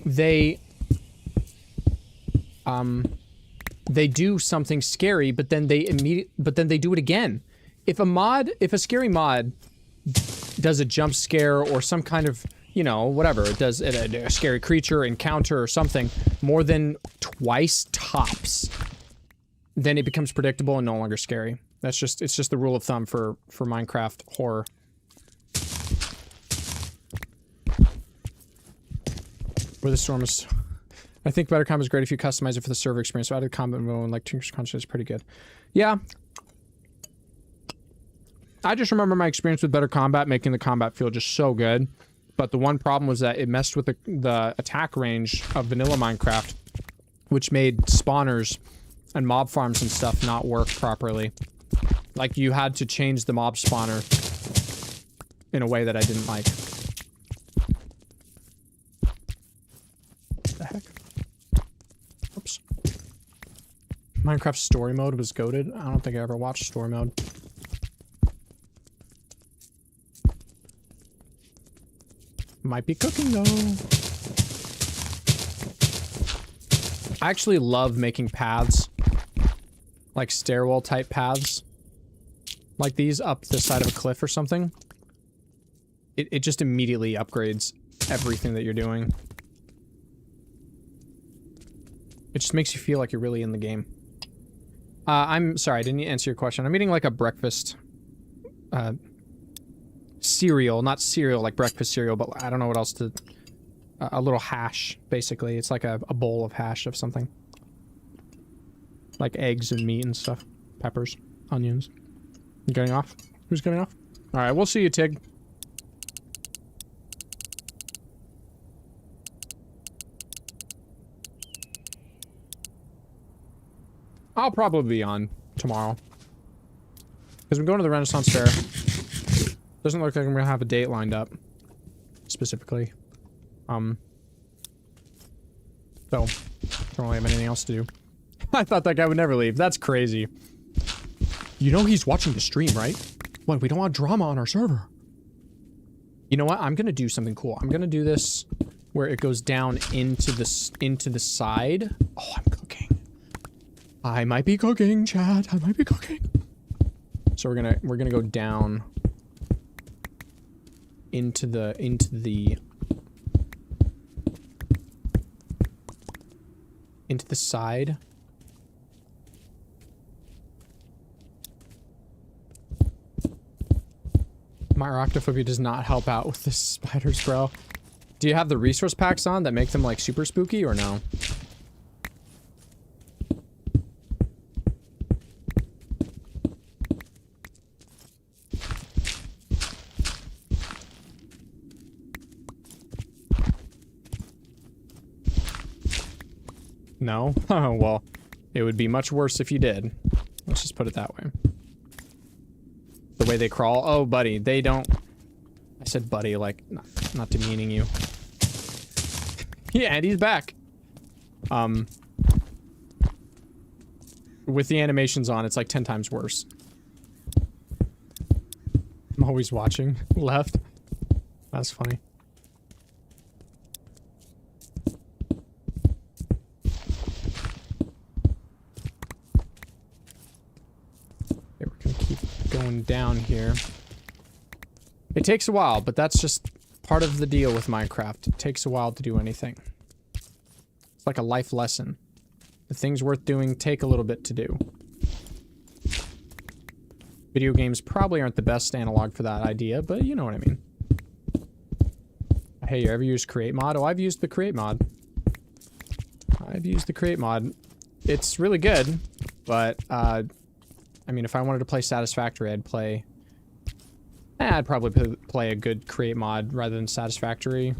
They do something scary, but then they do it again. If a scary mod does a jump scare or some kind of, you know, whatever, it does a scary creature encounter or something more than twice tops, then it becomes predictable and no longer scary. It's just the rule of thumb for Minecraft horror. Where the storm is... I think better combat is great if you customize it for the server experience. So added combat mode and like Tinker's Conscience is pretty good. Yeah. I just remember my experience with better combat making the combat feel just so good. But the one problem was that it messed with the attack range of vanilla Minecraft, which made spawners and mob farms and stuff not work properly. Like you had to change the mob spawner in a way that I didn't like. What the heck? Oops. Minecraft story mode was goated. I don't think I ever watched story mode. Might be cooking though. I actually love making paths. Like stairwell type paths. Like these up the side of a cliff or something. It just immediately upgrades everything that you're doing. It just makes you feel like you're really in the game. I'm sorry, I didn't answer your question. I'm eating like a breakfast cereal, not cereal like breakfast cereal, but I don't know what else to... a little hash, basically. It's like a bowl of hash of something. Like eggs and meat and stuff. Peppers, onions. You getting off? Who's getting off? Alright, we'll see you, Tig. I'll probably be on tomorrow. Because I'm going to the Renaissance Fair. Doesn't look like I'm going to have a date lined up. Specifically. So, don't really have anything else to do. I thought that guy would never leave. That's crazy. You know he's watching the stream, right? What, we don't want drama on our server. You know what? I'm going to do something cool. I'm going to do this where it goes down into the side. Oh, I'm cooking. I might be cooking, chat. I might be cooking. So we're gonna go down into the side. My arachnophobia does not help out with the spiders, bro. Do you have the resource packs on that make them like super spooky or no? No? Oh, well, it would be much worse if you did. Let's just put it that way. The way they crawl. Oh, buddy, they don't... I said buddy, like... not demeaning you. Yeah, and he's back. With the animations on, it's like 10 times worse. I'm always watching. Left. That's funny. Okay, we're gonna keep going down here. It takes a while, but that's just part of the deal with Minecraft. It takes a while to do anything. It's like a life lesson. The things worth doing take a little bit to do. Video games probably aren't the best analog for that idea, but you know what I mean. Hey, you ever used Create Mod? Oh, I've used the Create Mod. I've used the Create Mod. It's really good, but, I mean, if I wanted to play Satisfactory, I'd play... I'd probably play a good Create Mod rather than Satisfactory,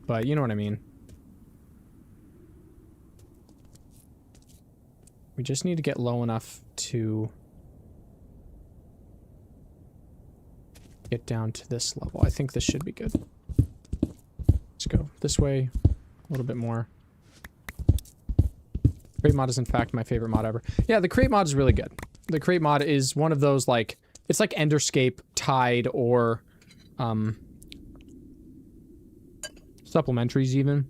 but you know what I mean. We just need to get low enough to get down to this level. I think this should be good. Let's go this way a little bit more. Create Mod is in fact my favorite mod ever. Yeah, the Create Mod is really good. The Create Mod is one of those like, it's like Enderscape, Tide, or supplementaries even.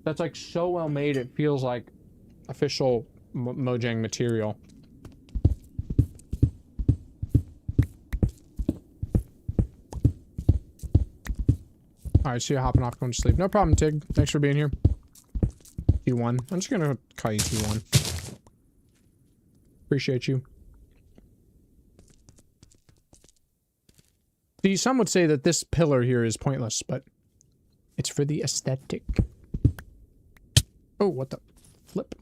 That's like so well made it feels like official Mojang material. Alright, so you're hopping off going to sleep. No problem, Tig. Thanks for being here. T1. I'm just gonna call you T1. Appreciate you. See, some would say that this pillar here is pointless, but it's for the aesthetic. Oh, what the flip?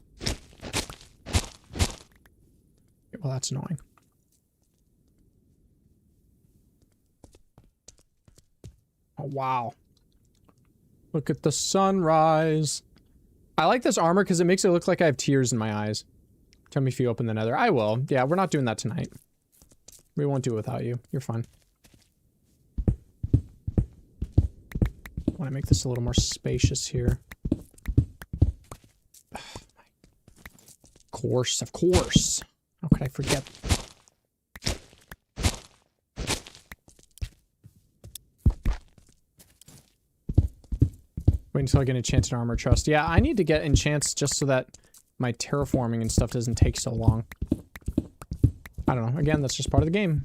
Well, that's annoying. Oh, wow. Look at the sunrise. I like this armor because it makes it look like I have tears in my eyes. Tell me if you open the nether. I will. Yeah, we're not doing that tonight. We won't do it without you. You're fine. I want to make this a little more spacious here. Of course. How could I forget? Wait until I get enchanted armor chest. Yeah, I need to get enchants just so that my terraforming and stuff doesn't take so long. I don't know. Again, that's just part of the game.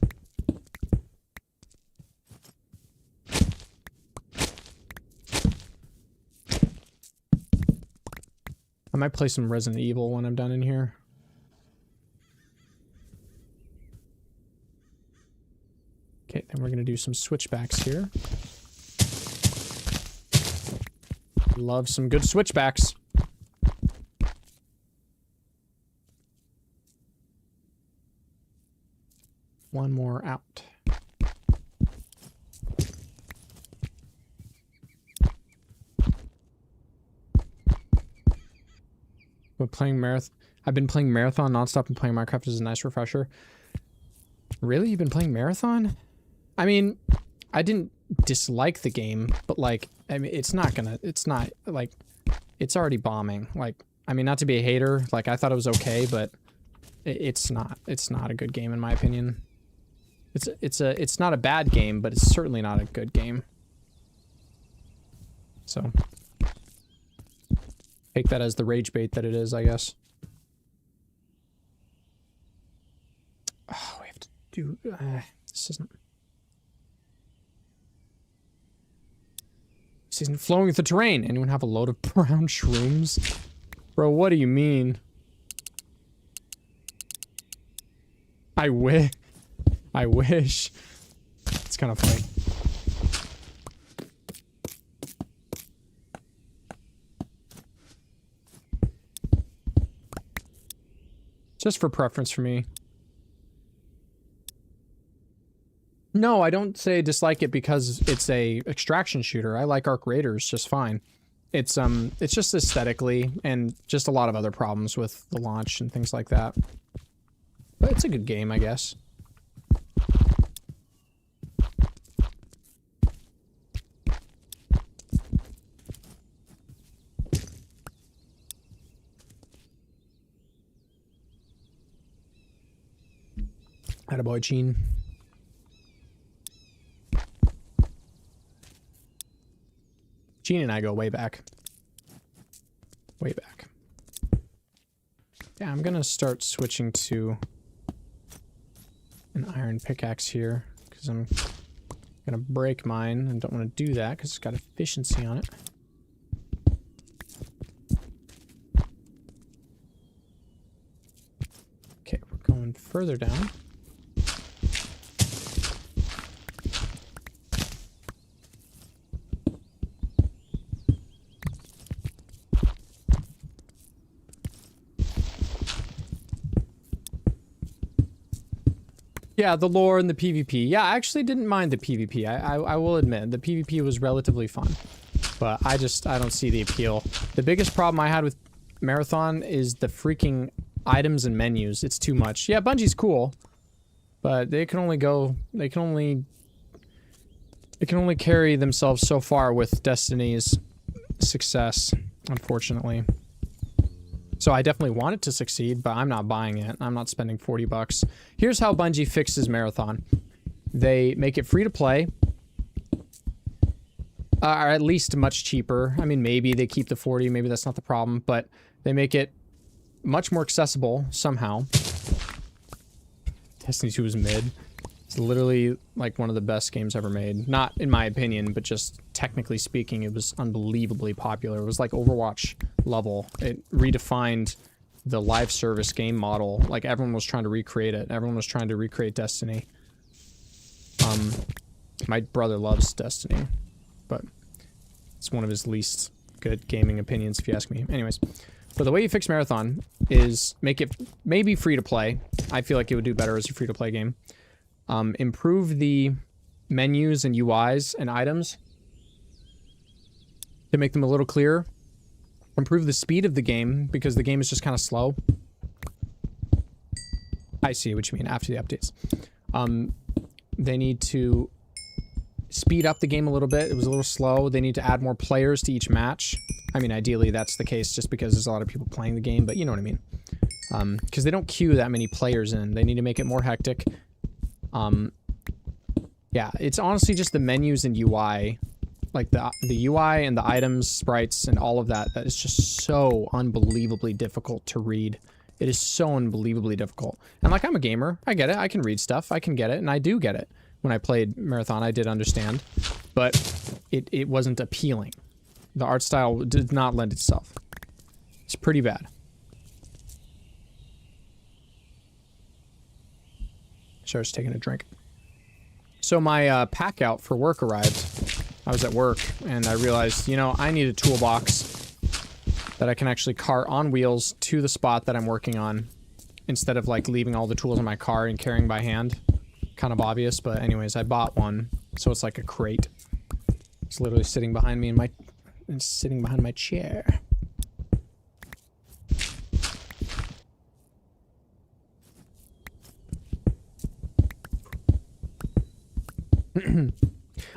I might play some Resident Evil when I'm done in here. Okay, then we're gonna do some switchbacks here. Love some good switchbacks. One more out. But playing Marathon. I've been playing Marathon nonstop and playing Minecraft is a nice refresher. Really? You've been playing Marathon? I mean, I didn't dislike the game, but like, I mean, it's not, like, it's already bombing. Like, I mean, not to be a hater, like, I thought it was okay, but it's not a good game in my opinion. It's not a bad game, but it's certainly not a good game. So, take that as the rage bait that it is, I guess. Oh, we have to do, this isn't flowing with the terrain. Anyone have a load of brown shrooms? Bro, what do you mean? I wish. It's kind of funny. Just for preference for me. No, I don't say dislike it because it's a extraction shooter. I like Arc Raiders just fine. It's just aesthetically and just a lot of other problems with the launch and things like that. But it's a good game, I guess. Attaboy, Gene. Gene and I go way back. Way back. Yeah, I'm gonna start switching to an iron pickaxe here, because I'm gonna break mine and don't want to do that because it's got efficiency on it. Okay, we're going further down. Yeah, the lore and the PvP. Yeah, I actually didn't mind the PvP. I will admit, the PvP was relatively fun. But I don't see the appeal. The biggest problem I had with Marathon is the freaking items and menus. It's too much. Yeah, Bungie's cool. But they can only carry themselves so far with Destiny's success, unfortunately. So I definitely want it to succeed, but I'm not buying it. I'm not spending 40 bucks. Here's how Bungie fixes Marathon. They make it free to play. Or at least much cheaper. I mean, maybe they keep the 40, maybe that's not the problem, but they make it much more accessible somehow. Destiny 2 is mid. It's literally like one of the best games ever made. Not in my opinion, but just technically speaking, it was unbelievably popular. It was like Overwatch level. It redefined the live service game model. Like everyone was trying to recreate it. Everyone was trying to recreate Destiny. My brother loves Destiny, but it's one of his least good gaming opinions if you ask me. Anyways, but the way you fix Marathon is make it maybe free to play. I feel like it would do better as a free to play game. Improve the menus and UIs and items to make them a little clearer. Improve the speed of the game because the game is just kind of slow. I see what you mean after the updates. They need to speed up the game a little bit. It was a little slow. They need to add more players to each match. I mean, ideally that's the case just because there's a lot of people playing the game, but you know what I mean. Because they don't queue that many players in. They need to make it more hectic. Yeah, it's honestly just the menus and UI, like the UI and the items, sprites, and all of that is just so unbelievably difficult to read. It is so unbelievably difficult. And like, I'm a gamer. I get it. I can read stuff. I can get it, and I do get it. When I played Marathon, I did understand. But it wasn't appealing. The art style did not lend itself. It's pretty bad. Starts taking a drink. So my pack out for work arrived. I was at work and I realized, you know, I need a toolbox that I can actually cart on wheels to the spot that I'm working on instead of like leaving all the tools in my car and carrying by hand. Kind of obvious, but anyways, I bought one. So it's like a crate. It's literally sitting behind me sitting behind my chair.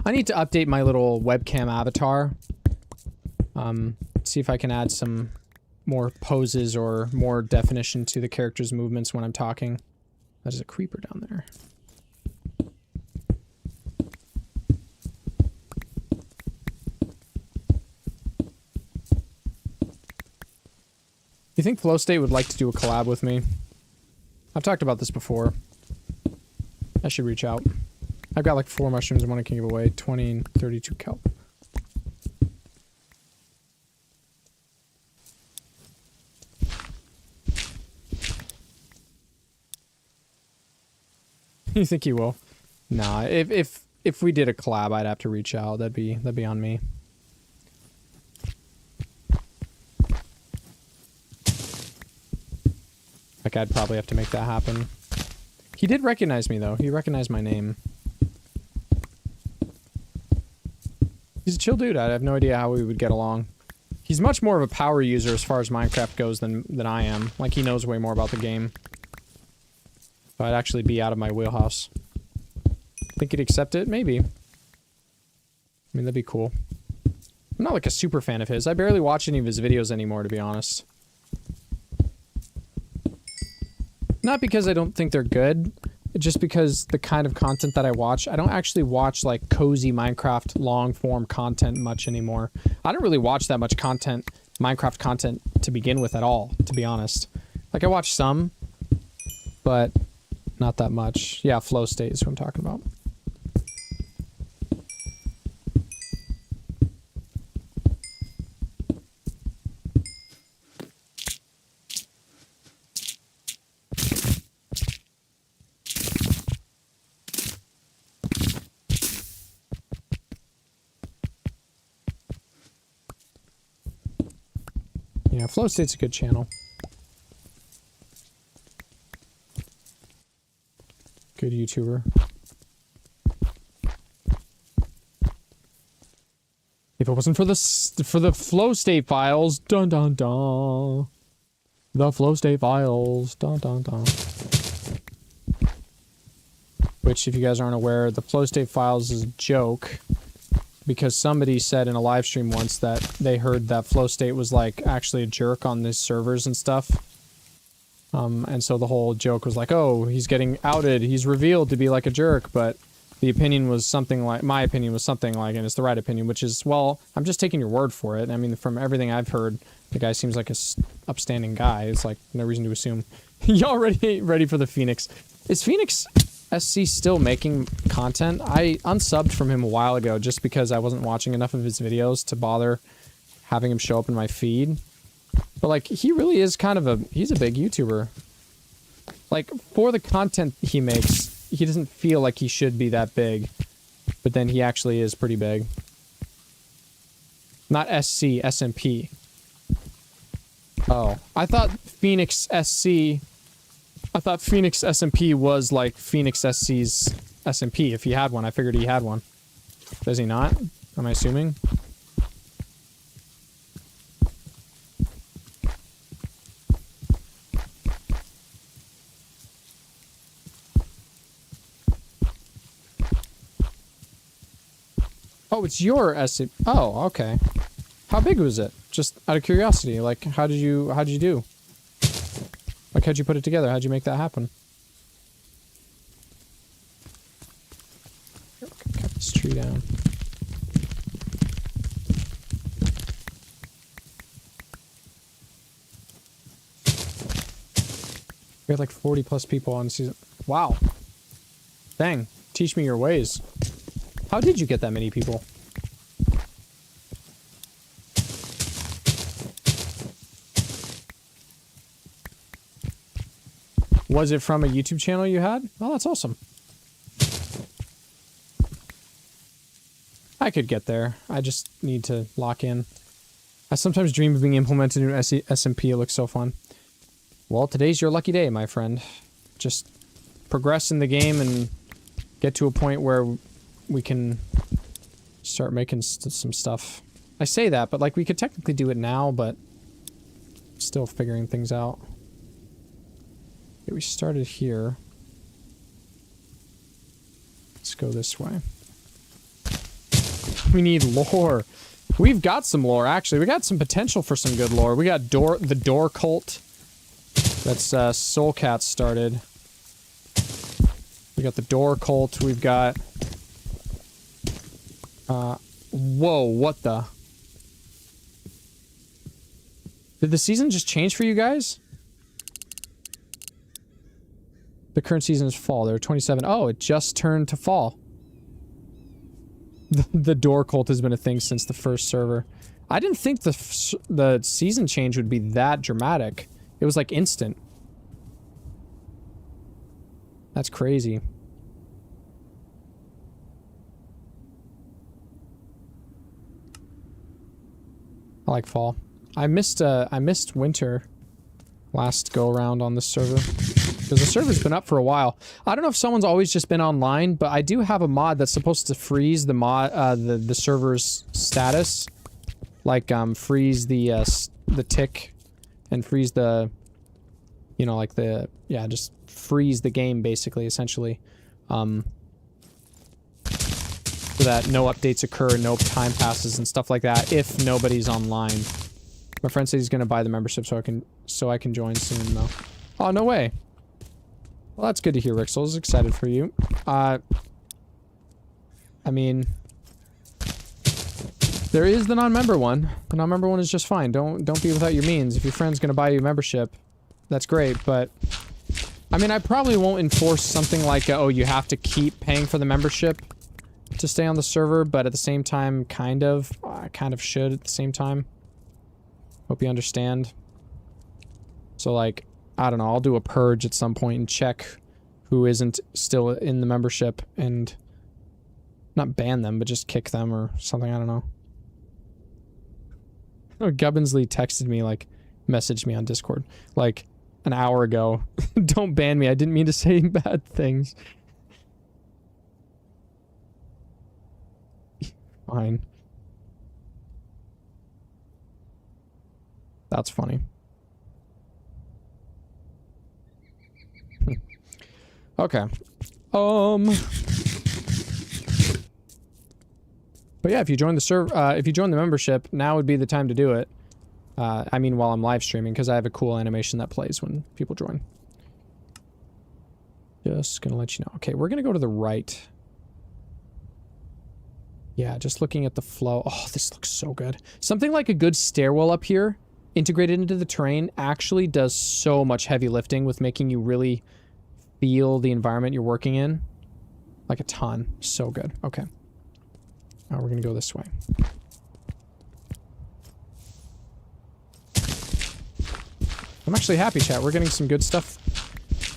I need to update my little webcam avatar. See if I can add some more poses or more definition to the character's movements when I'm talking. There's a creeper down there. You think Flow State would like to do a collab with me? I've talked about this before. I should reach out. I've got like 4 mushrooms and one I can give away. 20 and 32 kelp. You think he will? Nah, if we did a collab, I'd have to reach out. That'd be on me. Like, I'd probably have to make that happen. He did recognize me, though. He recognized my name. He's a chill dude. I have no idea how we would get along. He's much more of a power user as far as Minecraft goes than I am. Like, he knows way more about the game. So I'd actually be out of my wheelhouse. Think he'd accept it? Maybe. I mean, that'd be cool. I'm not like a super fan of his. I barely watch any of his videos anymore, to be honest. Not because I don't think they're good, just because the kind of content that I watch, I don't actually watch like cozy Minecraft long form content much anymore. I don't really watch that much content, Minecraft content to begin with at all, to be honest. Like I watch some, but not that much. Yeah, flow state is what I'm talking about. Yeah, Flow State's a good channel. Good YouTuber. If it wasn't for the Flow State files, dun dun dun. The Flow State files, dun dun dun. Which, if you guys aren't aware, the Flow State files is a joke. Because somebody said in a live stream once that they heard that Flow State was like actually a jerk on these servers and stuff. And so the whole joke was like, oh, he's getting outed. He's revealed to be like a jerk. But the opinion was something like, my opinion was something like, and it's the right opinion, which is, well, I'm just taking your word for it. I mean, from everything I've heard, the guy seems like a upstanding guy. It's like no reason to assume. Y'all ready for the Phoenix? Is Phoenix SC still making content? I unsubbed from him a while ago just because I wasn't watching enough of his videos to bother having him show up in my feed. But like, he really is kind of he's a big YouTuber. Like, for the content he makes, he doesn't feel like he should be that big. But then he actually is pretty big. Not SC, SMP. Oh, I thought Phoenix SC... I thought Phoenix SMP was like Phoenix SC's SMP. If he had one, I figured he had one. Does he not? Am I assuming? Oh, it's your SMP. Oh, okay. How big was it? Just out of curiosity. Like, how'd you do? Like, how'd you put it together? How'd you make that happen? Cut this tree down. We had like 40 plus people on season. Wow. Dang. Teach me your ways. How did you get that many people? Was it from a YouTube channel you had? Oh, that's awesome. I could get there. I just need to lock in. I sometimes dream of being implemented in SMP. It looks so fun. Well, today's your lucky day, my friend. Just progress in the game and get to a point where we can start making some stuff. I say that, but like we could technically do it now, but still figuring things out. Okay, we started here. Let's go this way. We need lore. We've got some lore, actually. We got some potential for some good lore. We got the door cult. That's Soulcat started. We got the door cult. We've got... whoa, what the... Did the season just change for you guys? The current season is fall. There are 27. Oh, it just turned to fall. The door cult has been a thing since the first server. I didn't think the season change would be that dramatic. It was like instant. That's crazy. I like fall. I missed winter last go around on this server. Because the server's been up for a while. I don't know if someone's always just been online, but I do have a mod that's supposed to freeze the server's status. Like, freeze the tick and freeze the, you know, like the, yeah, just freeze the game basically, essentially. So that no updates occur, no time passes and stuff like that if nobody's online. My friend said he's gonna buy the membership so I can join soon though. Oh, no way. Well, that's good to hear, Rixels. Excited for you. I mean, there is the non-member one. The non-member one is just fine. Don't be without your means. If your friend's gonna buy you a membership, that's great, but I mean, I probably won't enforce something like, oh, you have to keep paying for the membership to stay on the server, but at the same time, I kind of should at the same time. Hope you understand. So, like, I don't know, I'll do a purge at some point and check who isn't still in the membership and not ban them, but just kick them or something, I don't know. Oh, Gubbinsley texted me, like, messaged me on Discord, like, an hour ago. Don't ban me, I didn't mean to say bad things. Fine. That's funny. Okay. But yeah, if you join the membership, now would be the time to do it. I mean, while I'm live streaming, because I have a cool animation that plays when people join. Just gonna let you know. Okay, we're gonna go to the right. Yeah, just looking at the flow. Oh, this looks so good. Something like a good stairwell up here, integrated into the terrain, actually does so much heavy lifting with making you really feel the environment you're working in. Like a ton. So good. Okay. Now we're gonna go this way. I'm actually happy, chat. We're getting some good stuff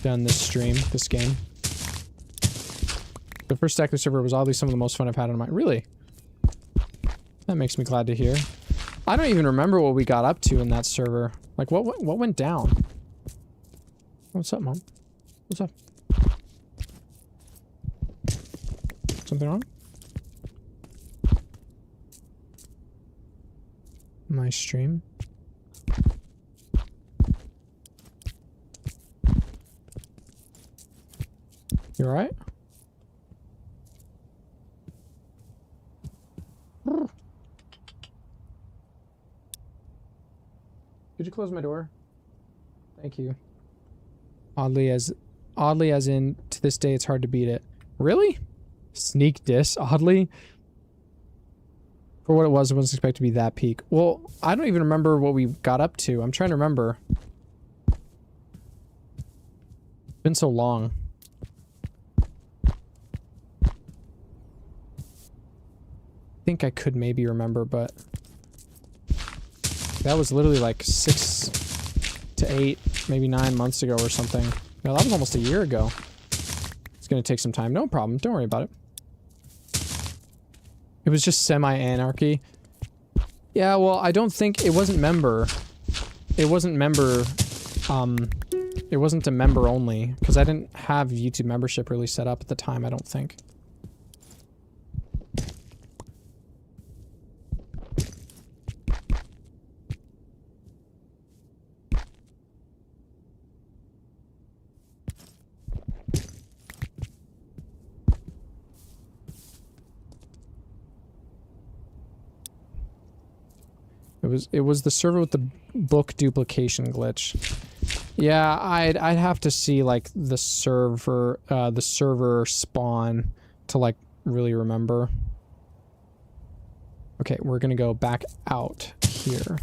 done this stream, this game. The first stack of the server was oddly some of the most fun I've had on my... Really? That makes me glad to hear. I don't even remember what we got up to in that server. Like, what went down? What's up, Mom? What's up? Something wrong? My stream? You alright? Could you close my door? Thank you. Oddly as in, to this day, it's hard to beat it. Really? Sneak diss, oddly? For what it wasn't expected to be that peak. Well, I don't even remember what we got up to. I'm trying to remember. It's been so long. I think I could maybe remember, but that was literally like 6 to 8, maybe 9 months ago or something. No, that was almost a year ago. It's gonna take some time. No problem. Don't worry about it. It was just semi-anarchy. Yeah, well, I don't think... It wasn't member. It wasn't member... It wasn't a member only, because I didn't have YouTube membership really set up at the time, I don't think. It was the server with the book duplication glitch. Yeah, I'd have to see like the server spawn to like really remember. Okay, we're gonna go back out here.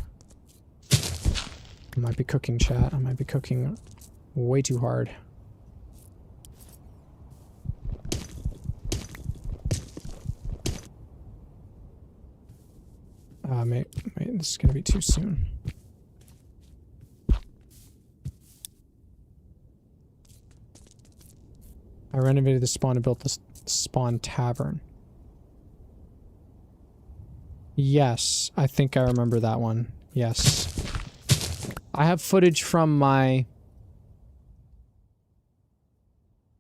I might be cooking, chat. I might be cooking way too hard. Mate, this is gonna be too soon. I renovated the spawn and built the spawn tavern. Yes, I think I remember that one. Yes. I have footage from my...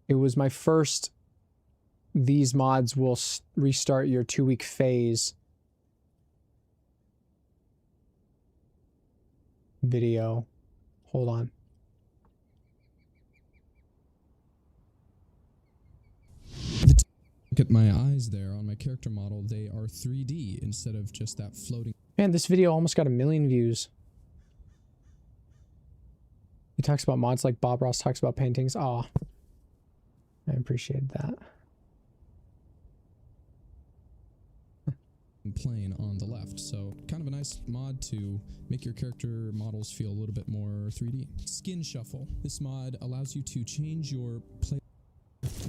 It was my first... These mods will restart your 2-week phase video. Hold on.
Look at my eyes there on my character model. They are 3D instead of just that floating.
Man, this video almost got 1 million views. He talks about mods like Bob Ross talks about paintings. Aw. I appreciate that.
Plane on the left, so kind of a nice mod to make your character models feel a little bit more 3D. Skin Shuffle. This mod allows you to change your play.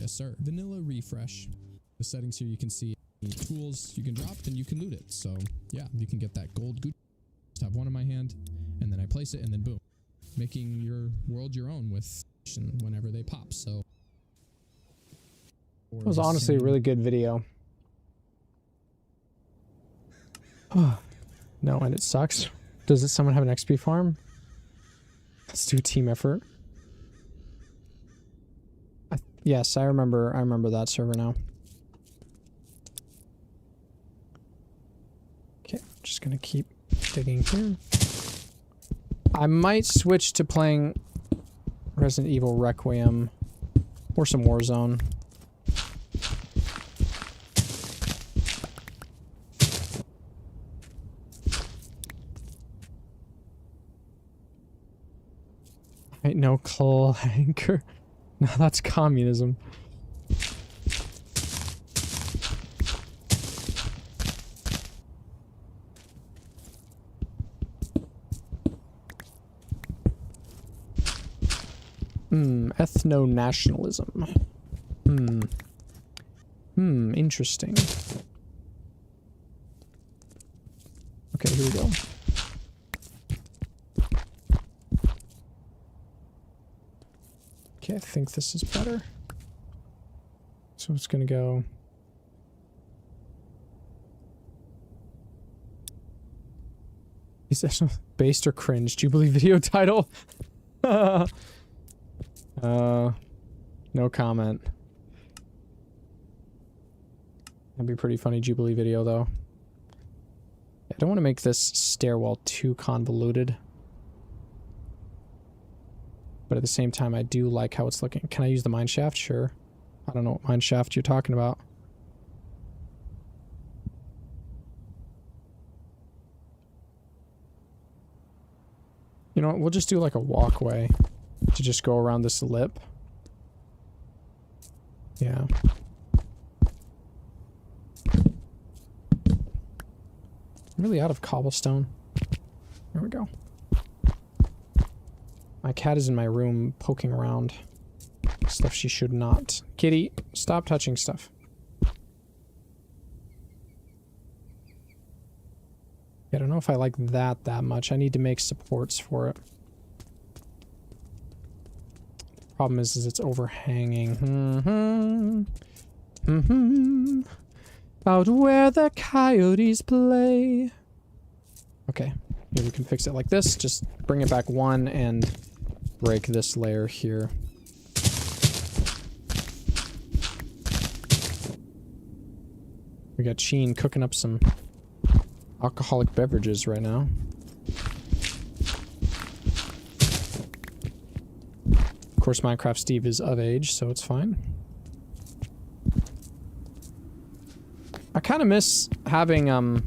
Yes, sir. Vanilla Refresh. The settings here you can see tools you can drop and you can loot it. So yeah, you can get that gold Gucci. Just have one in my hand, and then I place it, and then boom, making your world your own with whenever they pop. So
it was honestly a really good video. No, and it sucks. Does someone have an XP farm? Let's do team effort. Yes, I remember that server now. Okay, just gonna keep digging here. I might switch to playing Resident Evil Requiem or some Warzone. Ain't no clanker. No, that's communism. Ethno-nationalism. Interesting. Okay, here we go. Okay, I think this is better. So it's gonna go. Is this based or cringe? Jubilee video title? No comment. That'd be a pretty funny Jubilee video though. I don't want to make this stairwell too convoluted. But at the same time, I do like how it's looking. Can I use the mine shaft? Sure. I don't know what mine shaft you're talking about. You know what? We'll just do like a walkway to just go around this lip. Yeah. I'm really out of cobblestone. There we go. My cat is in my room poking around. Stuff she should not. Kitty, stop touching stuff. I don't know if I like that much. I need to make supports for it. Problem is it's overhanging. Out where the coyotes play. Okay, maybe we can fix it like this. Just bring it back one and break this layer here. We got Sheen cooking up some alcoholic beverages right now. Of course, Minecraft Steve is of age, so it's fine. I kind of miss having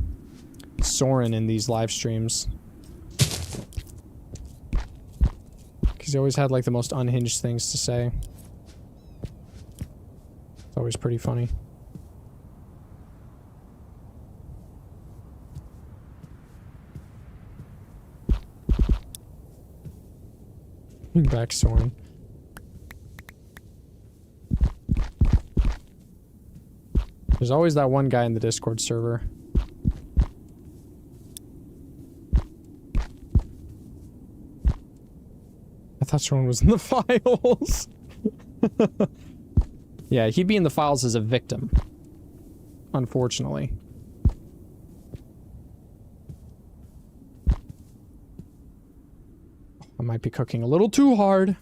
Soren in these live streams. Because he always had like the most unhinged things to say. It's always pretty funny. Back Soren. There's always that one guy in the Discord server. I thought someone was in the files. Yeah, he'd be in the files as a victim. Unfortunately. I might be cooking a little too hard.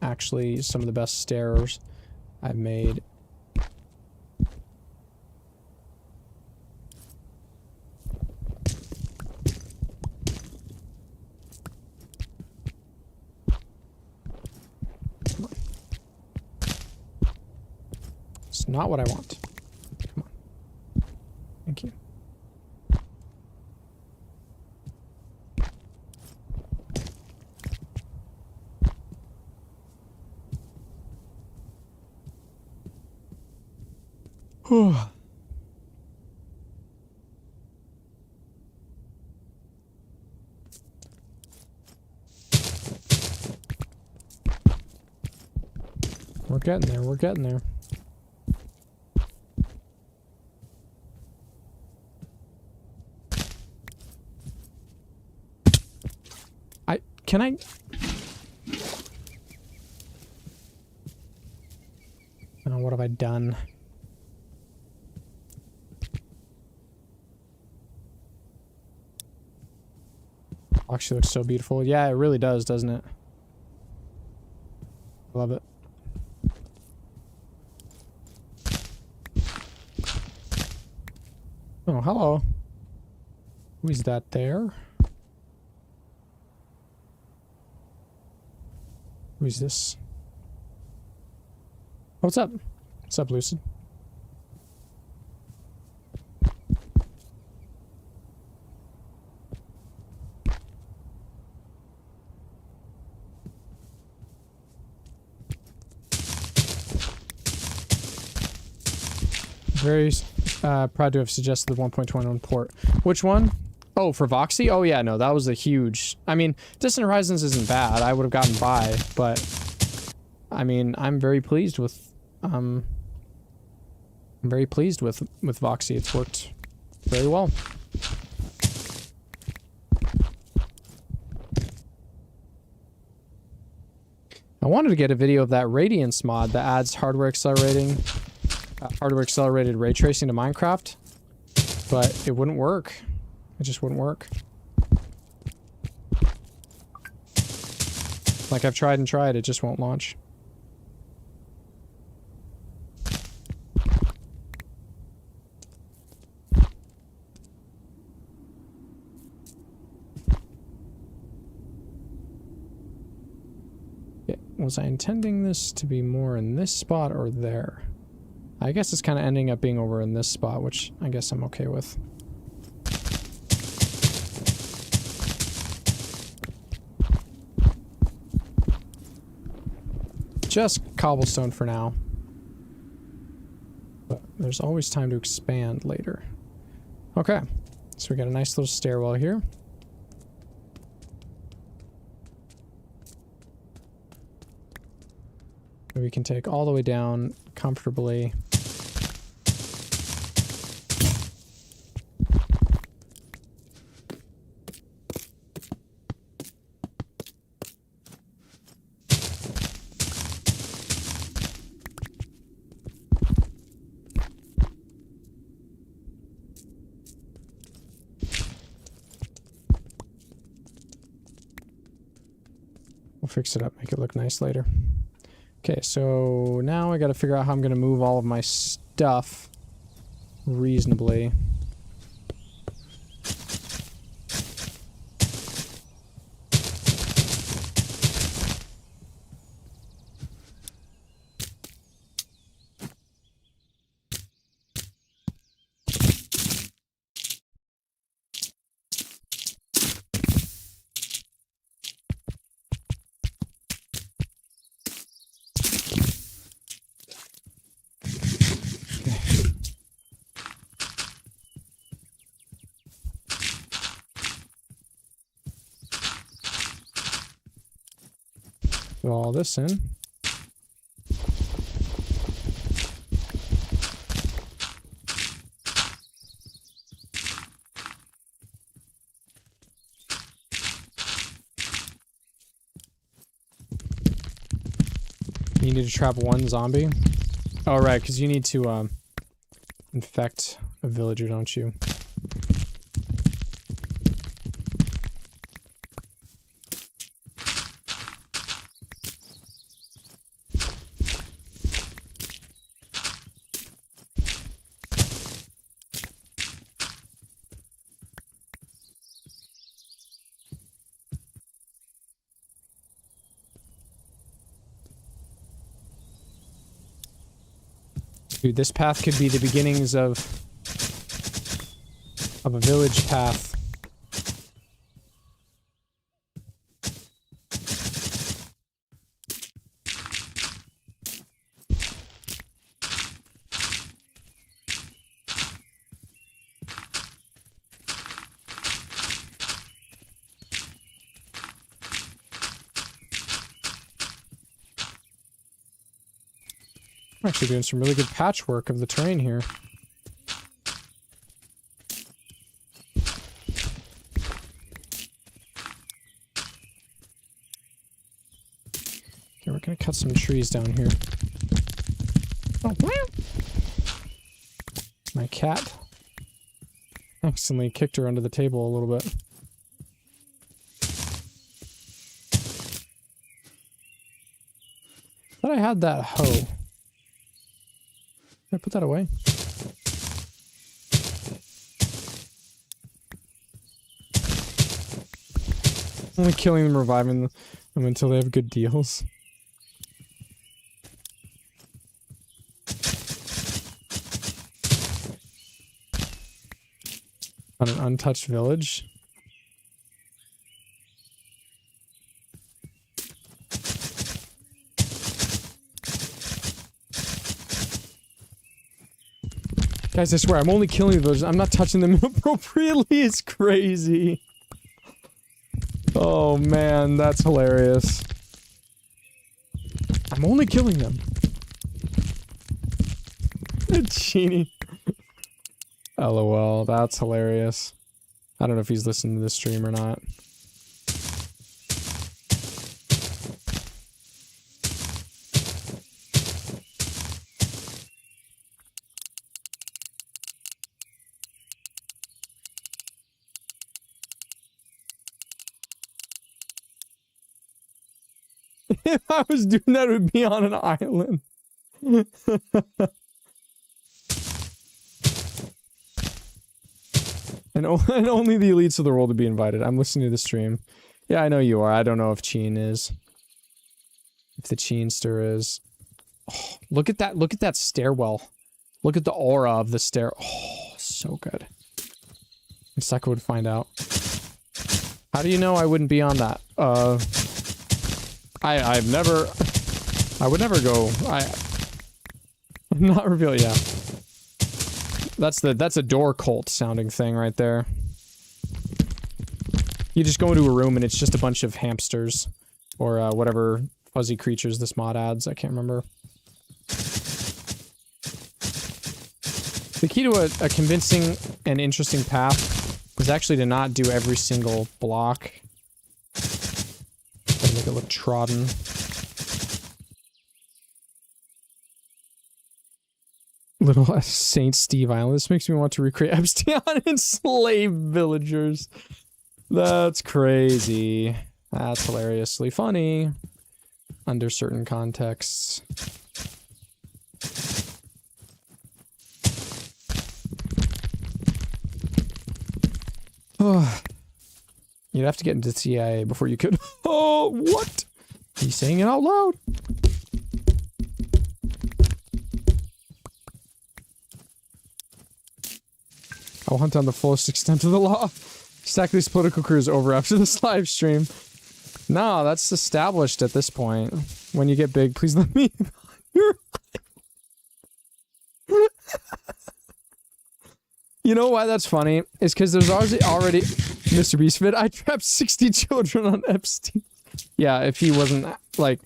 Actually, some of the best stairs I've made. It's not what I want. Come on. Thank you. We're getting there, we're getting there. Can I? Oh, what have I done? Actually looks so beautiful. Yeah, it really does, doesn't it? Love it. Oh, hello. Who is that there? Who is this? Oh, what's up? What's up, Lucid? Very proud to have suggested the 1.21 port. Which one? Oh, for Voxy? Oh yeah, no, that was a huge... I mean, Distant Horizons isn't bad. I would have gotten by, but... I mean, I'm very pleased with... I'm very pleased with Voxy. It's worked very well. I wanted to get a video of that Radiance mod that adds hardware accelerated ray tracing to Minecraft, but it wouldn't work. It just wouldn't work. Like I've tried and tried, it just won't launch. Yeah, was I intending this to be more in this spot or there? I guess it's kind of ending up being over in this spot, which I guess I'm okay with. Just cobblestone for now. But there's always time to expand later. Okay, so we got a nice little stairwell here. We can take all the way down comfortably. We'll fix it up, make it look nice later. Okay, so now I gotta figure out how I'm gonna move all of my stuff reasonably. Put all this in. You need to trap one zombie? Oh, right, because you need to infect a villager, don't you? Dude, this path could be the beginnings of a village path. I'm actually doing some really good patchwork of the terrain here. Okay, we're gonna cut some trees down here. Oh, my cat accidentally kicked her under the table a little bit. Thought I had that hoe. Can I put that away? Only killing them, reviving them until they have good deals. On an untouched village. Guys, I swear, I'm only killing the villagers. I'm not touching them inappropriately. It's crazy. Oh man, that's hilarious. I'm only killing them. Genie. LOL, that's hilarious. I don't know if he's listening to this stream or not. If I was doing that, it would be on an island. And only the elites of the world would be invited. I'm listening to the stream. Yeah, I know you are. I don't know if Cheen is. If the Cheenster is. Oh, look at that stairwell. Look at the aura of the stair. Oh, so good. The sucker would find out. How do you know I wouldn't be on that? I would never go. I'm not revealing. Yeah. That's a door cult sounding thing right there. You just go into a room and it's just a bunch of hamsters. Or whatever fuzzy creatures this mod adds. I can't remember. The key to a convincing and interesting path is actually to not do every single block. Try to make it look trodden. Little Saint Steve Island. This makes me want to recreate Epstein and slave villagers. That's crazy. That's hilariously funny. Under certain contexts. Oh. You'd have to get into CIA before you could. Oh, what? He's saying it out loud. I'll hunt down the fullest extent of the law. Stackley's political career is over after this live stream. No, that's established at this point. When you get big, please let me. You know why that's funny? It's because there's already Mr. Beast fit. I trapped 60 children on Epstein. Yeah, if he wasn't like,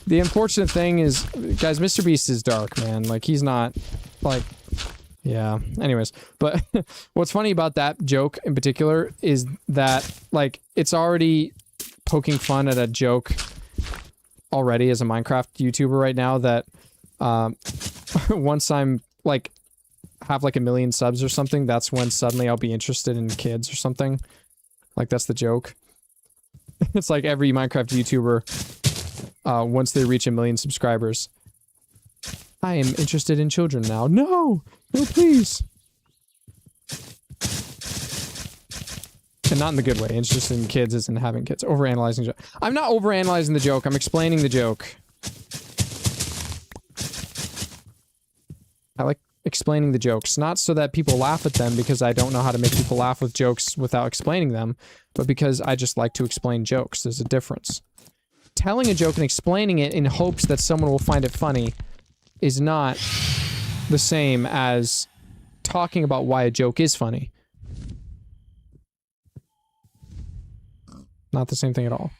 the unfortunate thing is, guys, Mr. Beast is dark, man. Like he's not like. Yeah, anyways, but what's funny about that joke in particular is that, like, it's already poking fun at a joke already as a Minecraft YouTuber right now that, once I'm, like, have, like, 1 million subs or something, that's when suddenly I'll be interested in kids or something. Like, that's the joke. It's like every Minecraft YouTuber, once they reach 1 million subscribers, I am interested in children now. No! No, please! And not in the good way. Interested in kids isn't having kids. Overanalyzing the joke. I'm not overanalyzing the joke. I'm explaining the joke. I like explaining the jokes. Not so that people laugh at them because I don't know how to make people laugh with jokes without explaining them, but because I just like to explain jokes. There's a difference. Telling a joke and explaining it in hopes that someone will find it funny is not the same as talking about why a joke is funny. Not the same thing at all.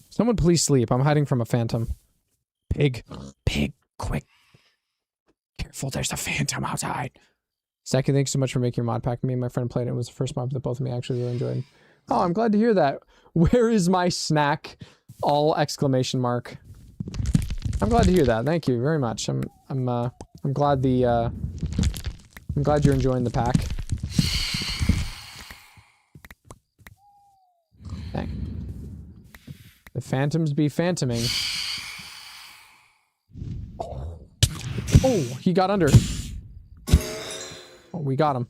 Someone please sleep. I'm hiding from a phantom. Pig, quick. Careful, there's a phantom outside. Second, thanks so much for making your mod pack. Me and my friend played it. It was the first mod that both of me actually really enjoyed. Oh, I'm glad to hear that. Where is my snack? All exclamation mark. I'm glad to hear that. Thank you very much. I'm glad I'm glad you're enjoying the pack. Dang. The phantoms be phantoming. Oh, he got under. Oh, we got him.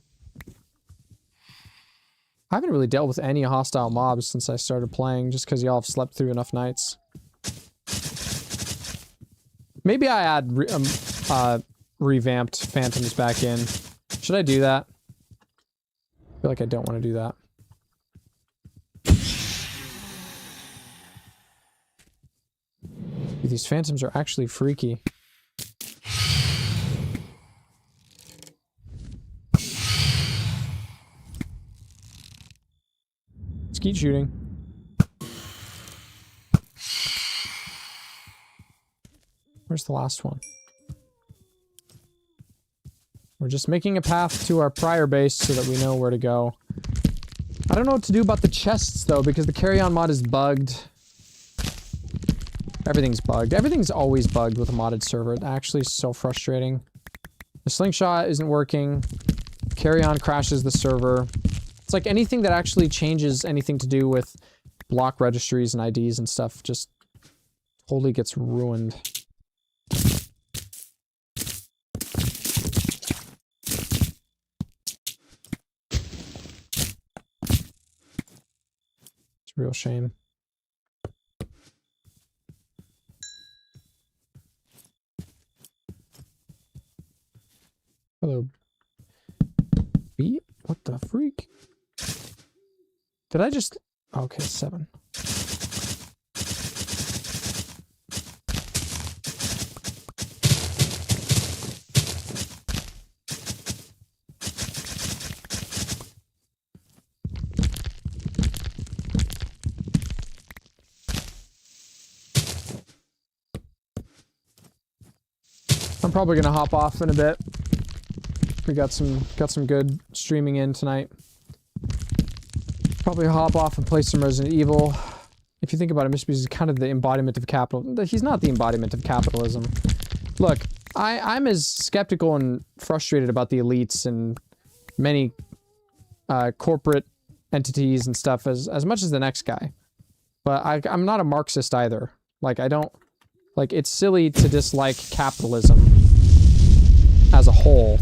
I haven't really dealt with any hostile mobs since I started playing, just because y'all have slept through enough nights. Maybe I add revamped phantoms back in. Should I do that? I feel like I don't want to do that. Dude, these phantoms are actually freaky. Skeet shooting. Where's the last one? We're just making a path to our prior base so that we know where to go. I don't know what to do about the chests though, because the carry-on mod is bugged. Everything's bugged. Everything's always bugged with a modded server. It actually is so frustrating. The slingshot isn't working. Carry-on crashes the server. It's like anything that actually changes anything to do with block registries and IDs and stuff just totally gets ruined. It's a real shame. Hello. B? What the freak? Did I just... Okay, 7. I'm probably gonna hop off in a bit. We got some good streaming in tonight. Probably hop off and play some Resident Evil. If you think about it, Mr. Beast is kind of the embodiment of capital. He's not the embodiment of capitalism. Look, I'm as skeptical and frustrated about the elites and many corporate entities and stuff as much as the next guy. But I'm not a Marxist either. Like, I don't... Like, it's silly to dislike capitalism as a whole.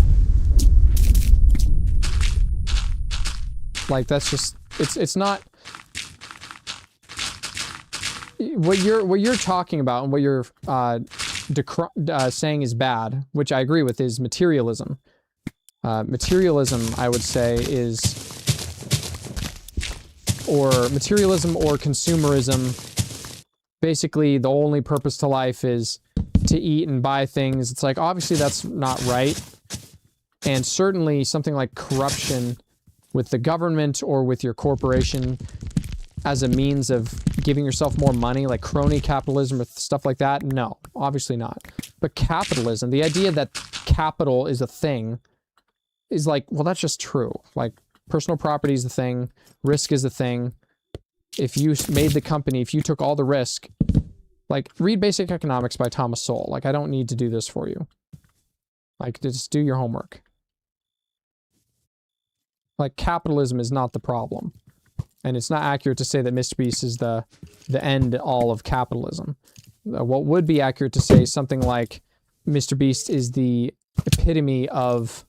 Like, that's just... It's not... What you're talking about and what you're saying is bad, which I agree with, is materialism. Materialism, I would say, is... Or materialism or consumerism. Basically, the only purpose to life is to eat and buy things. It's like, obviously that's not right. And certainly something like corruption with the government or with your corporation as a means of giving yourself more money, like crony capitalism or stuff like that, no, obviously not. But capitalism, the idea that capital is a thing, is like, well, that's just true. Like, personal property is the thing, risk is the thing. If you made the company, if you took all the risk, like, read Basic Economics by Thomas Sowell. Like, I don't need to do this for you. Like, just do your homework. Like, capitalism is not the problem. And it's not accurate to say that Mr. Beast is the end all of capitalism. What would be accurate to say is something like Mr. Beast is the epitome of...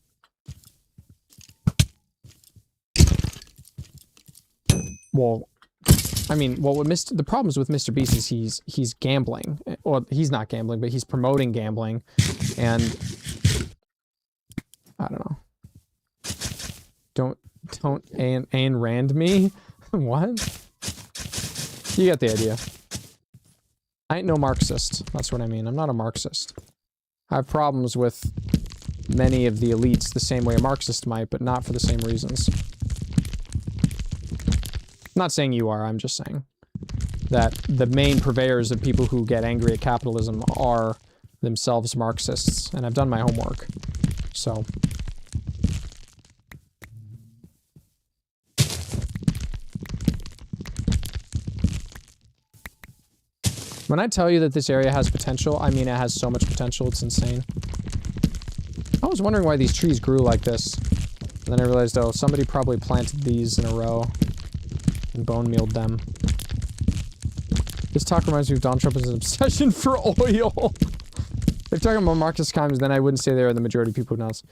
Well, I mean, well, the problems with Mr. Beast is he's gambling. Or he's not gambling, but he's promoting gambling. And I don't know. Don't Ayn Rand me? What? You get the idea. I ain't no Marxist. That's what I mean. I'm not a Marxist. I have problems with many of the elites the same way a Marxist might, but not for the same reasons. I'm not saying you are, I'm just saying. that the main purveyors of people who get angry at capitalism are themselves Marxists, and I've done my homework. So... when I tell you that this area has potential, I mean it has so much potential, it's insane. I was wondering why these trees grew like this. And then I realized, oh, somebody probably planted these in a row and bone mealed them. This talk reminds me of Donald Trump as an obsession for oil. If you're talking about Marxist communists, then I wouldn't say they are the majority of people who knows.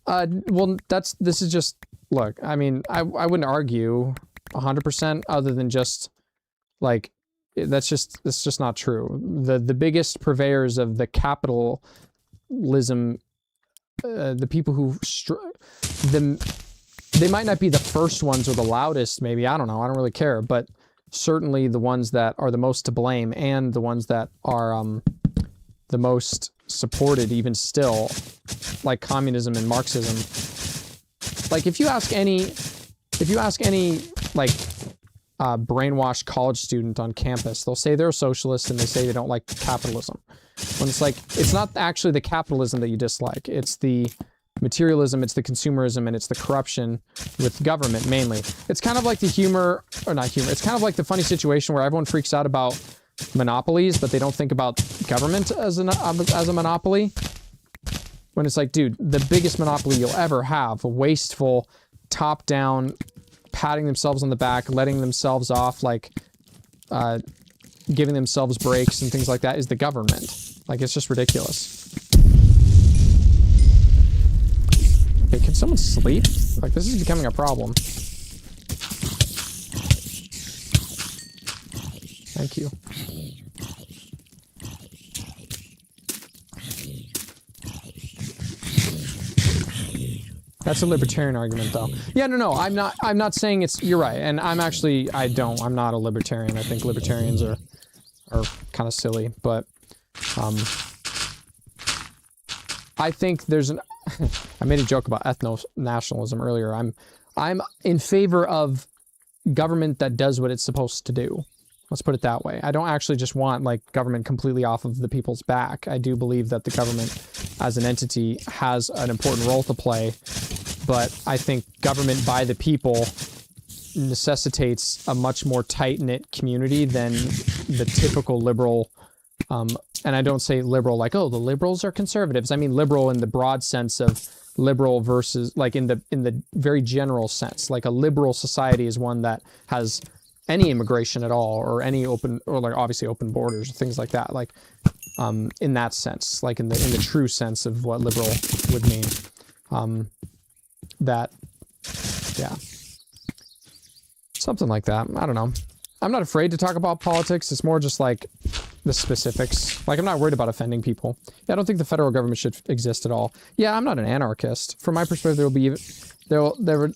Well, this is just, look, I mean, I wouldn't argue 100% other than just, like, that's just not true. The biggest purveyors of the capitalism, the people who they might not be the first ones or the loudest, maybe, I don't know, I don't really care, but certainly the ones that are the most to blame and the ones that are the most supported even still, like communism and Marxism. Like if you ask any like brainwashed college student on campus, they'll say they're a socialist and they say they don't like capitalism. When it's like, it's not actually the capitalism that you dislike, it's the materialism, it's the consumerism, and it's the corruption with government mainly. It's kind of like the humor, or not humor, it's kind of like the funny situation where everyone freaks out about monopolies, but they don't think about government as a monopoly. When it's like, dude, the biggest monopoly you'll ever have, a wasteful, top-down, patting themselves on the back, letting themselves off, like, giving themselves breaks and things like that, is the government. Like, it's just ridiculous. Okay, can someone sleep? Like, this is becoming a problem. Thank you. That's a libertarian argument, though. Yeah, no, I'm not saying it's, you're right, and I'm not a libertarian. I think libertarians are kind of silly, but, I think there's an, I made a joke about ethno-nationalism earlier. I'm in favor of government that does what it's supposed to do. Let's put it that way. I don't actually just want, like, government completely off of the people's back. I do believe that the government as an entity has an important role to play, but I think government by the people necessitates a much more tight-knit community than the typical liberal, and I don't say liberal like, oh, the liberals are conservatives. I mean liberal in the broad sense of liberal versus, like, in the very general sense. Like, a liberal society is one that has any immigration at all, or any open, or like obviously open borders, things like that. Like, in that sense, like in the true sense of what liberal would mean. That, yeah, something like that. I don't know. I'm not afraid to talk about politics. It's more just like the specifics. Like, I'm not worried about offending people. Yeah, I don't think the federal government should exist at all. Yeah, I'm not an anarchist. From my perspective, there would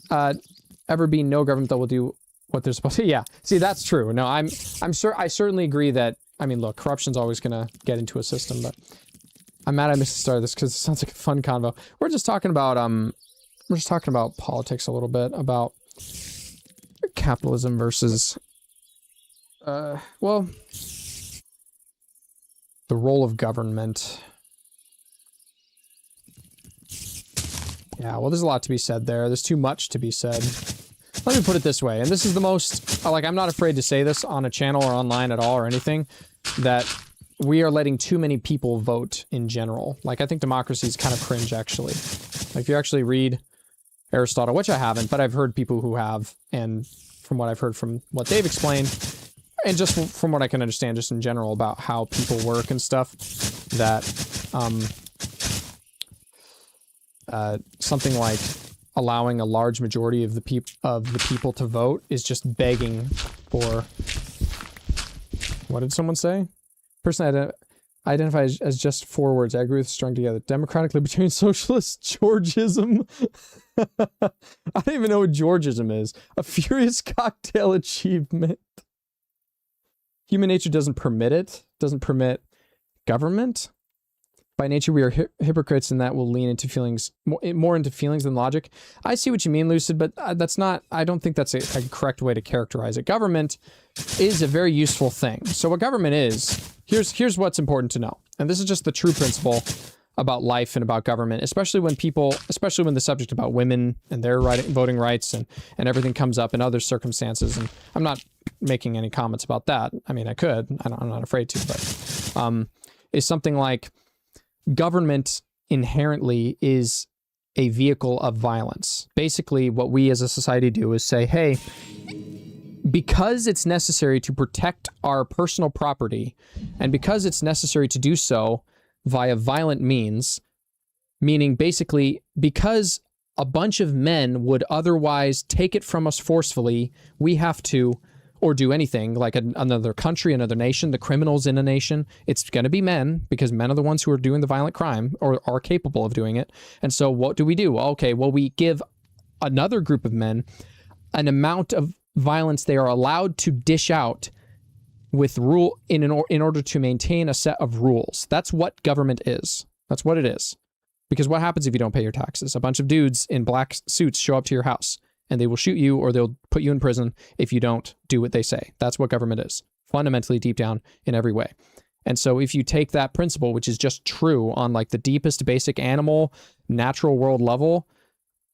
ever be no government that will do what they're supposed to. Yeah, see, that's true. No, I certainly agree that, I mean, look, corruption's always gonna get into a system, but I'm mad I missed the start of this because it sounds like a fun convo. We're just talking about politics a little bit, about capitalism versus, well, the role of government. Yeah, well, there's a lot to be said there. There's too much to be said. Let me put it this way, and this is the most, like, I'm not afraid to say this on a channel or online at all or anything, that we are letting too many people vote in general. Like, I think democracy is kind of cringe, actually. Like, if you actually read Aristotle, which I haven't, but I've heard people who have, and from what I've heard from what they've explained, and just from what I can understand just in general about how people work and stuff, that something like allowing a large majority of the people to vote is just begging for, what did someone say? Person identifies as just 4 words. I agree with strung together. Democratic, Libertarian, Socialist, Georgism. I don't even know what Georgism is. A furious cocktail achievement. Human nature doesn't permit it. Doesn't permit government. By nature, we are hypocrites, and that will lean into feelings, more into feelings than logic. I see what you mean, Lucid, but that's not, I don't think that's a correct way to characterize it. Government is a very useful thing. So what government is, here's what's important to know. And this is just the true principle about life and about government, especially when the subject about women and their voting rights and everything comes up in other circumstances. And I'm not making any comments about that. I mean, I could, I'm not afraid to, but is something like, government inherently is a vehicle of violence. Basically, what we as a society do is say, hey, because it's necessary to protect our personal property, and because it's necessary to do so via violent means, meaning basically because a bunch of men would otherwise take it from us forcefully, we have to, or do anything, like another country, another nation, the criminals in a nation, it's going to be men, because men are the ones who are doing the violent crime, or are capable of doing it. And so what do? Okay, well, we give another group of men an amount of violence they are allowed to dish out with rule in order to maintain a set of rules. That's what government is. That's what it is. Because what happens if you don't pay your taxes? A bunch of dudes in black suits show up to your house, and they will shoot you, or they'll put you in prison if you don't do what they say. That's what government is, fundamentally, deep down, in every way. And so if you take that principle, which is just true on like the deepest basic animal, natural world level,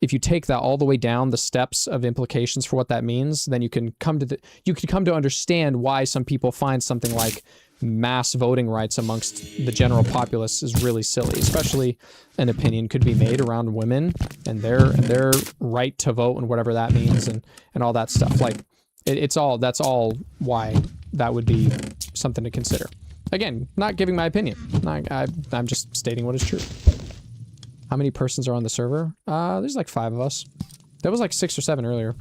if you take that all the way down the steps of implications for what that means, then you can come to understand why some people find something like mass voting rights amongst the general populace is really silly. Especially an opinion could be made around women and their right to vote and whatever that means and all that stuff. Like that's all why that would be something to consider. Again, not giving my opinion. I'm just stating what is true. How many persons are on the server? There's like 5 of us. There was like 6 or 7 earlier.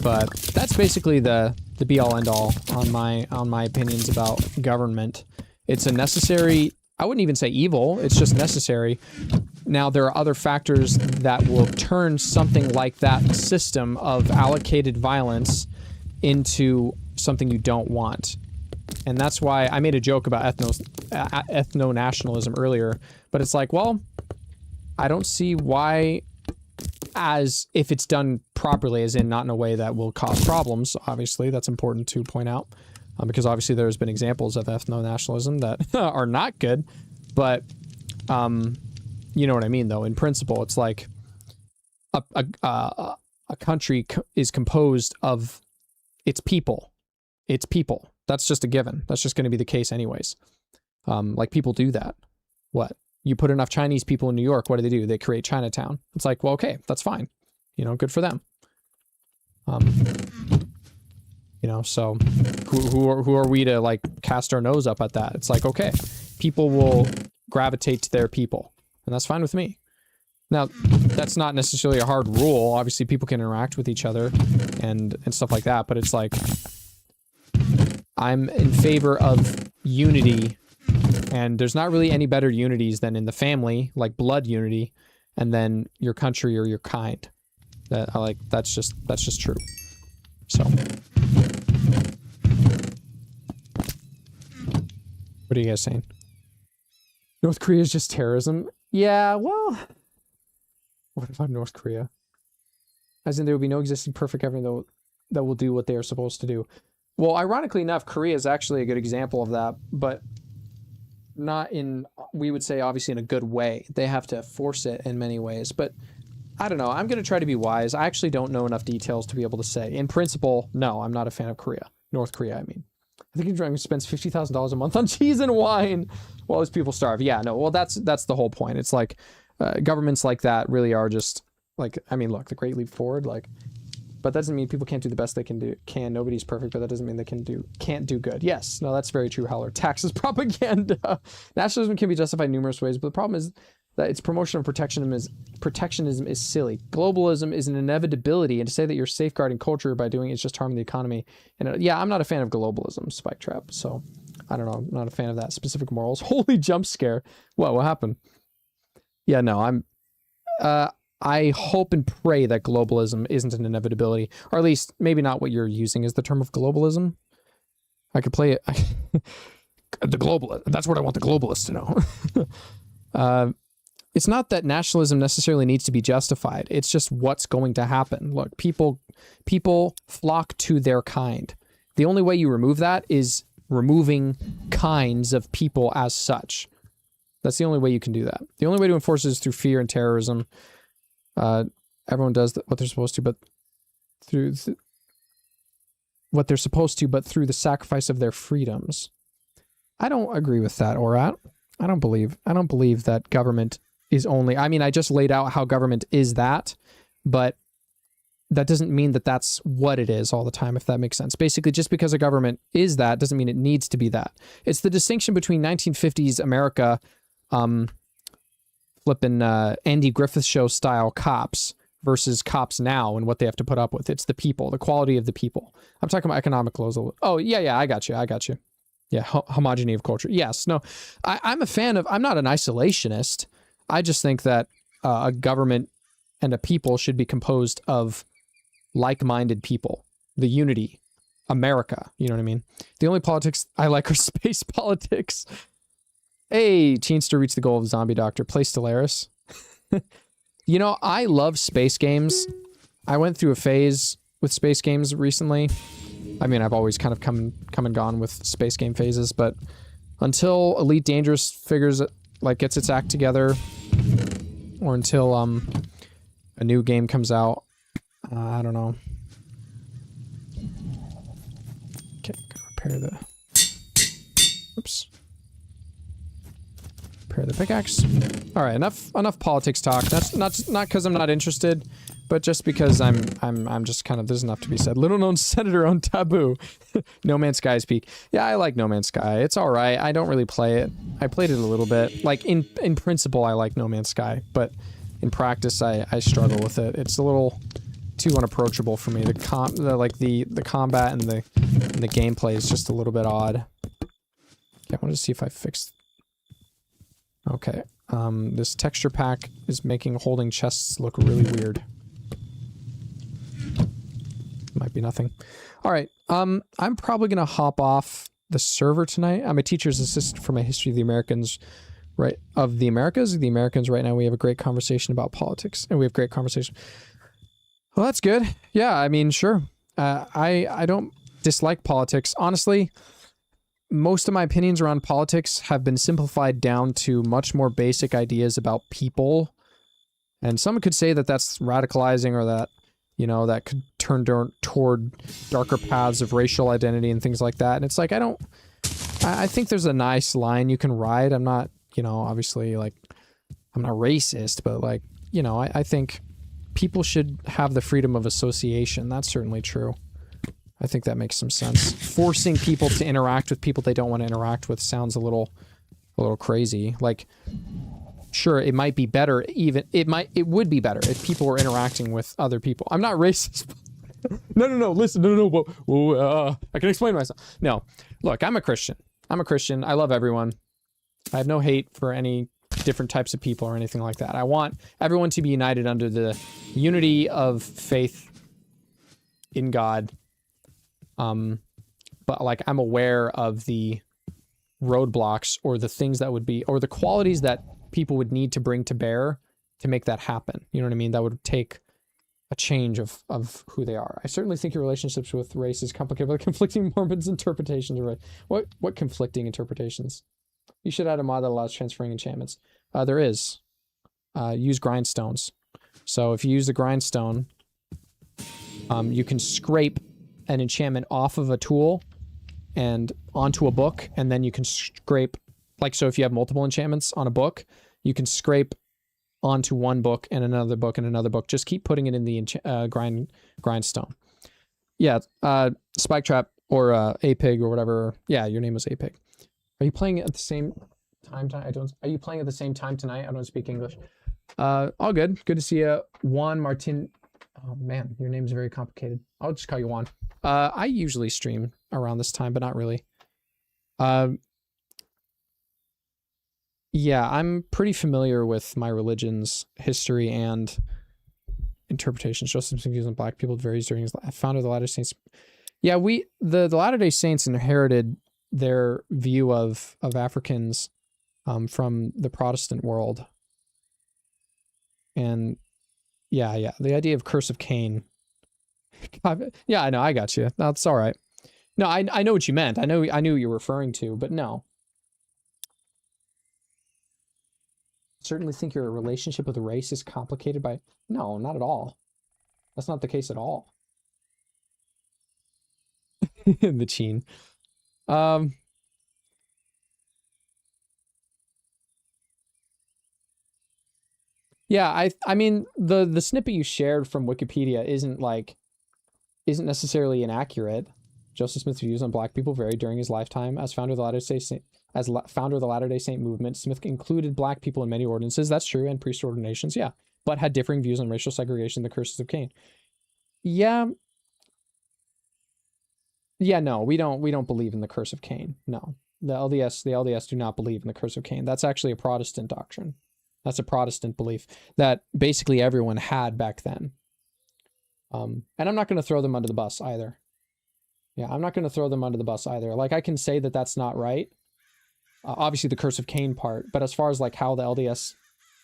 But that's basically the be all end all on my opinions about government. It's a necessary, I wouldn't even say evil, it's just necessary. Now there are other factors that will turn something like that system of allocated violence into something you don't want. And that's why I made a joke about ethno-nationalism earlier, but it's like, well, I don't see why, as if it's done properly, as in not in a way that will cause problems. Obviously, that's important to point out, because obviously there's been examples of ethno-nationalism that are not good, but you know what I mean, though. In principle, it's like a country is composed of its people. Its people. That's just a given. That's just going to be the case anyways. Like, people do that. What? You put enough Chinese people in New York, what do? They create Chinatown. It's like, well, okay, that's fine. You know, good for them. You know, so who are we to, like, cast our nose up at that? It's like, okay, people will gravitate to their people, and that's fine with me. Now, that's not necessarily a hard rule. Obviously, people can interact with each other and stuff like that, but it's like, I'm in favor of unity, and there's not really any better unities than in the family, like blood unity, and then your country or your kind. That I like. That's just true. So, what are you guys saying? North Korea is just terrorism? Yeah. Well, what about North Korea? As in, there will be no existing perfect government that will do what they are supposed to do. Well, ironically enough, Korea is actually a good example of that, but not in, we would say, obviously in a good way. They have to force it in many ways, but I don't know. I'm going to try to be wise. I actually don't know enough details to be able to say. In principle, no, I'm not a fan of Korea. North Korea, I mean. I think he spends $50,000 a month on cheese and wine while his people starve. Yeah, no, well, that's the whole point. It's like, governments like that really are just, like, I mean, look, the Great Leap Forward, like, but that doesn't mean people can't do the best they can do. Nobody's perfect, but that doesn't mean they can't do good. Yes, no, that's very true, Howler. Taxes, propaganda. Nationalism can be justified in numerous ways, but the problem is that its promotion of protectionism is silly. Globalism is an inevitability, and to say that you're safeguarding culture by doing it is just harming the economy. And yeah, I'm not a fan of globalism, Spike Trap, so I don't know. I'm not a fan of that. Specific morals. Holy jump scare. What happened? Yeah, no, I hope and pray that globalism isn't an inevitability, or at least maybe not what you're using as the term of globalism. I could play it. The globalist. That's what I want the globalists to know. It's not that nationalism necessarily needs to be justified. It's just what's going to happen. Look, people flock to their kind. The only way you remove that is removing kinds of people as such. That's the only way you can do that. The only way to enforce it is through fear and terrorism. Everyone does what they're supposed to, but through what they're supposed to, but through the sacrifice of their freedoms. I don't agree with that, Orat. I don't believe that government is only, I mean, I just laid out how government is that, but that doesn't mean that that's what it is all the time, if that makes sense. Basically, just because a government is that doesn't mean it needs to be that. It's the distinction between 1950s America, flipping Andy Griffith Show style cops versus cops now and what they have to put up with. It's the people, the quality of the people. I'm talking about economic laws. Oh, yeah, I got you. Yeah, homogeneity of culture. Yes, no, I'm a fan of, I'm not an isolationist. I just think that a government and a people should be composed of like-minded people. The unity. America. You know what I mean? The only politics I like are space politics. Hey, Cheenster reached the goal of Zombie Doctor. Play Stellaris. You know, I love space games. I went through a phase with space games recently. I mean, I've always kind of come and gone with space game phases, but until Elite Dangerous figures it, like, gets its act together, or until a new game comes out, I don't know. Okay, repair the. Oops. Repair the pickaxe. All right, enough politics talk. That's not because I'm not interested, but just because I'm just kind of, there's enough to be said. Little known senator on Taboo. No Man's Sky's peak. Yeah, I like No Man's Sky. It's all right. I don't really play it. I played it a little bit. Like in principle, I like No Man's Sky, but in practice, I struggle with it. It's a little too unapproachable for me. The combat and the gameplay is just a little bit odd. Okay, I wanted to see if I fixed. Okay, this texture pack is making holding chests look really weird. Might be nothing. All right, I'm probably gonna hop off the server tonight. I'm a teacher's assistant for my History of the Americans, right? Of the Americas. The Americans right now, we have a great conversation about politics, and we have great conversation. Well, that's good. Yeah, I mean, sure. I don't dislike politics. Honestly, most of my opinions around politics have been simplified down to much more basic ideas about people. And some could say that that's radicalizing, or that, you know, that could turn toward darker paths of racial identity and things like that. And it's like, I think there's a nice line you can ride. I'm not, you know, obviously, like, I'm not racist, but, like, you know, I think people should have the freedom of association. That's certainly true. I think that makes some sense. Forcing people to interact with people they don't want to interact with sounds a little crazy. Like, sure, it might be better, it would be better if people were interacting with other people. I'm not racist. No, listen, no, I can explain myself. No, look, I'm a Christian. I love everyone. I have no hate for any different types of people or anything like that. I want everyone to be united under the unity of faith in God. But, like, I'm aware of the roadblocks or the things that would be, or the qualities that people would need to bring to bear to make that happen. You know what I mean? That would take a change of who they are. I certainly think your relationships with race is complicated by conflicting Mormons' interpretations of race. What conflicting interpretations? You should add a mod that allows transferring enchantments. There is. Use grindstones. So if you use the grindstone, you can scrape an enchantment off of a tool and onto a book, and then you can scrape, like, so if you have multiple enchantments on a book, you can scrape onto one book and another book and another book. Just keep putting it in the grindstone. Yeah, Spike Trap or A-Pig or whatever. Yeah, your name was A-Pig. Are you playing at the same time? Are you playing at the same time tonight? I don't speak English. All good. Good to see you, Juan Martin. Oh man, your name's very complicated. I'll just call you Juan. I usually stream around this time, but not really. Yeah, I'm pretty familiar with my religion's history and interpretations. Joseph Smith's views on black people varies during his life. Founder of the Latter-day Saints. Yeah, the Latter-day Saints inherited their view of Africans from the Protestant world. And yeah, the idea of curse of Cain. Yeah, I know, I got you. That's all right. No, I know what you meant. I knew what you were referring to, but no. Certainly think your relationship with race is complicated by... No, not at all. That's not the case at all. The Cheen. Yeah, I mean, the snippet you shared from Wikipedia isn't necessarily inaccurate. Joseph Smith's views on black people varied during his lifetime. As founder of the Latter-day Saint movement, Smith included black people in many ordinances. That's true, and priest ordinations, yeah, but had differing views on racial segregation, the curses of Cain. Yeah, no, we don't believe in the curse of Cain. No, the LDS do not believe in the curse of Cain. That's actually a Protestant doctrine. That's a Protestant belief that basically everyone had back then. And I'm not going to throw them under the bus either. Yeah, I'm not going to throw them under the bus either. Like, I can say that that's not right. Obviously the curse of Cain part, but as far as like how the LDS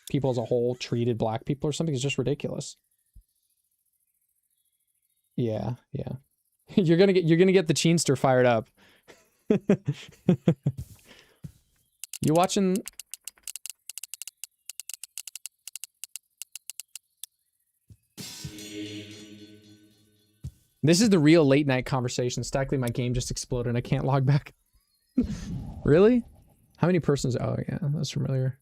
people as a whole treated black people or something is just ridiculous. Yeah. You're gonna get the Cheenster fired up. You watching? This is the real late night conversation. Stackly, my game just exploded and I can't log back. Really? How many persons? Oh yeah, that's familiar.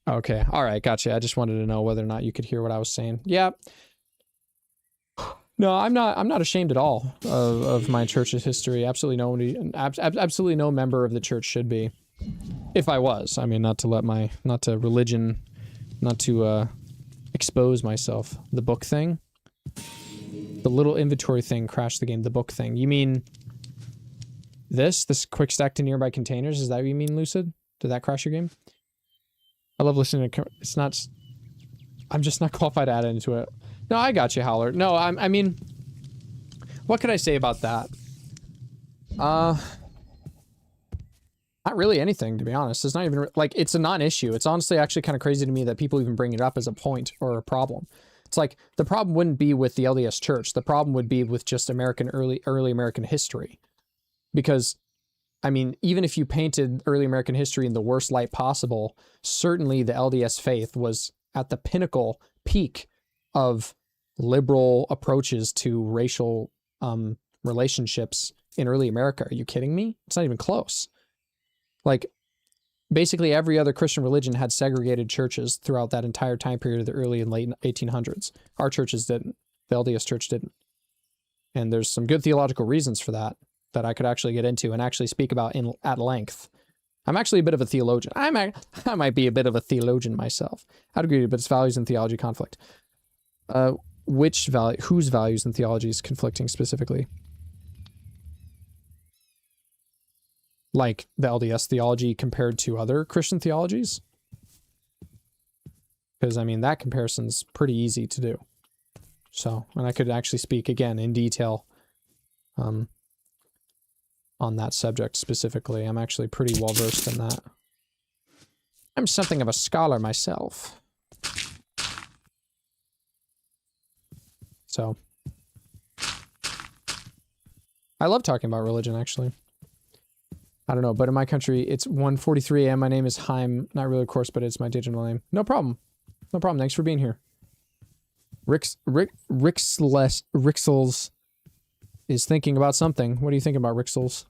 Okay, all right, gotcha. I just wanted to know whether or not you could hear what I was saying. Yeah. No, I'm not ashamed at all of my church's history. Absolutely no member of the church should be. If I was, I mean, not to expose myself. The book thing, the little inventory thing crashed the game. The book thing. You mean this quick stack to nearby containers? Is that what you mean, Lucid? Did that crash your game? I love listening to. It's not. I'm just not qualified to add into it. No, I got you, Howler. No, I mean, what could I say about that? Not really anything, to be honest. It's not even, like, it's a non-issue. It's honestly actually kind of crazy to me that people even bring it up as a point or a problem. It's like, the problem wouldn't be with the LDS Church. The problem would be with just early American history. Because, I mean, even if you painted early American history in the worst light possible, certainly the LDS faith was at the pinnacle, peak of liberal approaches to racial relationships in early America. Are you kidding me? It's not even close. Like, basically every other Christian religion had segregated churches throughout that entire time period of the early and late 1800s. Our churches didn't. The LDS Church didn't. And there's some good theological reasons for that I could actually get into and actually speak about at length. I'm actually a bit of a theologian. I might be a bit of a theologian myself. I'd agree, but it's values and theology conflict. Whose values and theology is conflicting specifically? Like the LDS theology compared to other Christian theologies? Because, I mean, that comparison's pretty easy to do. So, and I could actually speak again in detail on that subject specifically. I'm actually pretty well versed in that. I'm something of a scholar myself. So, I love talking about religion, actually. I don't know, but in my country, it's 1:43 a.m. My name is Haim. Not really, of course, but it's my digital name. No problem. No problem. Thanks for being here. Rixels is thinking about something. What are you thinking about, Rixels?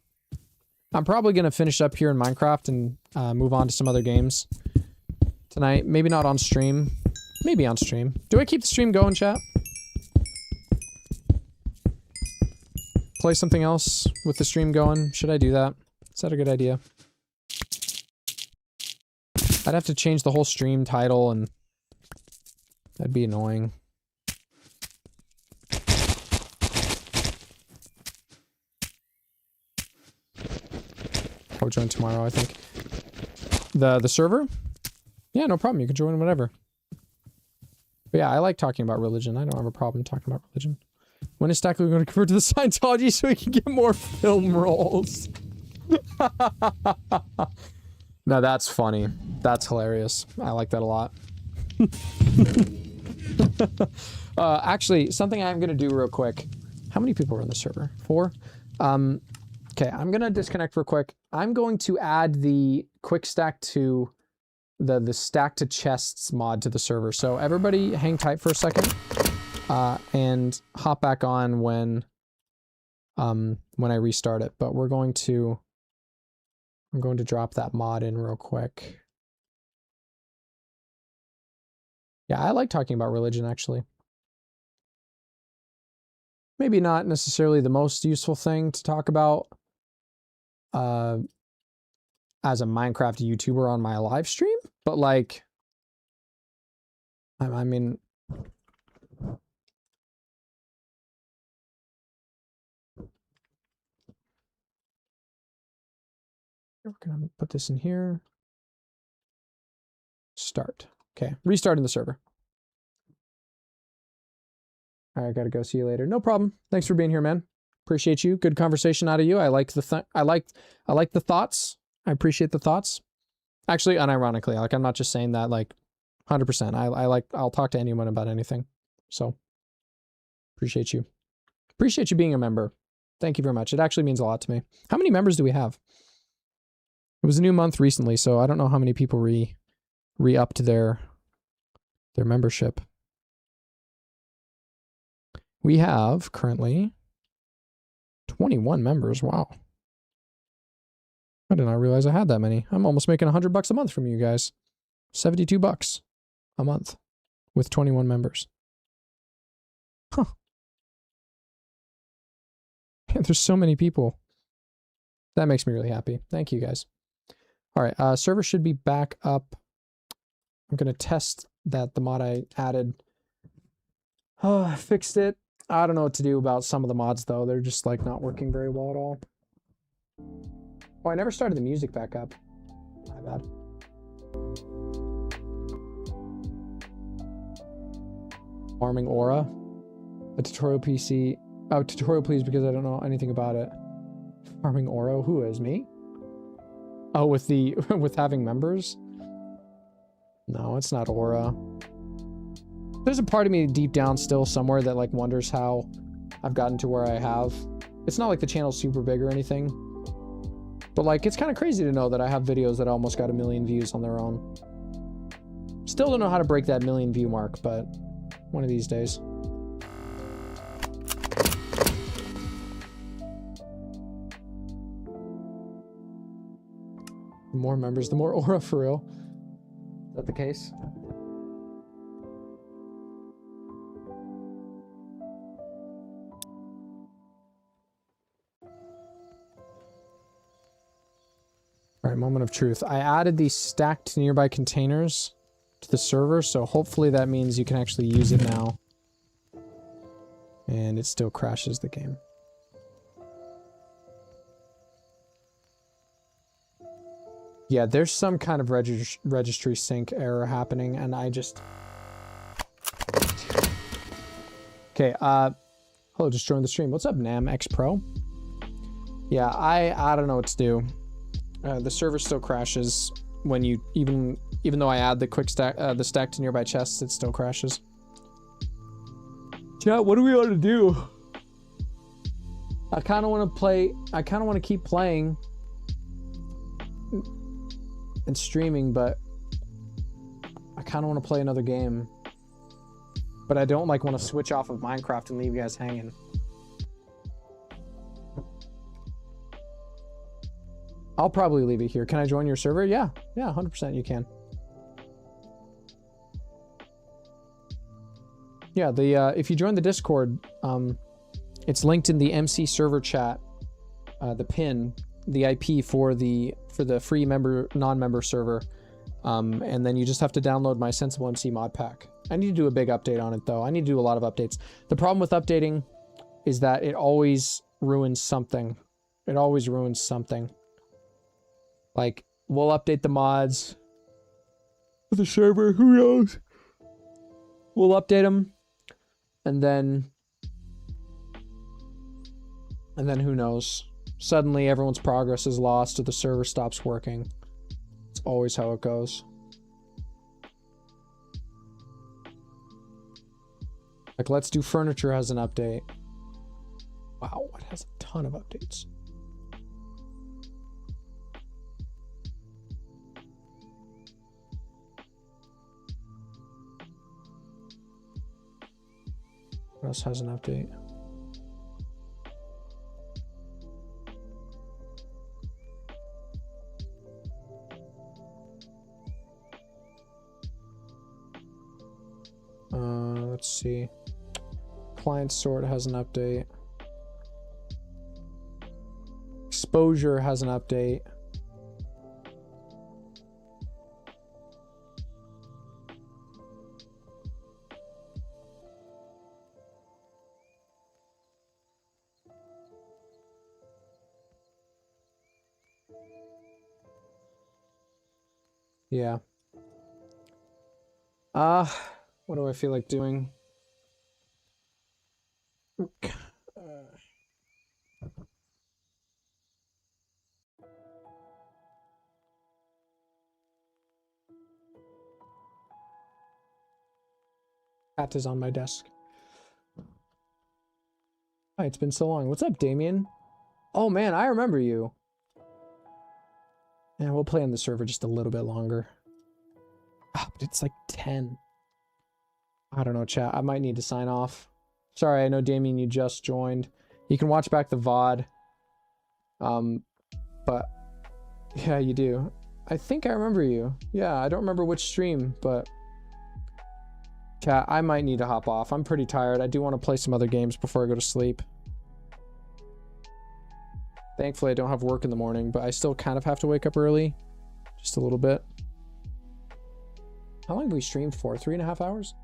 I'm probably going to finish up here in Minecraft and move on to some other games tonight. Maybe not on stream. Maybe on stream. Do I keep the stream going, chat? Play something else with the stream going? Should I do that? Is that a good idea? I'd have to change the whole stream title and that'd be annoying. I'll join tomorrow, I think. The server? Yeah, no problem. You can join whenever. But yeah, I like talking about religion. I don't have a problem talking about religion. When is Stackler going to convert to the Scientology so he can get more film roles? No, that's funny. That's hilarious. I like that a lot. Actually, something I'm going to do real quick. How many people are on the server? 4? Okay, I'm going to disconnect real quick. I'm going to add the quick stack to the stack to chests mod to the server. So everybody hang tight for a second and hop back on when I restart it. But I'm going to drop that mod in real quick. Yeah, I like talking about religion, actually. Maybe not necessarily the most useful thing to talk about as a Minecraft YouTuber on my live stream, but like, I mean, we're gonna put this in here. Start. Okay, restarting the server. All right, gotta go. See you later. No problem. Thanks for being here, man. Appreciate you. Good conversation out of you. I like the I like the thoughts. I appreciate the thoughts. Actually, unironically, like I'm not just saying that like 100%. I'll talk to anyone about anything. So appreciate you. Appreciate you being a member. Thank you very much. It actually means a lot to me. How many members do we have? It was a new month recently, so I don't know how many people re-upped their membership. We have currently 21 members. Wow. I did not realize I had that many. I'm almost making $100 a month from you guys. $72 a month with 21 members. Huh. Man, there's so many people. That makes me really happy. Thank you guys. All right, server should be back up. I'm going to test that the mod I added. Oh, I fixed it. I don't know what to do about some of the mods though. They're just like not working very well at all. Oh, I never started the music back up. My bad. Farming Aura. A tutorial PC. Oh, tutorial please because I don't know anything about it. Farming Aura. Who is me? Oh, with the with having members? No, it's not Aura. There's a part of me deep down still somewhere that like wonders how I've gotten to where I have. It's not like the channel's super big or anything. But like, it's kind of crazy to know that I have videos that almost got 1 million views on their own. Still don't know how to break that 1 million view mark, but one of these days. The more members, the more aura for real. Is that the case? All right, moment of truth. I added these stacked nearby containers to the server, so hopefully that means you can actually use it now. And it still crashes the game. Yeah, there's some kind of registry sync error happening, and I just... Okay, hello, just joined the stream. What's up, Nam X Pro? Yeah, I don't know what to do. The server still crashes when you even though I add the quick stack the stack to nearby chests, it still crashes. Chat, what do we want to do? I kind of want to play. I kind of want to keep playing and streaming, but I kind of want to play another game. But I don't like want to switch off of Minecraft and leave you guys hanging. I'll probably leave it here. Can I join your server? Yeah, 100% you can. Yeah, if you join the Discord, it's linked in the MC server chat. The pin, the IP for the free member non-member server, and then you just have to download my Sensible MC mod pack. I need to do a big update on it though. I need to do a lot of updates. The problem with updating is that it always ruins something. It always ruins something. Like, we'll update the mods for the server, who knows? We'll update them, and then who knows? Suddenly everyone's progress is lost or the server stops working. It's always how it goes. Like, Let's Do Furniture has an update. Wow, it has a ton of updates. What else has an update? Let's see. Client sort has an update. Exposure has an update. Yeah. What do I feel like doing? Cat is on my desk. Hi, it's been so long. What's up, Damien? Oh man, I remember you. Yeah, we'll play on the server just a little bit longer. Oh, but it's like 10. I don't know, chat. I might need to sign off. Sorry, I know, Damien, you just joined. You can watch back the VOD. But yeah, you do. I think I remember you. Yeah, I don't remember which stream, but chat, I might need to hop off. I'm pretty tired. I do want to play some other games before I go to sleep. Thankfully, I don't have work in the morning, but I still kind of have to wake up early. Just a little bit. How long have we streamed for? 3.5 hours?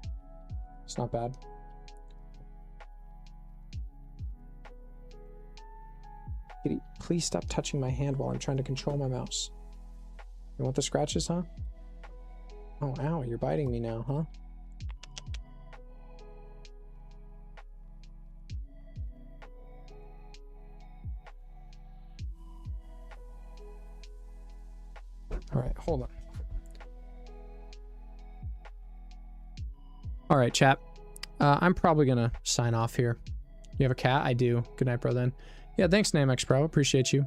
It's not bad. Kitty, please stop touching my hand while I'm trying to control my mouse. You want the scratches, huh? Oh, ow, you're biting me now, huh? All right, hold on. All right, chat. I'm probably gonna sign off here. You have a cat? I do. Good night, bro, then. Yeah, thanks, Namex Pro. Appreciate you.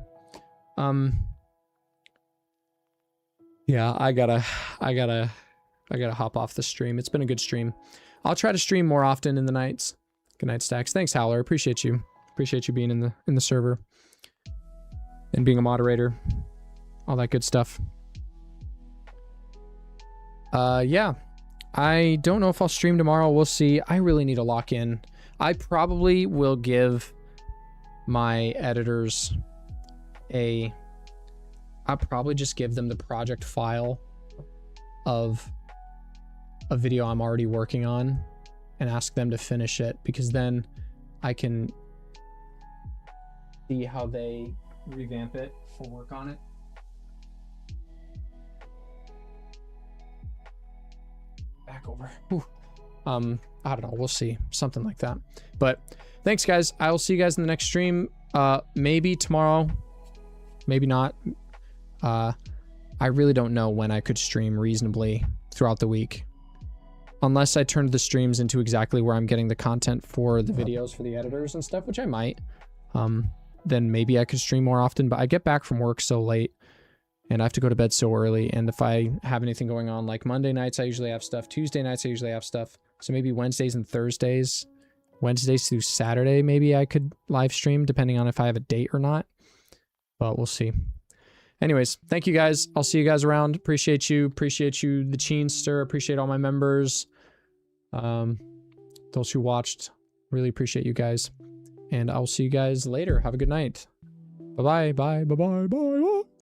Yeah, I gotta hop off the stream. It's been a good stream. I'll try to stream more often in the nights. Good night, Stacks. Thanks, Howler. Appreciate you. Appreciate you being in the server and being a moderator. All that good stuff. Yeah. I don't know if I'll stream tomorrow. We'll see. I really need to lock in. I probably will give my editors I'll probably just give them the project file of a video I'm already working on and ask them to finish it, because then I can see how they revamp it or work on it. Back over. Whew. I don't know. We'll see. Something like that. But thanks, guys. I will see you guys in the next stream. Maybe tomorrow. Maybe not. I really don't know when I could stream reasonably throughout the week. Unless I turned the streams into exactly where I'm getting the content for the videos for the editors and stuff, which I might. Then maybe I could stream more often. But I get back from work so late. And I have to go to bed so early. And if I have anything going on, like Monday nights, I usually have stuff. Tuesday nights, I usually have stuff. So maybe Wednesdays and Thursdays. Wednesdays through Saturday, maybe I could live stream, depending on if I have a date or not. But we'll see. Anyways, thank you guys. I'll see you guys around. Appreciate you. Appreciate you, the Cheenster. Appreciate all my members. Those who watched. Really appreciate you guys. And I'll see you guys later. Have a good night. Bye-bye. Bye. Bye-bye. Bye.